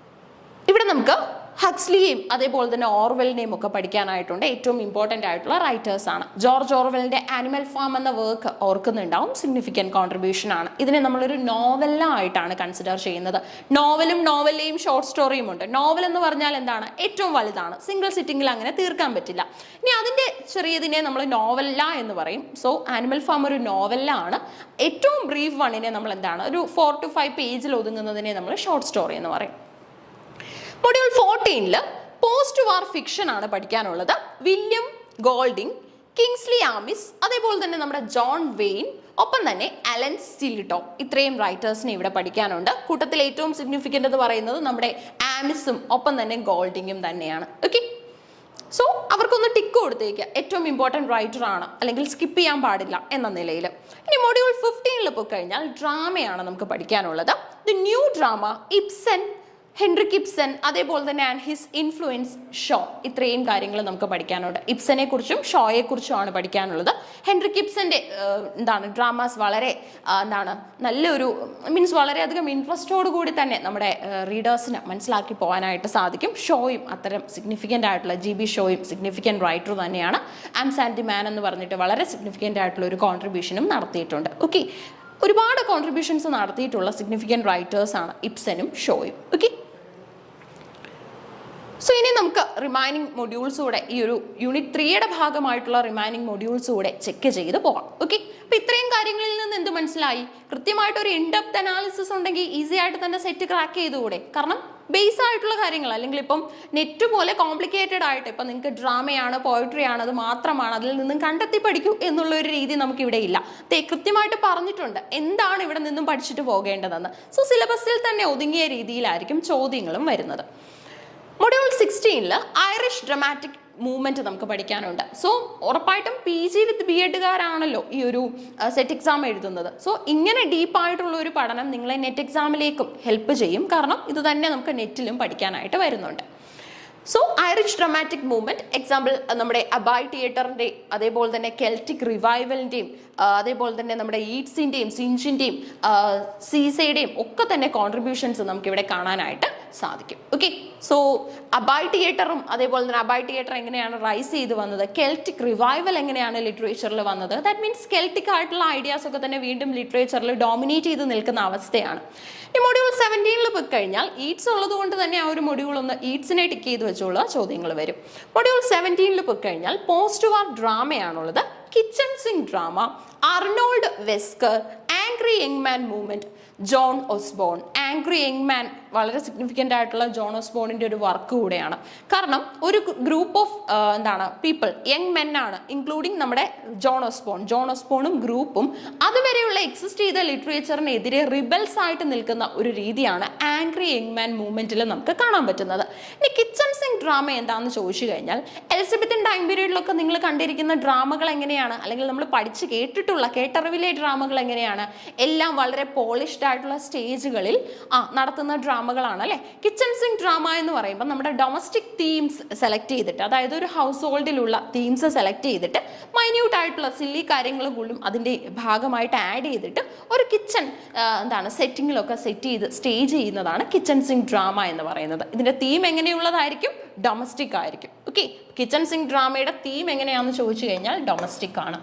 ഇവിടെ നമുക്ക് ഹക്സ്ലിയെയും അതേപോലെ തന്നെ ഓർവെലിനെയും ഒക്കെ പഠിക്കാനായിട്ടുണ്ട്. ഏറ്റവും ഇമ്പോർട്ടൻ്റ് ആയിട്ടുള്ള റൈറ്റേഴ്സ് ആണ്. ജോർജ് ഓർവെലിന്റെ ആനിമൽ ഫാം എന്ന വർക്ക് ഓർക്കുന്നുണ്ടാവും. സിഗ്നിഫിക്കൻറ്റ് കോൺട്രിബ്യൂഷൻ ആണ്. ഇതിനെ നമ്മളൊരു നോവലായിട്ടാണ് കൺസിഡർ ചെയ്യുന്നത്. നോവലിലെയും ഷോർട്ട് സ്റ്റോറിയും ഉണ്ട്. നോവൽ എന്ന് പറഞ്ഞാൽ എന്താണ്? ഏറ്റവും വലുതാണ്. സിംഗിൾ സിറ്റിംഗിൽ അങ്ങനെ തീർക്കാൻ പറ്റില്ല. ഇനി അതിന്റെ ചെറിയതിനെ നമ്മൾ നോവല്ല എന്ന് പറയും. സോ ആനിമൽ ഫാം ഒരു നോവലാണ്. ഏറ്റവും ബ്രീഫ് വണ്ണിനെ നമ്മൾ എന്താണ്, ഒരു 4 to 5 പേജിൽ ഒതുങ്ങുന്നതിനെ നമ്മൾ ഷോർട്ട് സ്റ്റോറി എന്ന് പറയും. മൊഡ്യൂൾ 14 പോസ്റ്റ് വാർ ഫിക്ഷൻ ആണ് പഠിക്കാനുള്ളത്. വില്യം ഗോൾഡിംഗ്, കിങ്സ്ലി ആമിസ്, അതേപോലെ തന്നെ നമ്മുടെ ജോൺ വെയിൻ, ഒപ്പം തന്നെ അലൻ സിൽട്ടോ, ഇത്രയും റൈറ്റേഴ്സിനെ ഇവിടെ പഠിക്കാനുണ്ട്. കൂട്ടത്തിൽ ഏറ്റവും സിഗ്നിഫിക്കൻ്റ് എന്ന് പറയുന്നത് നമ്മുടെ ആമിസും ഒപ്പം തന്നെ ഗോൾഡിങ്ങും തന്നെയാണ്. ഓക്കെ, സോ അവർക്കൊന്ന് ടിക്ക് കൊടുത്തേക്കുക. ഏറ്റവും ഇമ്പോർട്ടൻറ്റ് റൈറ്റർ ആണ്, അല്ലെങ്കിൽ സ്കിപ്പ് ചെയ്യാൻ പാടില്ല എന്ന നിലയിൽ. ഇനി മൊഡ്യൂൾ 15 പോയി കഴിഞ്ഞാൽ ഡ്രാമയാണ് നമുക്ക് പഠിക്കാനുള്ളത്. The new drama, Ibsen, Henrique Ibsen, അതേപോലെ തന്നെ ആൻഡ് ഹിസ് ഇൻഫ്ലുവൻസ് ഷോ, ഇത്രയും കാര്യങ്ങൾ നമുക്ക് പഠിക്കാനുണ്ട്. ഇബ്സനെ കുറിച്ചും ഷോയെ കുറിച്ചുമാണ് പഠിക്കാനുള്ളത്. ഹെൻറിക് ഇബ്സന്റെ ഡ്രാമാസ് വളരെ നല്ലൊരു മീൻസ് വളരെയധികം ഇൻട്രസ്റ്റോട് കൂടി തന്നെ നമ്മുടെ റീഡേഴ്സിന് മനസ്സിലാക്കി പോകാനായിട്ട് സാധിക്കും. ഷോയും അത്തരം സിഗ്നിഫിക്കൻ്റ് ആയിട്ടുള്ള GB ഷോയും സിഗ്നിഫിക്കൻ്റ് റൈറ്റർ തന്നെയാണ്. ആംസ് ആൻഡ് ദി മാൻ എന്ന് പറഞ്ഞിട്ട് വളരെ സിഗ്നിഫിക്കൻ്റ് ആയിട്ടുള്ള ഒരു കോൺട്രിബ്യൂഷനും നടത്തിയിട്ടുണ്ട്. ഓക്കെ, ഒരുപാട് കോൺട്രിബ്യൂഷൻസ് നടത്തിയിട്ടുള്ള സിഗ്നിഫിക്കൻ്റ് റൈറ്റേഴ്സ് ആണ് ഇബ്സനും ഷോയും. ഓക്കെ, സോ ഇനി നമുക്ക് റിമൈനിങ് മൊഡ്യൂൾസ് കൂടെ ഈ ഒരു യൂണിറ്റ് 3യുടെ ഭാഗമായിട്ടുള്ള റിമൈനിങ് മൊഡ്യൂൾസ് കൂടെ ചെക്ക് ചെയ്ത് പോകാം. ഓക്കെ, അപ്പോൾ ഇത്രയും കാര്യങ്ങളിൽ നിന്ന് എന്ത് മനസ്സിലായി? കൃത്യമായിട്ടൊരു ഇൻഡെപ്ത് അനാലിസിസ് ഉണ്ടെങ്കിൽ ഈസി ആയിട്ട് തന്നെ സെറ്റ് ക്രാക്ക് ചെയ്തുകൂടെ? കാരണം ബേസ് ആയിട്ടുള്ള കാര്യങ്ങൾ, അല്ലെങ്കിൽ ഇപ്പം നെറ്റ് പോലെ കോംപ്ലിക്കേറ്റഡ് ആയിട്ട് ഇപ്പം നിങ്ങൾക്ക് ഡ്രാമയാണ്, പോയട്രി ആണ്, അത് മാത്രമാണ്, അതിൽ നിന്നും കണ്ടെത്തി പഠിക്കൂ എന്നുള്ള ഒരു രീതി നമുക്കിവിടെ ഇല്ല. കൃത്യമായിട്ട് പറഞ്ഞിട്ടുണ്ട് എന്താണ് ഇവിടെ നിന്നും പഠിച്ചിട്ട് പോകേണ്ടതെന്ന്. സോ സിലബസിൽ തന്നെ ഒതുങ്ങിയ രീതിയിലായിരിക്കും ചോദ്യങ്ങളും വരുന്നത്. മൊഡ്യൂൾ 16 ഐറിഷ് ഡ്രമാറ്റിക് മൂവ്മെന്റ് നമുക്ക് പഠിക്കാനുണ്ട്. സോ ഉറപ്പായിട്ടും PG വിത്ത് BEdകാരാണല്ലോ ഈ ഒരു സെറ്റ് എക്സാം എഴുതുന്നത്. സോ ഇങ്ങനെ ഡീപ്പായിട്ടുള്ള ഒരു പഠനം നിങ്ങളെ നെറ്റ് എക്സാമിലേക്കും ഹെൽപ്പ് ചെയ്യും. കാരണം ഇത് തന്നെ നമുക്ക് നെറ്റിലും പഠിക്കാനായിട്ട് വരുന്നുണ്ട്. So Irish dramatic movement example നമ്മുടെ അബായ് തിയേറ്ററിൻ്റെ, അതേപോലെ തന്നെ കെൽറ്റിക് റിവൈവലിൻ്റെയും, അതേപോലെ തന്നെ നമ്മുടെ ഈറ്റ്സിൻ്റെയും സിഞ്ചിൻ്റെയും സീസയുടെയും ഒക്കെ തന്നെ കോൺട്രിബ്യൂഷൻസ് നമുക്കിവിടെ കാണാനായിട്ട് സാധിക്കും. ഓക്കെ, സോ അബായ് തിയേറ്ററും അതേപോലെ തന്നെ അബായ് തിയേറ്റർ എങ്ങനെയാണ് റൈസ് ചെയ്ത് വന്നത്, കെൽറ്റിക് റിവൈവൽ എങ്ങനെയാണ് ലിറ്ററേച്ചറിൽ വന്നത്, ദാറ്റ് മീൻസ് കെൽറ്റിക് ആയിട്ടുള്ള ഐഡിയാസ് ഒക്കെ തന്നെ വീണ്ടും ലിറ്ററേച്ചറിൽ ഡോമിനേറ്റ് ചെയ്ത് നിൽക്കുന്ന അവസ്ഥയാണ്. ഈ മൊഡ്യൂൾ 17 പോയി കഴിഞ്ഞാൽ ഈറ്റ്സ് ഉള്ളത് കൊണ്ട് തന്നെ ആ ഒരു മൊഡ്യൂൾ ഒന്ന് ഈറ്റ്സിനെ ടിക്ക് ചെയ്ത് വെച്ചുള്ള ചോദ്യങ്ങൾ വരും. മൊഡ്യൂൾ 17 പോയി കഴിഞ്ഞാൽ പോസ്റ്റ് വാർ ഡ്രാമയാണുള്ളത്. Kitchen sink drama, Arnold Wesker, angry young man movement, John Osborne. Angry young man വളരെ സിഗ്നിഫിക്കൻ്റ് ആയിട്ടുള്ള ജോൺ ഓസ്ബോണിൻ്റെ ഒരു വർക്ക് കൂടെയാണ്. കാരണം ഒരു group of people, young men ആണ്, ഇൻക്ലൂഡിങ് നമ്മുടെ ജോൺ ഓസ്ബോണും ഗ്രൂപ്പും അതുവരെയുള്ള എക്സിസ്റ്റ് ചെയ്ത ലിറ്ററേച്ചറിനെതിരെ റിബൽസ് ആയിട്ട് നിൽക്കുന്ന ഒരു രീതിയാണ് ആംഗ്രി യങ് മാൻ മൂവ്മെന്റിൽ നമുക്ക് കാണാൻ പറ്റുന്നത്. ഇനി കിച്ചൺ സിങ്ക് ഡ്രാമ എന്താണെന്ന് ചോദിച്ചു കഴിഞ്ഞാൽ എലിസബത്തൻ ടൈം പീരീഡിലൊക്കെ നിങ്ങൾ കണ്ടിരിക്കുന്ന ഡ്രാമകൾ എങ്ങനെയാണ്, അല്ലെങ്കിൽ നമ്മൾ പഠിച്ച് കേട്ടറിവിലെ ഡ്രാമകൾ എങ്ങനെയാണ്, എല്ലാം വളരെ പോളിഷ്ഡ് ആയിട്ടുള്ള സ്റ്റേജുകളിൽ നടത്തുന്ന ഡ്രാമ ഡ്രാമകളാണ് അല്ലേ. കിച്ചൺ സിങ്ക് ഡ്രാമ എന്ന് പറയുമ്പോൾ നമ്മുടെ ഡൊമസ്റ്റിക് തീംസ് സെലക്ട് ചെയ്തിട്ട്, അതായത് ഒരു ഹൗസ് ഹോൾഡിലുള്ള തീംസ് സെലക്ട് ചെയ്തിട്ട് മൈന്യൂട്ട് ആയിട്ടുള്ള സില്ലി കാര്യങ്ങൾ പോലും അതിൻ്റെ ഭാഗമായിട്ട് ആഡ് ചെയ്തിട്ട് ഒരു കിച്ചൺ സെറ്റിങ്ങിലൊക്കെ സെറ്റ് ചെയ്ത് സ്റ്റേജ് ചെയ്യുന്നതാണ് കിച്ചൺ സിങ്ക് ഡ്രാമ എന്ന് പറയുന്നത്. ഇതിൻ്റെ തീം എങ്ങനെയുള്ളതായിരിക്കും? ഡൊമസ്റ്റിക് ആയിരിക്കും. ഓക്കെ, കിച്ചൺ സിങ്ക് ഡ്രാമയുടെ തീം എങ്ങനെയാണെന്ന് ചോദിച്ചു കഴിഞ്ഞാൽ ഡൊമസ്റ്റിക് ആണ്.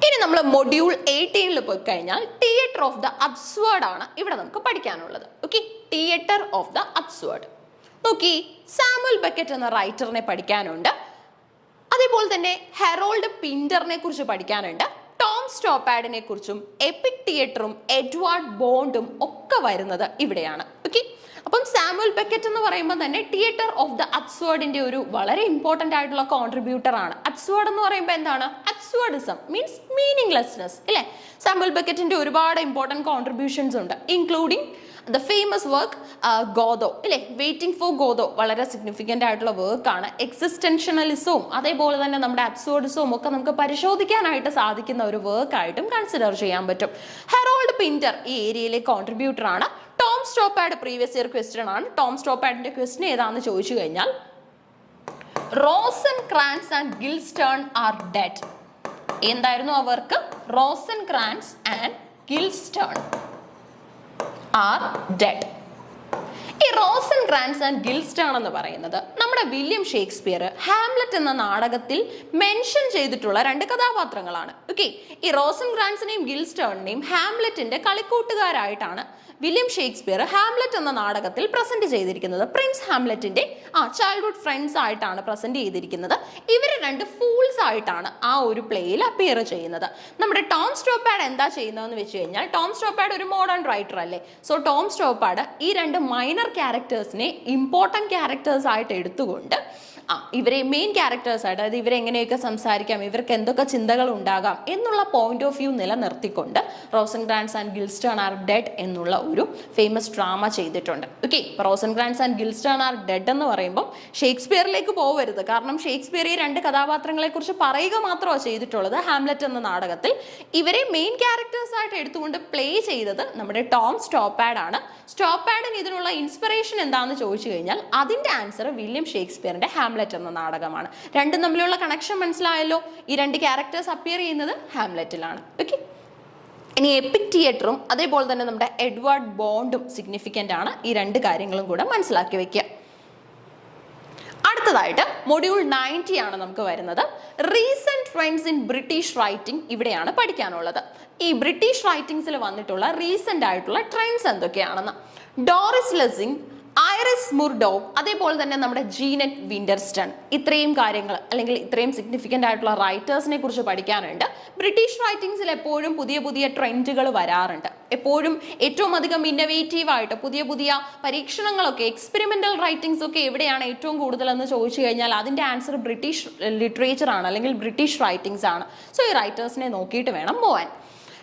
ഇനി നമ്മൾ മൊഡ്യൂൾ 18 പോയി കഴിഞ്ഞാൽ തിയേറ്റർ ഓഫ് ദ അബ്സ്വേർഡ് ആണ് ഇവിടെ നമുക്ക് പഠിക്കാനുള്ളത്. Okay, theatre of the absurd. നോക്കി, സാമുവൽ ബെക്കറ്റ് എന്ന റൈറ്ററിനെ പഠിക്കാനുണ്ട്. അതേപോലെ തന്നെ ഹെറോൾഡ് പിന്ററിനെ കുറിച്ച് പഠിക്കാനുണ്ട്. ടോം സ്റ്റോപ്പാഡിനെ കുറിച്ചും എപ്പിക് തിയേറ്ററും എഡ്വാർഡ് ബോണ്ടും ഒക്കെ വരുന്നത് ഇവിടെയാണ്. ഓക്കെ, അപ്പം സാമുവൽ ബെക്കറ്റ് എന്ന് പറയുമ്പോൾ തന്നെ തിയേറ്റർ ഓഫ് ദ അബ്സ്വേർഡിന്റെ ഒരു വളരെ ഇമ്പോർട്ടന്റ് ആയിട്ടുള്ള കോൺട്രിബ്യൂട്ടർ ആണ്. അബ്സ്വേർഡ് എന്ന് പറയുമ്പോൾ എന്താണ്? അബ്സ്വേർഡിസം മീൻസ് മീനിങ്ലെസ്നെസ് അല്ലേ. സാമുവൽ ബെക്കറ്റിന്റെ ഒരുപാട് ഇമ്പോർട്ടന്റ് കോൺട്രിബ്യൂഷൻസ് ഉണ്ട്, including the famous work Godot അല്ലേ, വെയിറ്റിംഗ് ഫോർ ഗോദോ വളരെ സിഗ്നിഫിക്കൻ്റ് ആയിട്ടുള്ള വർക്കാണ്. എക്സിസ്റ്റൻഷ്യണലിസവും അതേപോലെ തന്നെ നമ്മുടെ അബ്സോർഡിസവും ഒക്കെ നമുക്ക് പരിശോധിക്കാനായിട്ട് സാധിക്കുന്ന ഒരു വർക്കായിട്ടും കൺസിഡർ ചെയ്യാൻ പറ്റും. ഹെറോൾഡ് പിന്റർ ഈ ഏരിയയിലെ കോൺട്രിബ്യൂട്ടർ ആണ്. Tom Stoppard previous year question ആണ്. ടോം സ്റ്റോപ്പാഡിന്റെ ക്വസ്റ്റ്യൻ ഏതാണെന്ന് ചോദിച്ചു കഴിഞ്ഞാൽ Rosencrantz and Guildenstern are dead. എന്തായിരുന്നു ആ work? Rosencrantz and Guildenstern are dead. ഈ റോസൻക്രാൻസ് ആൻഡ് ഗിൽസ്റ്റേൺ എന്ന് പറയുന്നത് നമ്മുടെ വില്യം ഷേക്സ്പിയർ ഹാംലെറ്റ് എന്ന നാടകത്തിൽ മെൻഷൻ ചെയ്തിട്ടുള്ള രണ്ട് കഥാപാത്രങ്ങളാണ്. ഓക്കെ, ഈ റോസൻക്രാൻസിനെയും ഗിൽസ്റ്റേണിനെയും ഹാംലെറ്റിന്റെ കളിക്കൂട്ടുകാരായിട്ടാണ് വില്യം ഷേക്സ്പിയർ ഹാംലെറ്റ് എന്ന നാടകത്തിൽ പ്രസന്റ് ചെയ്തിരിക്കുന്നത്. പ്രിൻസ് ഹാംലെറ്റിന്റെ ചൈൽഡ്ഹുഡ് ഫ്രണ്ട്സ് ആയിട്ടാണ് പ്രസന്റ് ചെയ്തിരിക്കുന്നത്. ഇവർ രണ്ട് ഫൂൾസ് ആയിട്ടാണ് ആ ഒരു പ്ലേയിൽ അപ്പിയർ ചെയ്യുന്നത്. നമ്മുടെ ടോം സ്റ്റോപ്പാഡ് എന്താ ചെയ്യുന്നതെന്ന് വെച്ച് കഴിഞ്ഞാൽ, ടോം സ്റ്റോപ്പാഡ് ഒരു മോഡേൺ റൈറ്റർ അല്ലേ. സോ ടോം സ്റ്റോപ്പാഡ് ഈ രണ്ട് മൈനർ ക്യാരക്ടേഴ്സിനെ ഇമ്പോർട്ടൻറ്റ് ക്യാരക്ടേഴ്സ് ആയിട്ട് എടുത്തുകൊണ്ട് ഇവരെ മെയിൻ ക്യാരക്ടേഴ്സ് ആയിട്ട്, അതായത് ഇവരെങ്ങനെയൊക്കെ സംസാരിക്കാം, ഇവർക്ക് എന്തൊക്കെ ചിന്തകൾ ഉണ്ടാകാം എന്നുള്ള പോയിന്റ് ഓഫ് വ്യൂ നിലനിർത്തിക്കൊണ്ട് റോസൻക്രാൻസ് ആൻഡ് ഗിൽസ്റ്റേൺ ആർ ഡെഡ് എന്നുള്ള ഒരു ഫേമസ് ഡ്രാമ ചെയ്തിട്ടുണ്ട്. Okay, റോസൻക്രാൻസ് and Guildenstern are dead എന്ന് പറയുമ്പോൾ ഷേക്സ്പിയറിലേക്ക് പോകരുത്. കാരണം ഷേക്സ്പിയർ ഈ രണ്ട് കഥാപാത്രങ്ങളെ കുറിച്ച് പറയുക മാത്രമാണ് ചെയ്തിട്ടുള്ളത് ഹാംലെറ്റ് എന്ന നാടകത്തിൽ. ഇവരെ മെയിൻ ക്യാരക്ടേഴ്സ് ആയിട്ട് എടുത്തുകൊണ്ട് പ്ലേ ചെയ്തത് നമ്മുടെ ടോം സ്റ്റോപ്പാഡ് ആണ്. സ്റ്റോപ്പാഡിന് ഇതിനുള്ള ഇൻസ്പിറേഷൻ എന്താണെന്ന് ചോദിച്ചു കഴിഞ്ഞാൽ അതിന്റെ ആൻസർ വില്യം ഷേക്സ്പിയറിന്റെ ഹാംലെറ്റ് എന്ന നാടകമാണ്. രണ്ടും തമ്മിലുള്ള കണക്ഷൻ മനസ്സിലായല്ലോ. ഈ രണ്ട് ക്യാരക്ടേഴ്സ് അപ്പിയർ ചെയ്യുന്നത് ഹാംലെറ്റിലാണ്. ഓക്കെ, ഇനി എപ്പിക് തിയേറ്ററും അതേപോലെ തന്നെ നമ്മുടെ എഡ്വാർഡ് ബോണ്ടും സിഗ്നിഫിക്കൻ്റ് ആണ്. ഈ രണ്ട് കാര്യങ്ങളും കൂടെ മനസ്സിലാക്കി വെക്കുക. അടുത്തതായിട്ട് മൊഡ്യൂൾ 90 ആണ് നമുക്ക് വരുന്നത്. Recent trends in British writing ഇവിടെയാണ് പഠിക്കാനുള്ളത്. ഈ ബ്രിട്ടീഷ് റൈറ്റിംഗ്സിൽ വന്നിട്ടുള്ള റീസെന്റ് ആയിട്ടുള്ള ട്രെൻഡ്സ് എന്തൊക്കെയാണെന്ന് ഡോറിസ് ലെസിംഗ്, ഐറിസ് മുർഡോ, അതേപോലെ തന്നെ നമ്മുടെ ജീനറ്റ് വിൻഡർസ്റ്റൺ, ഇത്രയും കാര്യങ്ങൾ അല്ലെങ്കിൽ ഇത്രയും സിഗ്നിഫിക്കൻ്റ് ആയിട്ടുള്ള റൈറ്റേഴ്സിനെ കുറിച്ച് പഠിക്കാനുണ്ട്. ബ്രിട്ടീഷ് റൈറ്റിംഗ്സിൽ എപ്പോഴും പുതിയ പുതിയ ട്രെൻഡുകൾ വരാറുണ്ട്. എപ്പോഴും ഏറ്റവും അധികം ഇന്നവേറ്റീവ് ആയിട്ട് പുതിയ പുതിയ പരീക്ഷണങ്ങളൊക്കെ, എക്സ്പെരിമെന്റൽ റൈറ്റിംഗ്സ് ഒക്കെ എവിടെയാണ് ഏറ്റവും കൂടുതലെന്ന് ചോദിച്ചു കഴിഞ്ഞാൽ അതിൻ്റെ ആൻസർ ബ്രിട്ടീഷ് ലിറ്ററേച്ചർ ആണ്, അല്ലെങ്കിൽ ബ്രിട്ടീഷ് റൈറ്റിംഗ്സ് ആണ്. സോ ഈ റൈറ്റേഴ്സിനെ നോക്കിയിട്ട് വേണം പോവാൻ.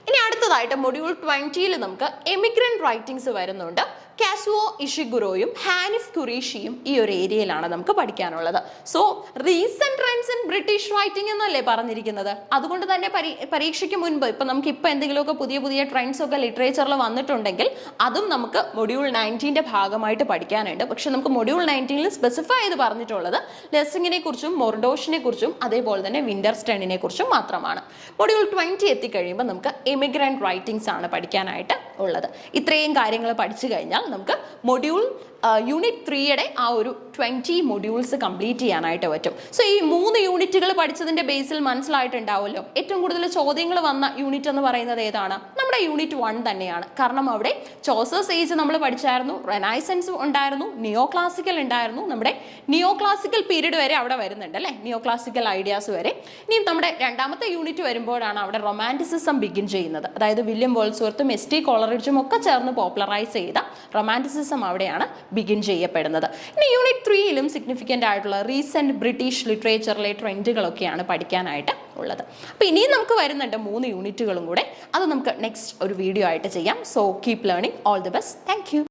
ഇനി അടുത്തതായിട്ട് മൊഡ്യൂൾ 20 നമുക്ക് എമിഗ്രന്റ് റൈറ്റിംഗ്സ് വരുന്നുണ്ട്. കാസുവോ ഇഷിഗുറോയും ഹാനിഫ് ഖുറേഷിയും ഈ ഒരു ഏരിയയിലാണ് നമുക്ക് പഠിക്കാനുള്ളത്. So recent trends in British writing എന്നല്ലേ പറഞ്ഞിരിക്കുന്നത്. അതുകൊണ്ട് തന്നെ പരീക്ഷയ്ക്ക് മുൻപ് ഇപ്പം എന്തെങ്കിലുമൊക്കെ പുതിയ പുതിയ ട്രെൻഡ്സ് ഒക്കെ ലിറ്ററേച്ചറിൽ വന്നിട്ടുണ്ടെങ്കിൽ അതും നമുക്ക് മൊഡ്യൂൾ 19 ഭാഗമായിട്ട് പഠിക്കാനുണ്ട്. പക്ഷെ നമുക്ക് മൊഡ്യൂൾ 19 സ്പെസിഫൈ ചെയ്ത് പറഞ്ഞിട്ടുള്ളത് ലെസിങ്ങിനെ കുറിച്ചും മൊർഡോഷിനെ കുറിച്ചും അതേപോലെ തന്നെ വിൻഡർസ്റ്റണിനെ കുറിച്ചും മാത്രമാണ്. മൊഡ്യൂൾ 20 എത്തിക്കഴിയുമ്പോൾ നമുക്ക് എമിഗ്രന്റ് റൈറ്റിംഗ്സ് ആണ് പഠിക്കാനായിട്ട് ഉള്ളത്. ഇത്രയും കാര്യങ്ങൾ പഠിച്ചു കഴിഞ്ഞാൽ നമുക്ക് മൊഡ്യൂൾ യൂണിറ്റ് 3യുടെ ആ ഒരു 20 മൊഡ്യൂൾസ് കംപ്ലീറ്റ് ചെയ്യാനായിട്ട് പറ്റും. സോ ഈ 3 യൂണിറ്റുകൾ പഠിച്ചതിന്റെ ബേസിൽ മനസ്സിലായിട്ടുണ്ടാവുമല്ലോ ഏറ്റവും കൂടുതൽ ചോദ്യങ്ങൾ വന്ന യൂണിറ്റ് എന്ന് പറയുന്നത് ഏതാണ്? നമ്മുടെ യൂണിറ്റ് 1 തന്നെയാണ്. കാരണം അവിടെ ചോസേഴ്സ് ഏജ് നമ്മൾ പഠിച്ചായിരുന്നു, റെനൈസൻസ് ഉണ്ടായിരുന്നു, നിയോ ക്ലാസിക്കൽ ഉണ്ടായിരുന്നു, നമ്മുടെ നിയോ ക്ലാസിക്കൽ പീരീഡ് വരെ അവിടെ വരുന്നുണ്ട് അല്ലേ, നിയോ ക്ലാസിക്കൽ ഐഡിയാസ് വരെ. ഇനി നമ്മുടെ രണ്ടാമത്തെ യൂണിറ്റ് വരുമ്പോഴാണ് അവിടെ റൊമാൻറ്റിസിസം ബിഗിൻ ചെയ്യുന്നത്. അതായത് വില്യം വേൾസ്വർത്തും എസ്.ടി. കോളറിഡ്ജും ഒക്കെ ചേർന്ന് പോപ്പുലറൈസ് ചെയ്ത റൊമാൻറ്റിസിസം അവിടെയാണ് ബിഗിൻ ചെയ്യപ്പെടുന്നത്. ഇനി യൂണിറ്റ് 3യിലും സിഗ്നിഫിക്കൻ്റ് ആയിട്ടുള്ള റീസെന്റ് ബ്രിട്ടീഷ് ലിറ്ററേച്ചറിലെ ട്രെൻഡുകളൊക്കെയാണ് പഠിക്കാനായിട്ട് ഉള്ളത്. അപ്പോൾ ഇനിയും നമുക്ക് വരുന്നുണ്ട് 3 യൂണിറ്റുകളും കൂടെ. അത് നമുക്ക് നെക്സ്റ്റ് ഒരു വീഡിയോ ആയിട്ട് ചെയ്യാം. So keep learning. All the best. Thank you.